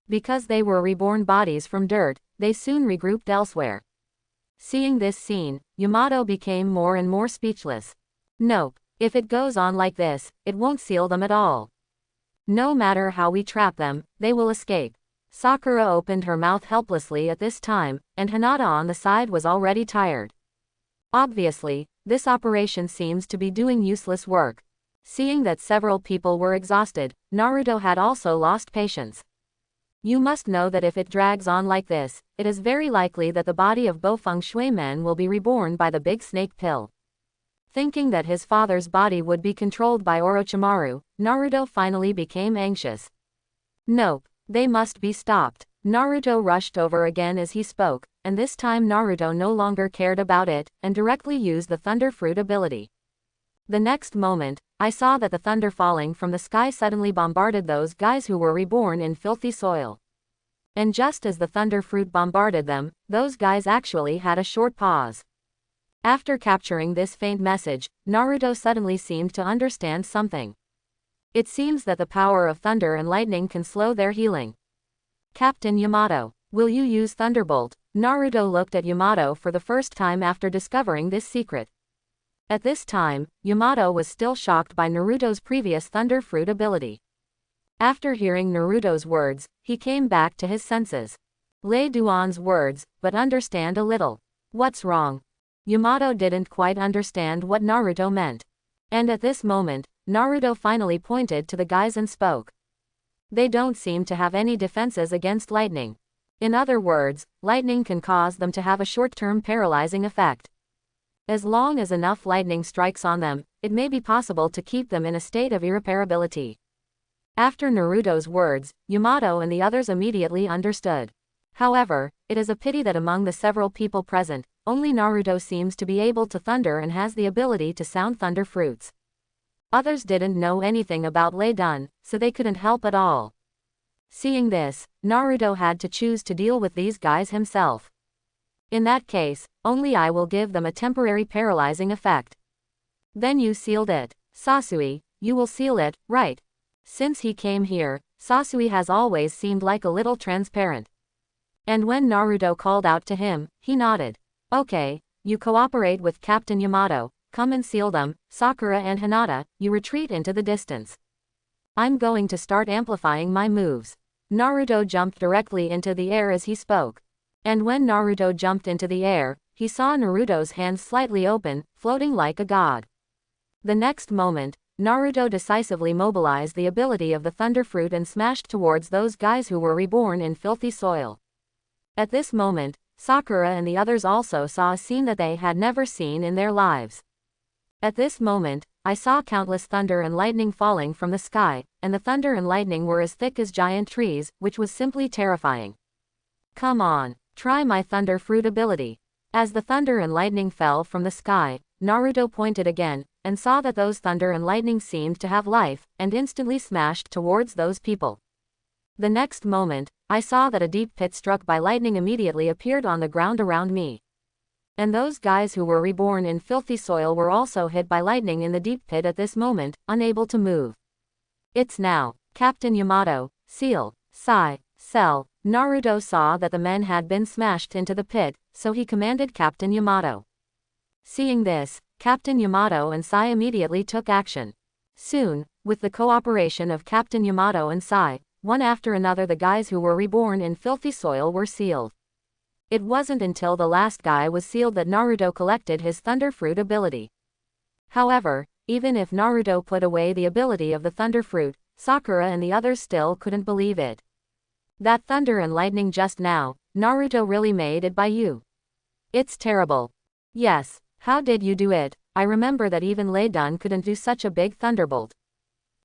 Because they were reborn bodies from dirt, they soon regrouped elsewhere. Seeing this scene, Yamato became more and more speechless. Nope, if it goes on like this, it won't seal them at all. No matter how we trap them, they will escape. Sakura opened her mouth helplessly at this time, and Hinata on the side was already tired. Obviously, this operation seems to be doing useless work. Seeing that several people were exhausted, Naruto had also lost patience. You must know that if it drags on like this, it is very likely that the body of Bo Feng Shui Men will be reborn by the big snake pill. Thinking that his father's body would be controlled by Orochimaru, Naruto finally became anxious. Nope, they must be stopped. Naruto rushed over again as he spoke, and this time Naruto no longer cared about it, and directly used the Thunder Fruit ability. The next moment, I saw that the thunder falling from the sky suddenly bombarded those guys who were reborn in filthy soil. And just as the thunder fruit bombarded them, those guys actually had a short pause. After capturing this faint message, Naruto suddenly seemed to understand something. It seems that the power of thunder and lightning can slow their healing. Captain Yamato, will you use Thunderbolt? Naruto looked at Yamato for the first time after discovering this secret. At this time, Yamato was still shocked by Naruto's previous Thunder Fruit ability. After hearing Naruto's words, he came back to his senses. Lei Duan's words, but understand a little. What's wrong? Yamato didn't quite understand what Naruto meant. And at this moment, Naruto finally pointed to the guys and spoke. They don't seem to have any defenses against lightning. In other words, lightning can cause them to have a short-term paralyzing effect. As long as enough lightning strikes on them, it may be possible to keep them in a state of irreparability. After Naruto's words, Yamato and the others immediately understood. However, it is a pity that among the several people present, only Naruto seems to be able to thunder and has the ability to sound thunder fruits. Others didn't know anything about Lei Dun, so they couldn't help at all. Seeing this, Naruto had to choose to deal with these guys himself. In that case, only I will give them a temporary paralyzing effect. Then you sealed it. Sasui, you will seal it, right? Since he came here, Sasui has always seemed like a little transparent. And when Naruto called out to him, he nodded. Okay, you cooperate with Captain Yamato, come and seal them. Sakura and Hinata, you retreat into the distance. I'm going to start amplifying my moves. Naruto jumped directly into the air as he spoke. And when Naruto jumped into the air, he saw Naruto's hands slightly open, floating like a god. The next moment, Naruto decisively mobilized the ability of the Thunder Fruit and smashed towards those guys who were reborn in filthy soil. At this moment, Sakura and the others also saw a scene that they had never seen in their lives. At this moment, I saw countless thunder and lightning falling from the sky, and the thunder and lightning were as thick as giant trees, which was simply terrifying. Come on, try my Thunder Fruit ability. As the thunder and lightning fell from the sky, Naruto pointed again, and saw that those thunder and lightning seemed to have life, and instantly smashed towards those people. The next moment, I saw that a deep pit struck by lightning immediately appeared on the ground around me. And those guys who were reborn in filthy soil were also hit by lightning in the deep pit at this moment, unable to move. It's now, Captain Yamato, Seal, Sai, Cell. Naruto saw that the men had been smashed into the pit, so he commanded Captain Yamato. Seeing this, Captain Yamato and Sai immediately took action. Soon, with the cooperation of Captain Yamato and Sai, one after another the guys who were reborn in filthy soil were sealed. It wasn't until the last guy was sealed that Naruto collected his Thunder Fruit ability. However, even if Naruto put away the ability of the Thunder Fruit, Sakura and the others still couldn't believe it. That thunder and lightning just now, Naruto really made it by you. It's terrible. Yes, how did you do it? I remember that even Leidun couldn't do such a big thunderbolt.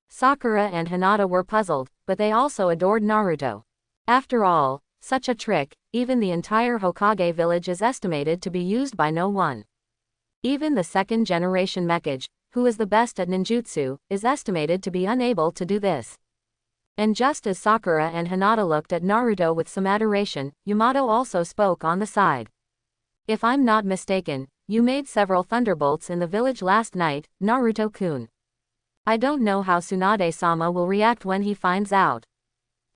Sakura and Hinata were puzzled, but they also adored Naruto. After all, such a trick, even the entire Hokage village is estimated to be used by no one. Even the second generation Mekage, who is the best at ninjutsu, is estimated to be unable to do this. And just as Sakura and Hinata looked at Naruto with some adoration, Yamato also spoke on the side. If I'm not mistaken, you made several thunderbolts in the village last night, Naruto-kun. I don't know how Tsunade-sama will react when he finds out.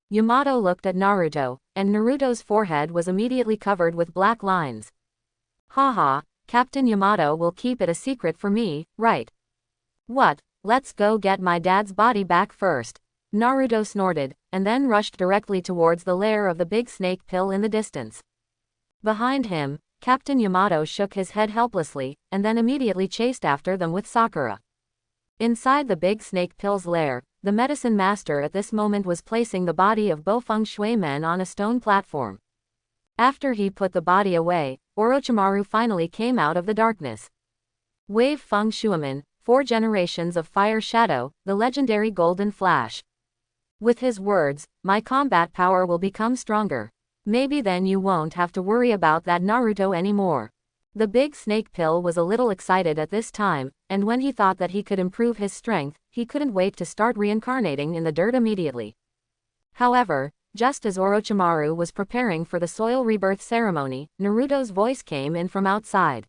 Yamato looked at Naruto, and Naruto's forehead was immediately covered with black lines. Haha, Captain Yamato will keep it a secret for me, right? What, let's go get my dad's body back first. Naruto snorted, and then rushed directly towards the lair of the big snake pill in the distance. Behind him, Captain Yamato shook his head helplessly, and then immediately chased after them with Sakura. Inside the big snake pill's lair, the medicine master at this moment was placing the body of Bo Feng Shui Men on a stone platform. After he put the body away, Orochimaru finally came out of the darkness. Wave Feng Shuiman, 4 generations of Fire Shadow, the legendary Golden Flash. With his words, my combat power will become stronger. Maybe then you won't have to worry about that Naruto anymore. The big snake pill was a little excited at this time, and when he thought that he could improve his strength, he couldn't wait to start reincarnating in the dirt immediately. However, just as Orochimaru was preparing for the soil rebirth ceremony, Naruto's voice came in from outside.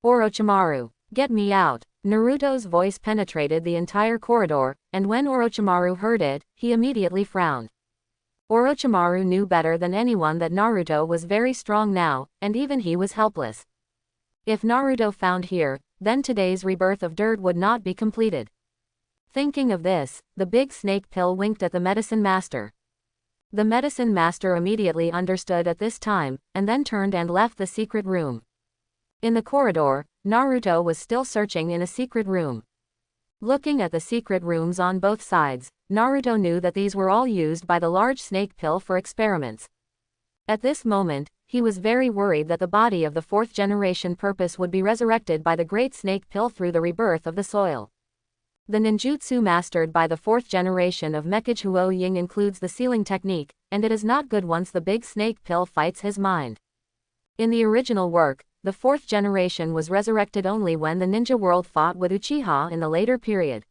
Orochimaru, get me out. Naruto's voice penetrated the entire corridor, and when Orochimaru heard it, he immediately frowned. Orochimaru knew better than anyone that Naruto was very strong now, and even he was helpless. If Naruto found here, then today's rebirth of dirt would not be completed. Thinking of this, the big snake pill winked at the medicine master. The medicine master immediately understood at this time, and then turned and left the secret room. In the corridor, Naruto was still searching in a secret room. Looking at the secret rooms on both sides, Naruto knew that these were all used by the large snake pill for experiments. At this moment, he was very worried that the body of the 4th generation purpose would be resurrected by the great snake pill through the rebirth of the soil. The ninjutsu mastered by the 4th generation of Mekage Huo Ying includes the sealing technique, and it is not good once the big snake pill fights his mind. In the original work, the 4th generation was resurrected only when the ninja world fought with Uchiha in the later period.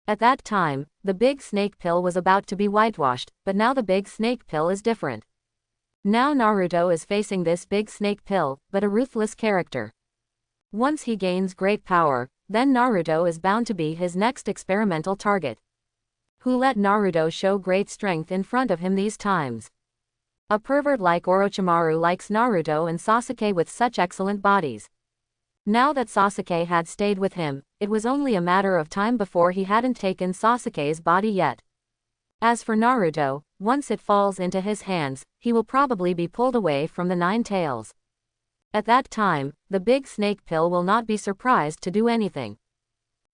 At that time, the big snake pill was about to be whitewashed, but now the big snake pill is different. Now Naruto is facing this big snake pill, but a ruthless character. Once he gains great power, then Naruto is bound to be his next experimental target. Who let Naruto show great strength in front of him these times? A pervert like Orochimaru likes Naruto and Sasuke with such excellent bodies. Now that Sasuke had stayed with him, it was only a matter of time before he hadn't taken Sasuke's body yet. As for Naruto, once it falls into his hands, he will probably be pulled away from the 9 tails. At that time, the big snake pill will not be surprised to do anything.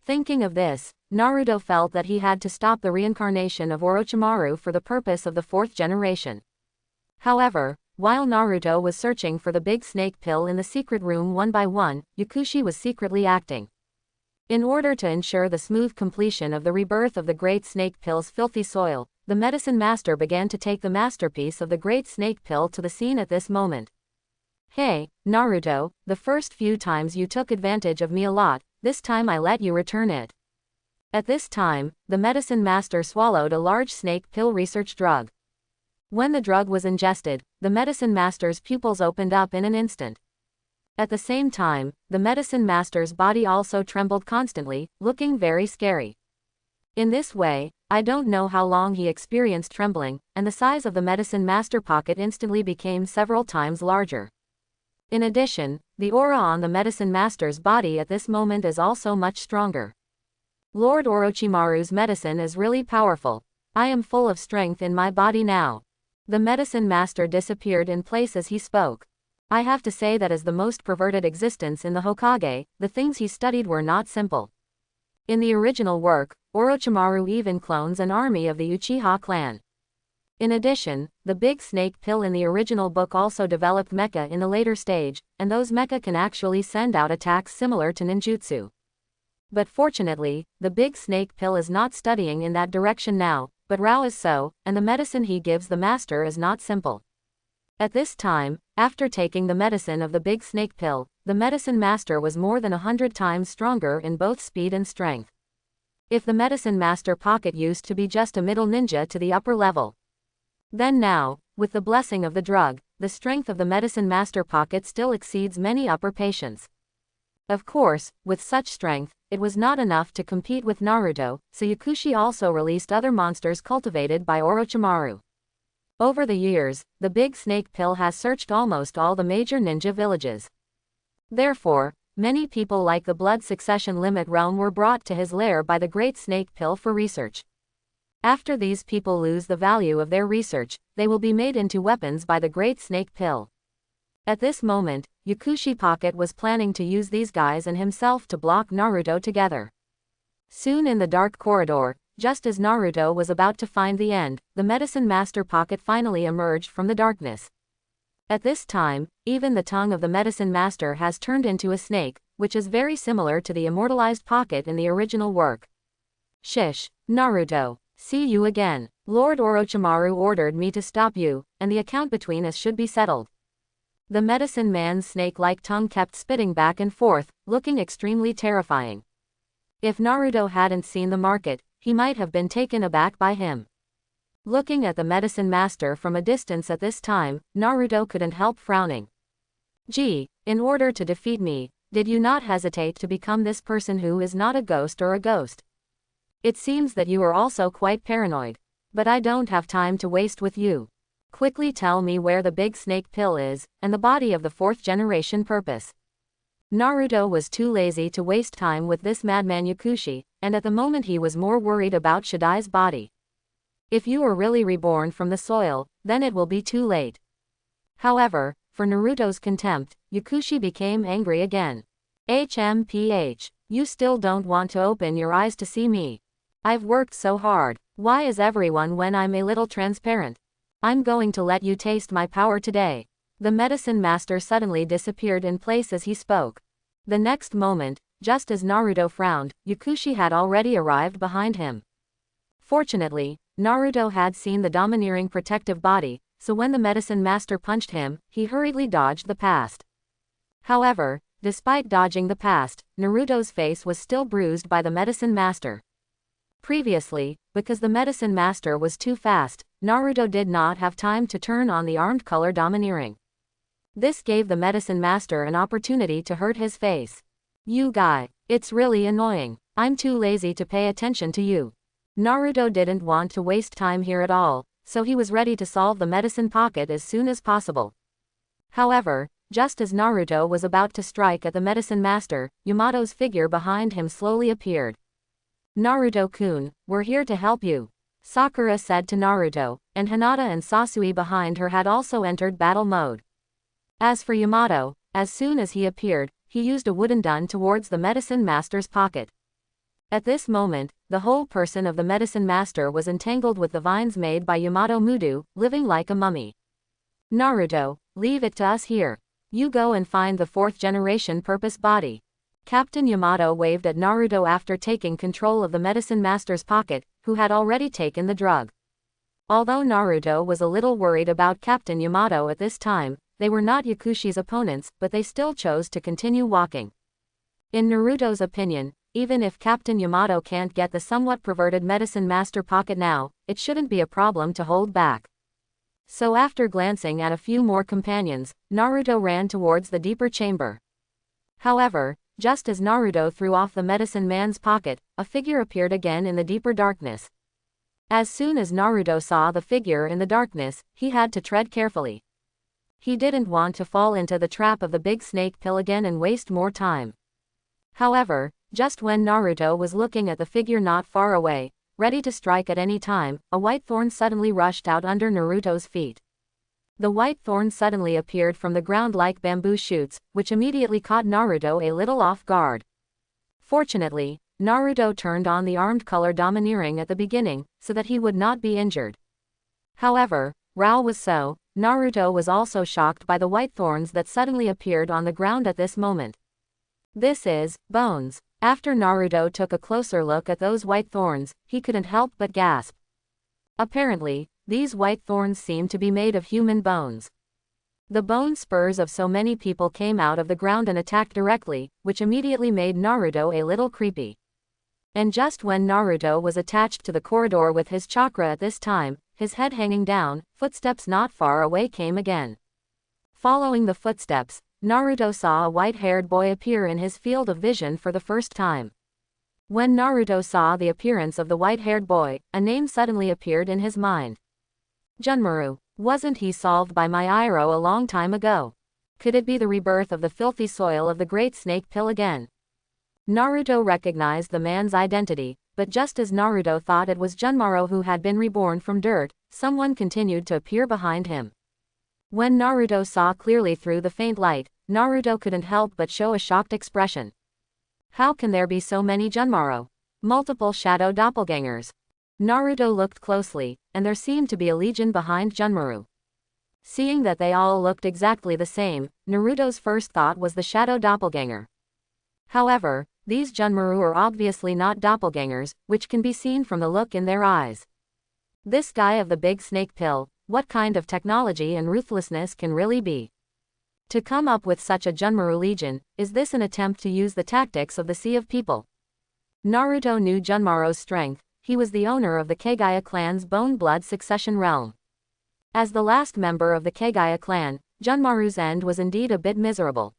Thinking of this, Naruto felt that he had to stop the reincarnation of Orochimaru for the purpose of the fourth generation. However, while Naruto was searching for the big snake pill in the secret room one by one, Yakushi was secretly acting. In order to ensure the smooth completion of the rebirth of the Great Snake Pill's filthy soil, the medicine master began to take the masterpiece of the Great Snake Pill to the scene at this moment. Hey, Naruto, the first few times you took advantage of me a lot, this time I let you return it. At this time, the medicine master swallowed a large snake pill research drug. When the drug was ingested, the medicine master's pupils opened up in an instant. At the same time, the medicine master's body also trembled constantly, looking very scary. In this way, I don't know how long he experienced trembling, and the size of the medicine master pocket instantly became several times larger. In addition, the aura on the medicine master's body at this moment is also much stronger. Lord Orochimaru's medicine is really powerful. I am full of strength in my body now. The medicine master disappeared in place as he spoke. I have to say that as the most perverted existence in the Hokage, the things he studied were not simple. In the original work, Orochimaru even clones an army of the Uchiha clan. In addition, the big snake pill in the original book also developed mecha in the later stage, and those mecha can actually send out attacks similar to ninjutsu. But fortunately, the big snake pill is not studying in that direction now, but Rao is so, and the medicine he gives the master is not simple. At this time, after taking the medicine of the big snake pill, the medicine master was more than 100 times stronger in both speed and strength. If the medicine master pocket used to be just a middle ninja to the upper level, then now, with the blessing of the drug, the strength of the medicine master pocket still exceeds many upper patients. Of course, with such strength, it was not enough to compete with Naruto, so Yakushi also released other monsters cultivated by Orochimaru. Over the years, the big snake pill has searched almost all the major ninja villages. Therefore, many people like the blood succession limit realm were brought to his lair by the great snake pill for research. After these people lose the value of their research, they will be made into weapons by the great snake pill. At this moment, Yakushi Pocket was planning to use these guys and himself to block Naruto together. Soon in the dark corridor, just as Naruto was about to find the end, the medicine master pocket finally emerged from the darkness. At this time, even the tongue of the medicine master has turned into a snake, which is very similar to the immortalized pocket in the original work. Shish, Naruto, see you again. Lord Orochimaru ordered me to stop you, and the account between us should be settled. The medicine man's snake-like tongue kept spitting back and forth, looking extremely terrifying. If Naruto hadn't seen the market, he might have been taken aback by him. Looking at the medicine master from a distance at this time, Naruto couldn't help frowning. Gee, in order to defeat me, did you not hesitate to become this person who is not a ghost or a ghost? It seems that you are also quite paranoid. But I don't have time to waste with you. Quickly tell me where the big snake pill is, and the body of the fourth generation purpose. Naruto was too lazy to waste time with this madman Yakushi, and at the moment he was more worried about Shadai's body. If you are really reborn from the soil, then it will be too late. However, for Naruto's contempt, Yakushi became angry again. HMPH, you still don't want to open your eyes to see me. I've worked so hard. Why is everyone when I'm a little transparent? I'm going to let you taste my power today. The medicine master suddenly disappeared in place as he spoke. The next moment, just as Naruto frowned, Yakushi had already arrived behind him. Fortunately, Naruto had seen the domineering protective body, so when the medicine master punched him, he hurriedly dodged the past. However, despite dodging the past, Naruto's face was still bruised by the medicine master. Previously, because the medicine master was too fast, Naruto did not have time to turn on the armed color domineering. This gave the medicine master an opportunity to hurt his face. You guy, it's really annoying. I'm too lazy to pay attention to you. Naruto didn't want to waste time here at all, so he was ready to solve the medicine pocket as soon as possible. However, just as Naruto was about to strike at the medicine master, Yamato's figure behind him slowly appeared. Naruto-kun, we're here to help you, Sakura said to Naruto, and Hinata and Sasui behind her had also entered battle mode. As for Yamato, as soon as he appeared, he used a wooden gun towards the medicine master's pocket. At this moment, the whole person of the medicine master was entangled with the vines made by Yamato Mudu, living like a mummy. Naruto, leave it to us here. You go and find the 4th generation purpose body. Captain Yamato waved at Naruto after taking control of the medicine master's pocket, who had already taken the drug. Although Naruto was a little worried about Captain Yamato at this time, they were not Yakushi's opponents, but they still chose to continue walking. In Naruto's opinion, even if Captain Yamato can't get the somewhat perverted medicine master pocket now, it shouldn't be a problem to hold back. So after glancing at a few more companions, Naruto ran towards the deeper chamber. However, just as Naruto threw off the medicine man's pocket, a figure appeared again in the deeper darkness. As soon as Naruto saw the figure in the darkness, he had to tread carefully. He didn't want to fall into the trap of the big snake pill again and waste more time. However, just when Naruto was looking at the figure not far away, ready to strike at any time, a white thorn suddenly rushed out under Naruto's feet. The white thorn suddenly appeared from the ground like bamboo shoots, which immediately caught Naruto a little off guard. Fortunately, Naruto turned on the armed color domineering at the beginning, so that he would not be injured. However, Rao was so, Naruto was also shocked by the white thorns that suddenly appeared on the ground at this moment. This is, bones. After Naruto took a closer look at those white thorns, he couldn't help but gasp. Apparently, these white thorns seemed to be made of human bones. The bone spurs of so many people came out of the ground and attacked directly, which immediately made Naruto a little creepy. And just when Naruto was attached to the corridor with his chakra at this time, his head hanging down, footsteps not far away came again. Following the footsteps, Naruto saw a white-haired boy appear in his field of vision for the first time. When Naruto saw the appearance of the white-haired boy, a name suddenly appeared in his mind. Junmaru. Wasn't he solved by my Iroh a long time ago? Could it be the rebirth of the filthy soil of the Great Snake Pill again? Naruto recognized the man's identity, but just as Naruto thought it was Junmaru who had been reborn from dirt, someone continued to appear behind him. When Naruto saw clearly through the faint light, Naruto couldn't help but show a shocked expression. How can there be so many Junmaru? Multiple shadow doppelgangers. Naruto looked closely, and there seemed to be a legion behind Junmaru. Seeing that they all looked exactly the same, Naruto's first thought was the shadow doppelganger. However, these Junmaru are obviously not doppelgangers, which can be seen from the look in their eyes. This guy of the big snake pill, what kind of technology and ruthlessness can really be? To come up with such a Junmaru legion, is this an attempt to use the tactics of the Sea of People? Naruto knew Junmaru's strength, he was the owner of the Kagaya clan's bone-blood succession realm. As the last member of the Kagaya clan, Junmaru's end was indeed a bit miserable.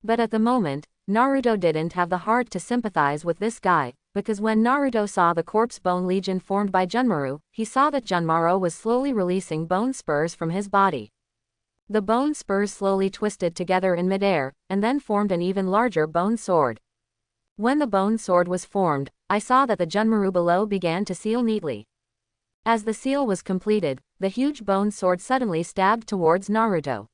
But at the moment, Naruto didn't have the heart to sympathize with this guy, because when Naruto saw the corpse bone legion formed by Junmaru, he saw that Junmaru was slowly releasing bone spurs from his body. The bone spurs slowly twisted together in midair, and then formed an even larger bone sword. When the bone sword was formed, I saw that the Junmaru below began to seal neatly. As the seal was completed, the huge bone sword suddenly stabbed towards Naruto.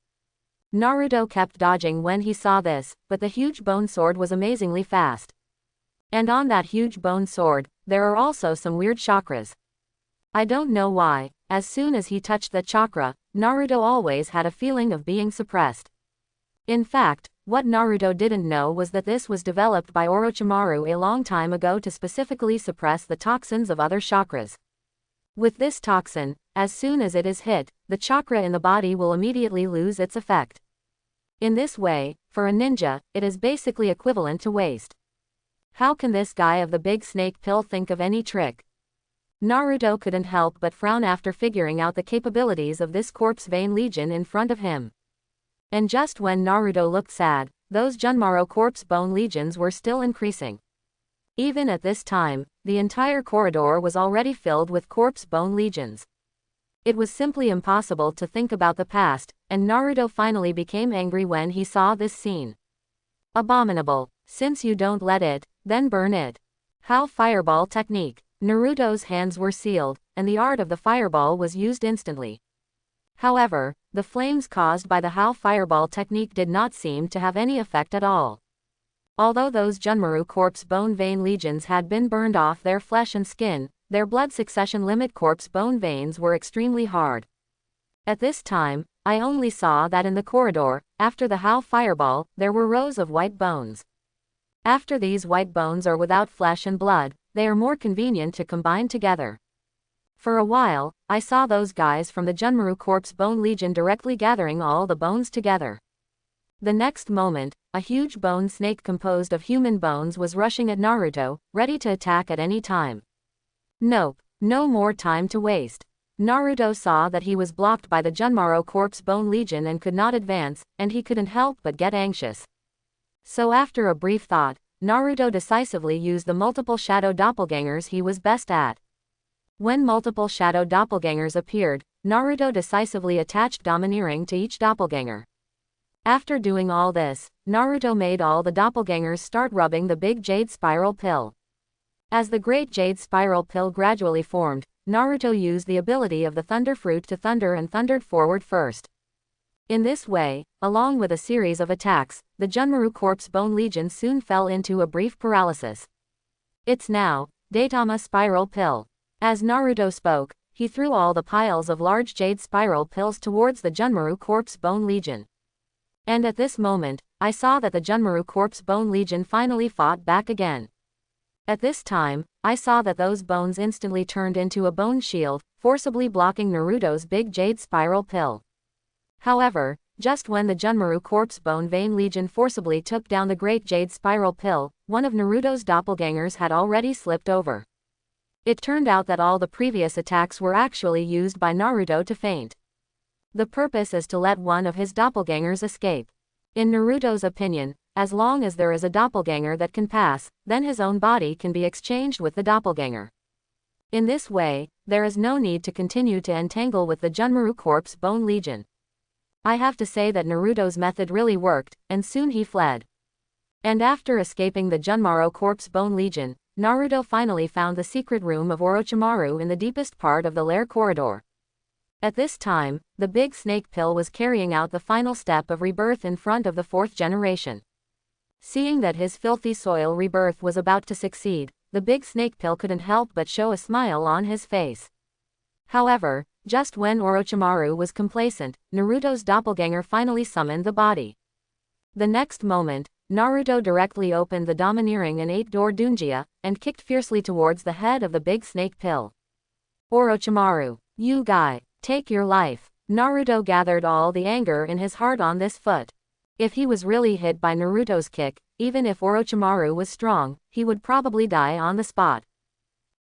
Naruto kept dodging when he saw this, but the huge bone sword was amazingly fast. And on that huge bone sword, there are also some weird chakras. I don't know why, as soon as he touched the chakra, Naruto always had a feeling of being suppressed. In fact, what Naruto didn't know was that this was developed by Orochimaru a long time ago to specifically suppress the toxins of other chakras. With this toxin, as soon as it is hit, the chakra in the body will immediately lose its effect. In this way, for a ninja, it is basically equivalent to waste. How can this guy of the big snake pill think of any trick? Naruto couldn't help but frown after figuring out the capabilities of this corpse vein legion in front of him. And just when Naruto looked sad, those Junmaru corpse bone legions were still increasing. Even at this time, the entire corridor was already filled with corpse bone legions. It was simply impossible to think about the past, and Naruto finally became angry when he saw this scene. Abominable. Since you don't let it, then burn it. How fireball technique. Naruto's hands were sealed, and the art of the fireball was used instantly. However, the flames caused by the How fireball technique did not seem to have any effect at all. Although those Junmaru corpse bone vein legions had been burned off their flesh and skin, their blood succession limit corpse bone veins were extremely hard. At this time, I only saw that in the corridor, after the Hao fireball, there were rows of white bones. After these white bones are without flesh and blood, they are more convenient to combine together. For a while, I saw those guys from the Junmaru corpse bone legion directly gathering all the bones together. The next moment, a huge bone snake composed of human bones was rushing at Naruto, ready to attack at any time. Nope, no more time to waste. Naruto saw that he was blocked by the Junmaru corpse bone legion and could not advance, and he couldn't help but get anxious. So after a brief thought, Naruto decisively used the multiple shadow doppelgangers he was best at. When multiple shadow doppelgangers appeared, Naruto decisively attached domineering to each doppelganger. After doing all this, Naruto made all the doppelgangers start rubbing the big jade spiral pill. As the great jade spiral pill gradually formed, Naruto used the ability of the thunder fruit to thunder and thundered forward first. In this way, along with a series of attacks, the Junmaru corpse bone legion soon fell into a brief paralysis. It's now, Daitama spiral pill. As Naruto spoke, he threw all the piles of large jade spiral pills towards the Junmaru corpse bone legion. And at this moment, I saw that the Junmaru corpse bone legion finally fought back again. At this time, I saw that those bones instantly turned into a bone shield, forcibly blocking Naruto's big jade spiral pill. However, just when the Junmaru corpse bone vein legion forcibly took down the great jade spiral pill, one of Naruto's doppelgangers had already slipped over. It turned out that all the previous attacks were actually used by Naruto to feint. The purpose is to let one of his doppelgangers escape. In Naruto's opinion, as long as there is a doppelganger that can pass, then his own body can be exchanged with the doppelganger. In this way, there is no need to continue to entangle with the Junmaru corpse bone legion. I have to say that Naruto's method really worked, and soon he fled. And after escaping the Junmaru corpse bone legion, Naruto finally found the secret room of Orochimaru in the deepest part of the lair corridor. At this time, the big snake pill was carrying out the final step of rebirth in front of the fourth generation. Seeing that his filthy soil rebirth was about to succeed, the big snake pill couldn't help but show a smile on his face. However, just when Orochimaru was complacent, Naruto's doppelganger finally summoned the body. The next moment, Naruto directly opened the domineering and 8-door dunjia, and kicked fiercely towards the head of the big snake pill. Orochimaru, you guy, take your life. Naruto gathered all the anger in his heart on this foot. If he was really hit by Naruto's kick, even if Orochimaru was strong, he would probably die on the spot.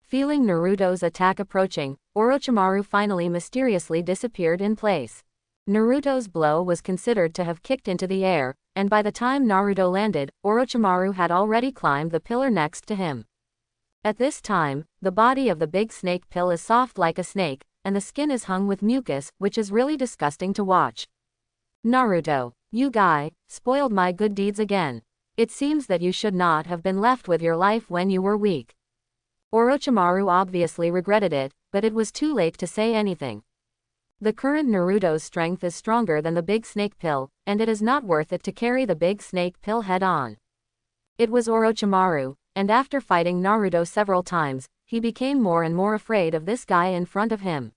Feeling Naruto's attack approaching, Orochimaru finally mysteriously disappeared in place. Naruto's blow was considered to have kicked into the air, and by the time Naruto landed, Orochimaru had already climbed the pillar next to him. At this time, the body of the big snake pill is soft like a snake, and the skin is hung with mucus, which is really disgusting to watch. Naruto, you guy, spoiled my good deeds again. It seems that you should not have been left with your life when you were weak. Orochimaru obviously regretted it, but it was too late to say anything. The current Naruto's strength is stronger than the big snake pill, and it is not worth it to carry the big snake pill head on. It was Orochimaru, and after fighting Naruto several times, he became more and more afraid of this guy in front of him.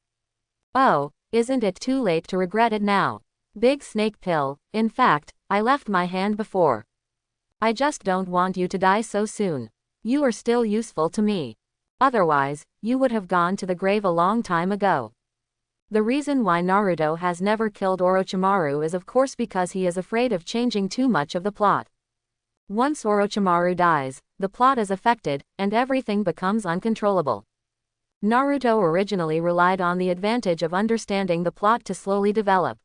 Oh, isn't it too late to regret it now? Big snake pill, in fact, I left my hand before. I just don't want you to die so soon. You are still useful to me. Otherwise, you would have gone to the grave a long time ago. The reason why Naruto has never killed Orochimaru is of course because he is afraid of changing too much of the plot. Once Orochimaru dies, the plot is affected, and everything becomes uncontrollable. Naruto originally relied on the advantage of understanding the plot to slowly develop.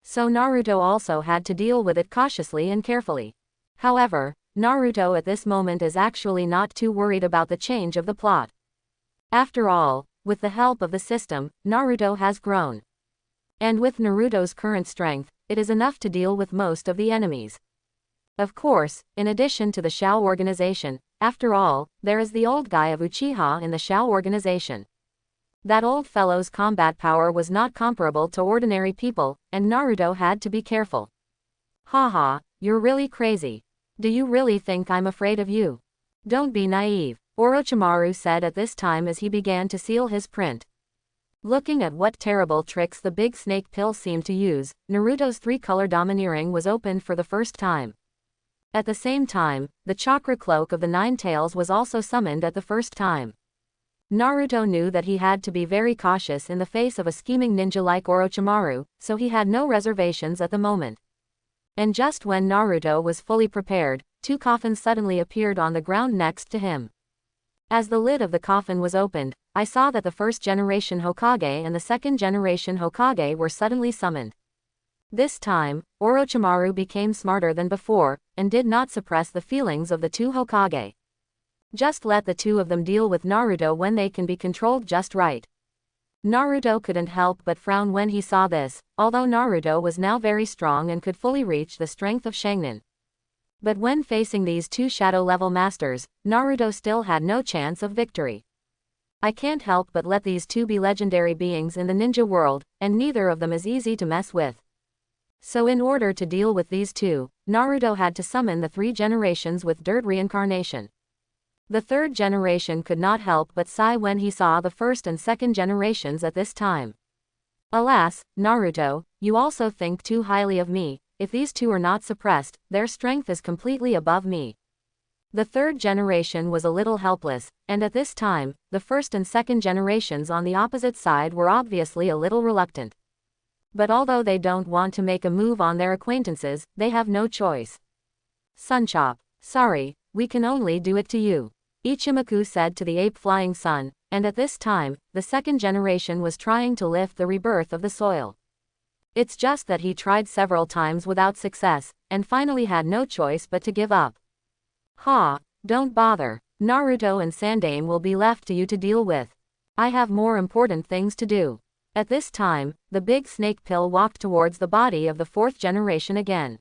So Naruto also had to deal with it cautiously and carefully. However, Naruto at this moment is actually not too worried about the change of the plot. After all, with the help of the system, Naruto has grown. And with Naruto's current strength, it is enough to deal with most of the enemies. Of course, in addition to the Shao organization, after all, there is the old guy of Uchiha in the Shao organization. That old fellow's combat power was not comparable to ordinary people, and Naruto had to be careful. Haha, you're really crazy. Do you really think I'm afraid of you? Don't be naive, Orochimaru said at this time as he began to seal his print. Looking at what terrible tricks the big snake pill seemed to use, Naruto's three-color domineering was opened for the first time. At the same time, the chakra cloak of the Nine Tails was also summoned at the first time. Naruto knew that he had to be very cautious in the face of a scheming ninja like Orochimaru, so he had no reservations at the moment. And just when Naruto was fully prepared, two coffins suddenly appeared on the ground next to him. As the lid of the coffin was opened, I saw that the first generation Hokage and the second generation Hokage were suddenly summoned. This time, Orochimaru became smarter than before, and did not suppress the feelings of the two Hokage. Just let the two of them deal with Naruto when they can be controlled just right. Naruto couldn't help but frown when he saw this, although Naruto was now very strong and could fully reach the strength of Sharingan. But when facing these two shadow-level masters, Naruto still had no chance of victory. I can't help but let these two be legendary beings in the ninja world, and neither of them is easy to mess with. So in order to deal with these two, Naruto had to summon the three generations with dirt reincarnation. The third generation could not help but sigh when he saw the first and second generations at this time. Alas, Naruto, you also think too highly of me. If these two are not suppressed, their strength is completely above me. The third generation was a little helpless, and at this time, the first and second generations on the opposite side were obviously a little reluctant. But although they don't want to make a move on their acquaintances, they have no choice. Sunchop, sorry, we can only do it to you, Ichimaku said to the ape-flying sun, and at this time, the second generation was trying to lift the rebirth of the soil. It's just that he tried several times without success, and finally had no choice but to give up. Ha, don't bother, Naruto and Sandaime will be left to you to deal with. I have more important things to do. At this time, the big snake pill walked towards the body of the fourth generation again.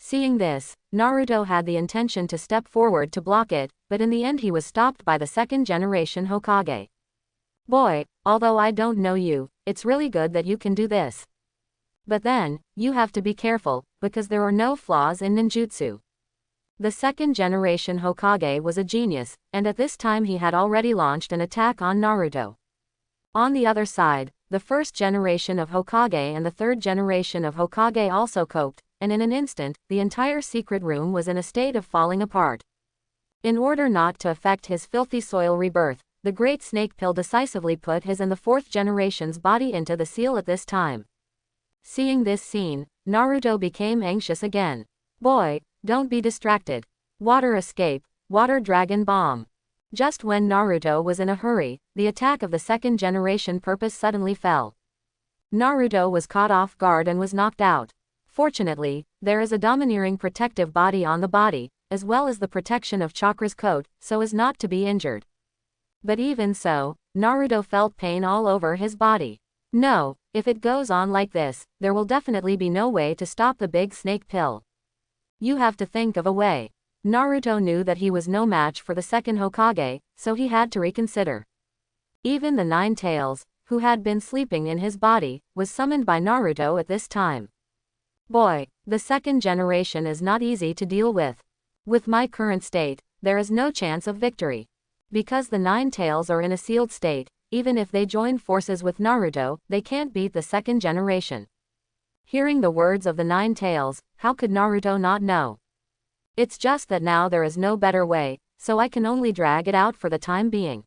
Seeing this, Naruto had the intention to step forward to block it, but in the end he was stopped by the second generation Hokage. Boy, although I don't know you, it's really good that you can do this. But then, you have to be careful, because there are no flaws in ninjutsu. The second generation Hokage was a genius, and at this time he had already launched an attack on Naruto. On the other side, the first generation of Hokage and the third generation of Hokage also coped, and in an instant, the entire secret room was in a state of falling apart. In order not to affect his filthy soil rebirth, the great snake pill decisively put his and the fourth generation's body into the seal at this time. Seeing this scene, Naruto became anxious again. Boy, don't be distracted. Water escape, water dragon bomb. Just when Naruto was in a hurry, the attack of the second generation purpose suddenly fell. Naruto was caught off guard and was knocked out. Fortunately, there is a domineering protective body on the body, as well as the protection of Chakra's coat, so as not to be injured. But even so, Naruto felt pain all over his body. No, if it goes on like this, there will definitely be no way to stop the big snake pill. You have to think of a way. Naruto knew that he was no match for the second Hokage, so he had to reconsider. Even the Nine Tails, who had been sleeping in his body, was summoned by Naruto at this time. Boy, the second generation is not easy to deal with. With my current state, there is no chance of victory. Because the Nine Tails are in a sealed state, even if they join forces with Naruto, they can't beat the second generation. Hearing the words of the Nine Tails, how could Naruto not know? It's just that now there is no better way, so I can only drag it out for the time being.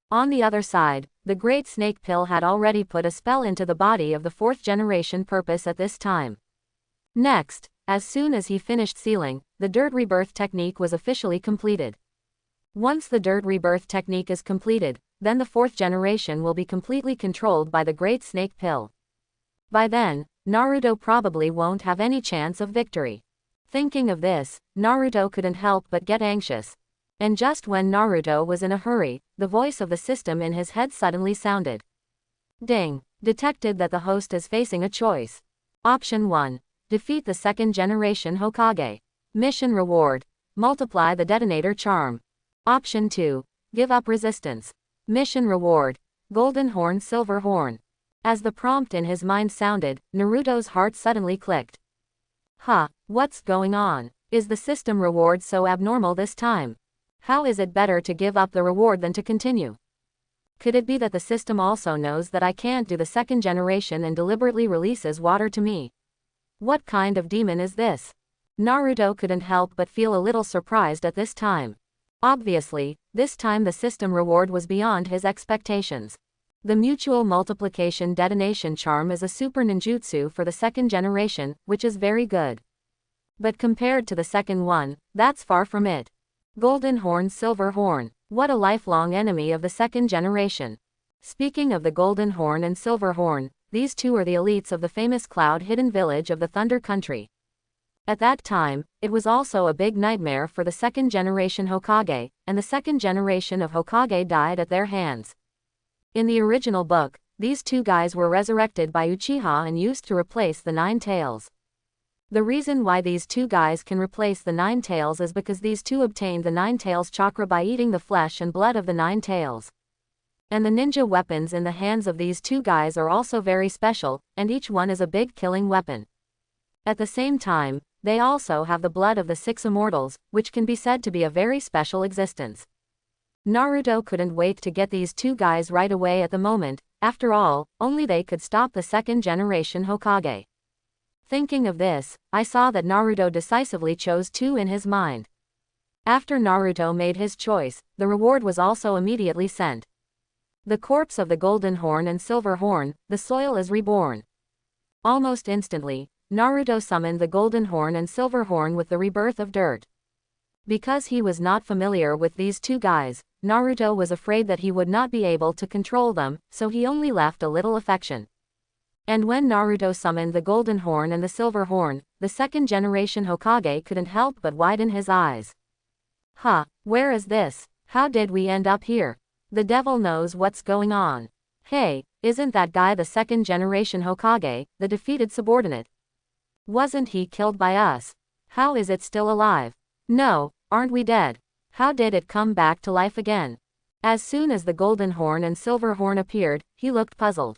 On the other side, the great snake pill had already put a spell into the body of the fourth generation purpose at this time. Next, as soon as he finished sealing, the dirt rebirth technique was officially completed. Once the dirt rebirth technique is completed, then the fourth generation will be completely controlled by the great snake pill. By then, Naruto probably won't have any chance of victory. Thinking of this, Naruto couldn't help but get anxious. And just when Naruto was in a hurry, the voice of the system in his head suddenly sounded. Ding! Detected that the host is facing a choice. Option 1. Defeat the second generation Hokage. Mission reward. Multiply the detonator charm. Option 2. Give up resistance. Mission reward. Golden horn, silver horn. As the prompt in his mind sounded, Naruto's heart suddenly clicked. Huh, what's going on? Is the system reward so abnormal this time? How is it better to give up the reward than to continue? Could it be that the system also knows that I can't do the second generation and deliberately releases water to me? What kind of demon is this? Naruto couldn't help but feel a little surprised at this time. Obviously, this time the system reward was beyond his expectations. The mutual multiplication detonation charm is a super ninjutsu for the second generation, which is very good. But compared to the second one, that's far from it. Golden Horn, Silver Horn. What a lifelong enemy of the second generation. Speaking of the Golden Horn and Silver Horn, these two are the elites of the famous cloud-hidden village of the Thunder Country. At that time, it was also a big nightmare for the second generation Hokage, and the second generation of Hokage died at their hands. In the original book, these two guys were resurrected by Uchiha and used to replace the Nine Tails. The reason why these two guys can replace the Nine Tails is because these two obtained the Nine Tails chakra by eating the flesh and blood of the Nine Tails. And the ninja weapons in the hands of these two guys are also very special, and each one is a big killing weapon. At the same time, they also have the blood of the six immortals, which can be said to be a very special existence. Naruto couldn't wait to get these two guys right away at the moment. After all, only they could stop the second generation Hokage. Thinking of this, I saw that Naruto decisively chose two in his mind. After Naruto made his choice, the reward was also immediately sent. The corpse of the Golden Horn and Silver Horn, the soil is reborn. Almost instantly, Naruto summoned the Golden Horn and Silver Horn with the rebirth of dirt. Because he was not familiar with these two guys, Naruto was afraid that he would not be able to control them, so he only left a little affection. And when Naruto summoned the Golden Horn and the Silver Horn, the second generation Hokage couldn't help but widen his eyes. Huh, where is this? How did we end up here? The devil knows what's going on. Hey, isn't that guy the second generation Hokage, the defeated subordinate? Wasn't he killed by us? How is it still alive? No, aren't we dead? How did it come back to life again? As soon as the Golden Horn and Silver Horn appeared, he looked puzzled.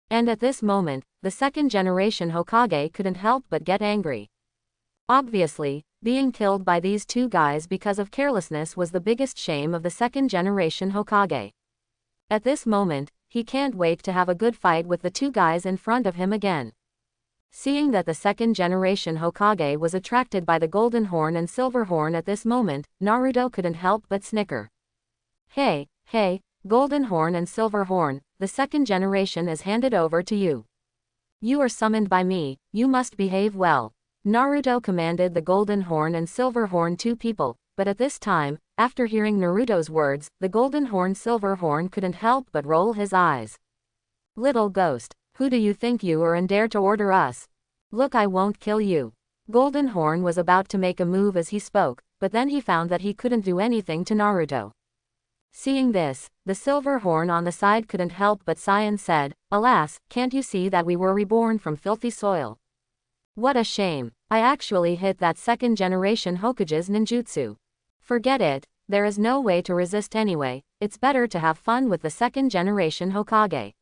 And at this moment, the second generation Hokage couldn't help but get angry. Obviously, being killed by these two guys because of carelessness was the biggest shame of the second generation Hokage. At this moment, he can't wait to have a good fight with the two guys in front of him again. Seeing that the second generation Hokage was attracted by the Golden Horn and Silver Horn at this moment, Naruto couldn't help but snicker. Hey, Golden Horn and Silver Horn, the second generation is handed over to you. You are summoned by me, you must behave well. Naruto commanded the Golden Horn and Silver Horn two people, but at this time, after hearing Naruto's words, the Golden Horn Silver Horn couldn't help but roll his eyes. Little ghost, who do you think you are and dare to order us? Look, I won't kill you. Golden Horn was about to make a move as he spoke, but then he found that he couldn't do anything to Naruto. Seeing this, the Silver Horn on the side couldn't help but sigh and said, Alas, can't you see that we were reborn from filthy soil? What a shame. I actually hit that second generation Hokage's ninjutsu. Forget it, there is no way to resist anyway, it's better to have fun with the second generation Hokage.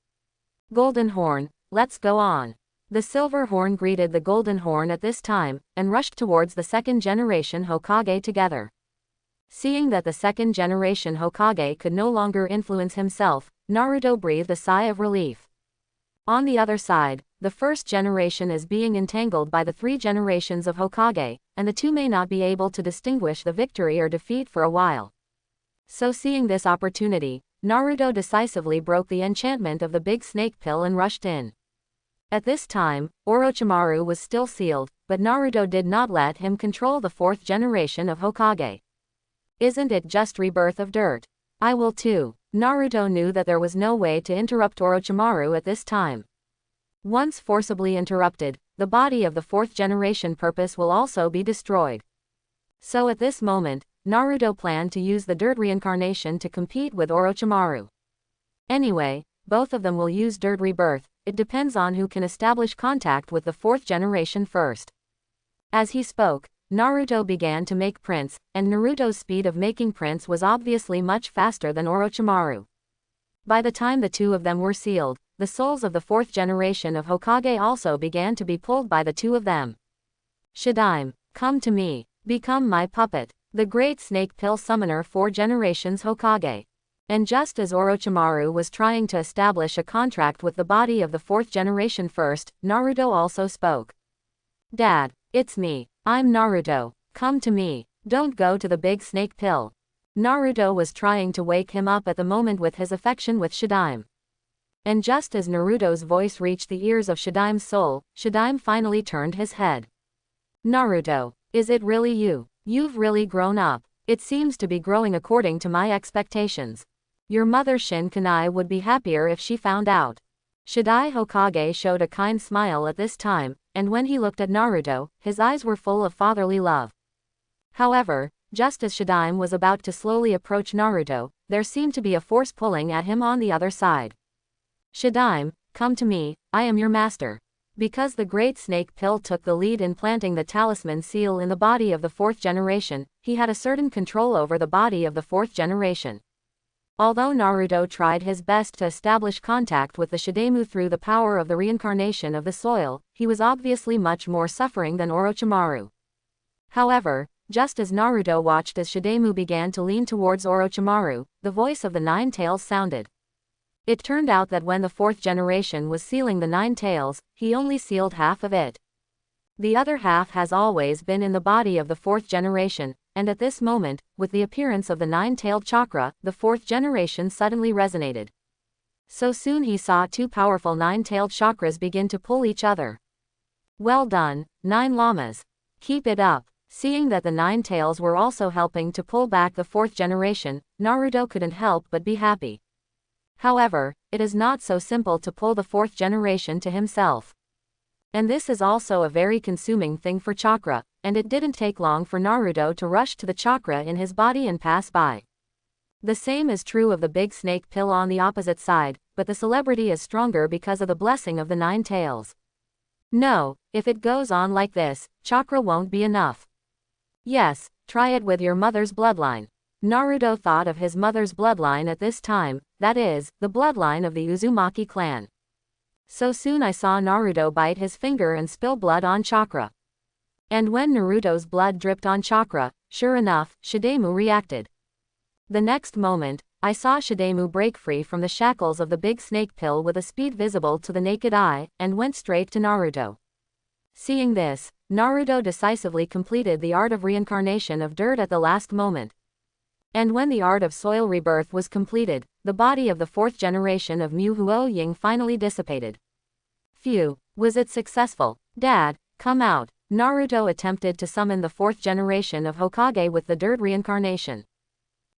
Golden Horn, let's go on. The Silver Horn greeted the Golden Horn at this time, and rushed towards the second generation Hokage together. Seeing that the second generation Hokage could no longer influence himself, Naruto breathed a sigh of relief. On the other side, the first generation is being entangled by the three generations of Hokage, and the two may not be able to distinguish the victory or defeat for a while. So seeing this opportunity, Naruto decisively broke the enchantment of the big snake pill and rushed in. At this time, Orochimaru was still sealed, but Naruto did not let him control the fourth generation of Hokage. Isn't it just rebirth of dirt? I will too. Naruto knew that there was no way to interrupt Orochimaru at this time. Once forcibly interrupted, the body of the fourth generation purpose will also be destroyed. So at this moment, Naruto planned to use the dirt reincarnation to compete with Orochimaru. Anyway, both of them will use dirt rebirth, it depends on who can establish contact with the fourth generation first. As he spoke, Naruto began to make prints, and Naruto's speed of making prints was obviously much faster than Orochimaru. By the time the two of them were sealed, the souls of the fourth generation of Hokage also began to be pulled by the two of them. Shadaime, come to me. Become my puppet. The great snake pill summoner 4 generations Hokage. And just as Orochimaru was trying to establish a contract with the body of the 4th generation first, Naruto also spoke. Dad, it's me. I'm Naruto. Come to me. Don't go to the big snake pill. Naruto was trying to wake him up at the moment with his affection with Shadaime. And just as Naruto's voice reached the ears of Shadaime's soul, Shadaime finally turned his head. Naruto, is it really you? You've really grown up. It seems to be growing according to my expectations. Your mother Shinkanai would be happier if she found out. Shadai Hokage showed a kind smile at this time, and when he looked at Naruto, his eyes were full of fatherly love. However, just as Shadaime was about to slowly approach Naruto, there seemed to be a force pulling at him on the other side. Shadaime, come to me, I am your master. Because the great snake pill took the lead in planting the talisman seal in the body of the 4th generation, he had a certain control over the body of the 4th generation. Although Naruto tried his best to establish contact with the Shadaime through the power of the reincarnation of the soil, he was obviously much more suffering than Orochimaru. However, just as Naruto watched as Shadaime began to lean towards Orochimaru, the voice of the 9 tails sounded. It turned out that when the 4th generation was sealing the 9 tails, he only sealed half of it. The other half has always been in the body of the 4th generation, and at this moment, with the appearance of the 9-tailed chakra, the 4th generation suddenly resonated. So soon he saw 2 powerful 9-tailed chakras begin to pull each other. Well done, 9 llamas. Keep it up. Seeing that the 9 tails were also helping to pull back the 4th generation, Naruto couldn't help but be happy. However, it is not so simple to pull the 4th generation to himself. And this is also a very consuming thing for chakra, and it didn't take long for Naruto to rush to the chakra in his body and pass by. The same is true of the big snake pill on the opposite side, but the celebrity is stronger because of the blessing of the 9 tails. No, if it goes on like this, chakra won't be enough. Yes, try it with your mother's bloodline. Naruto thought of his mother's bloodline at this time, that is, the bloodline of the Uzumaki clan. So soon I saw Naruto bite his finger and spill blood on chakra. And when Naruto's blood dripped on chakra, sure enough, Shadaime reacted. The next moment, I saw Shadaime break free from the shackles of the big snake pill with a speed visible to the naked eye, and went straight to Naruto. Seeing this, Naruto decisively completed the art of reincarnation of dirt at the last moment. And when the art of soil rebirth was completed, the body of the 4th generation of Mu Huo Ying finally dissipated. Phew, was it successful? Dad, come out. Naruto attempted to summon the 4th generation of Hokage with the dirt reincarnation.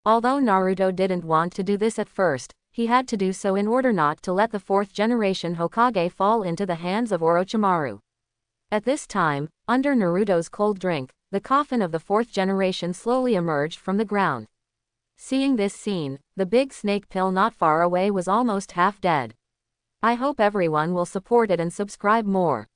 Although Naruto didn't want to do this at first, he had to do so in order not to let the 4th generation Hokage fall into the hands of Orochimaru. At this time, under Naruto's cold drink, the coffin of the 4th generation slowly emerged from the ground. Seeing this scene, the big snake pill not far away was almost half dead. I hope everyone will support it and subscribe more.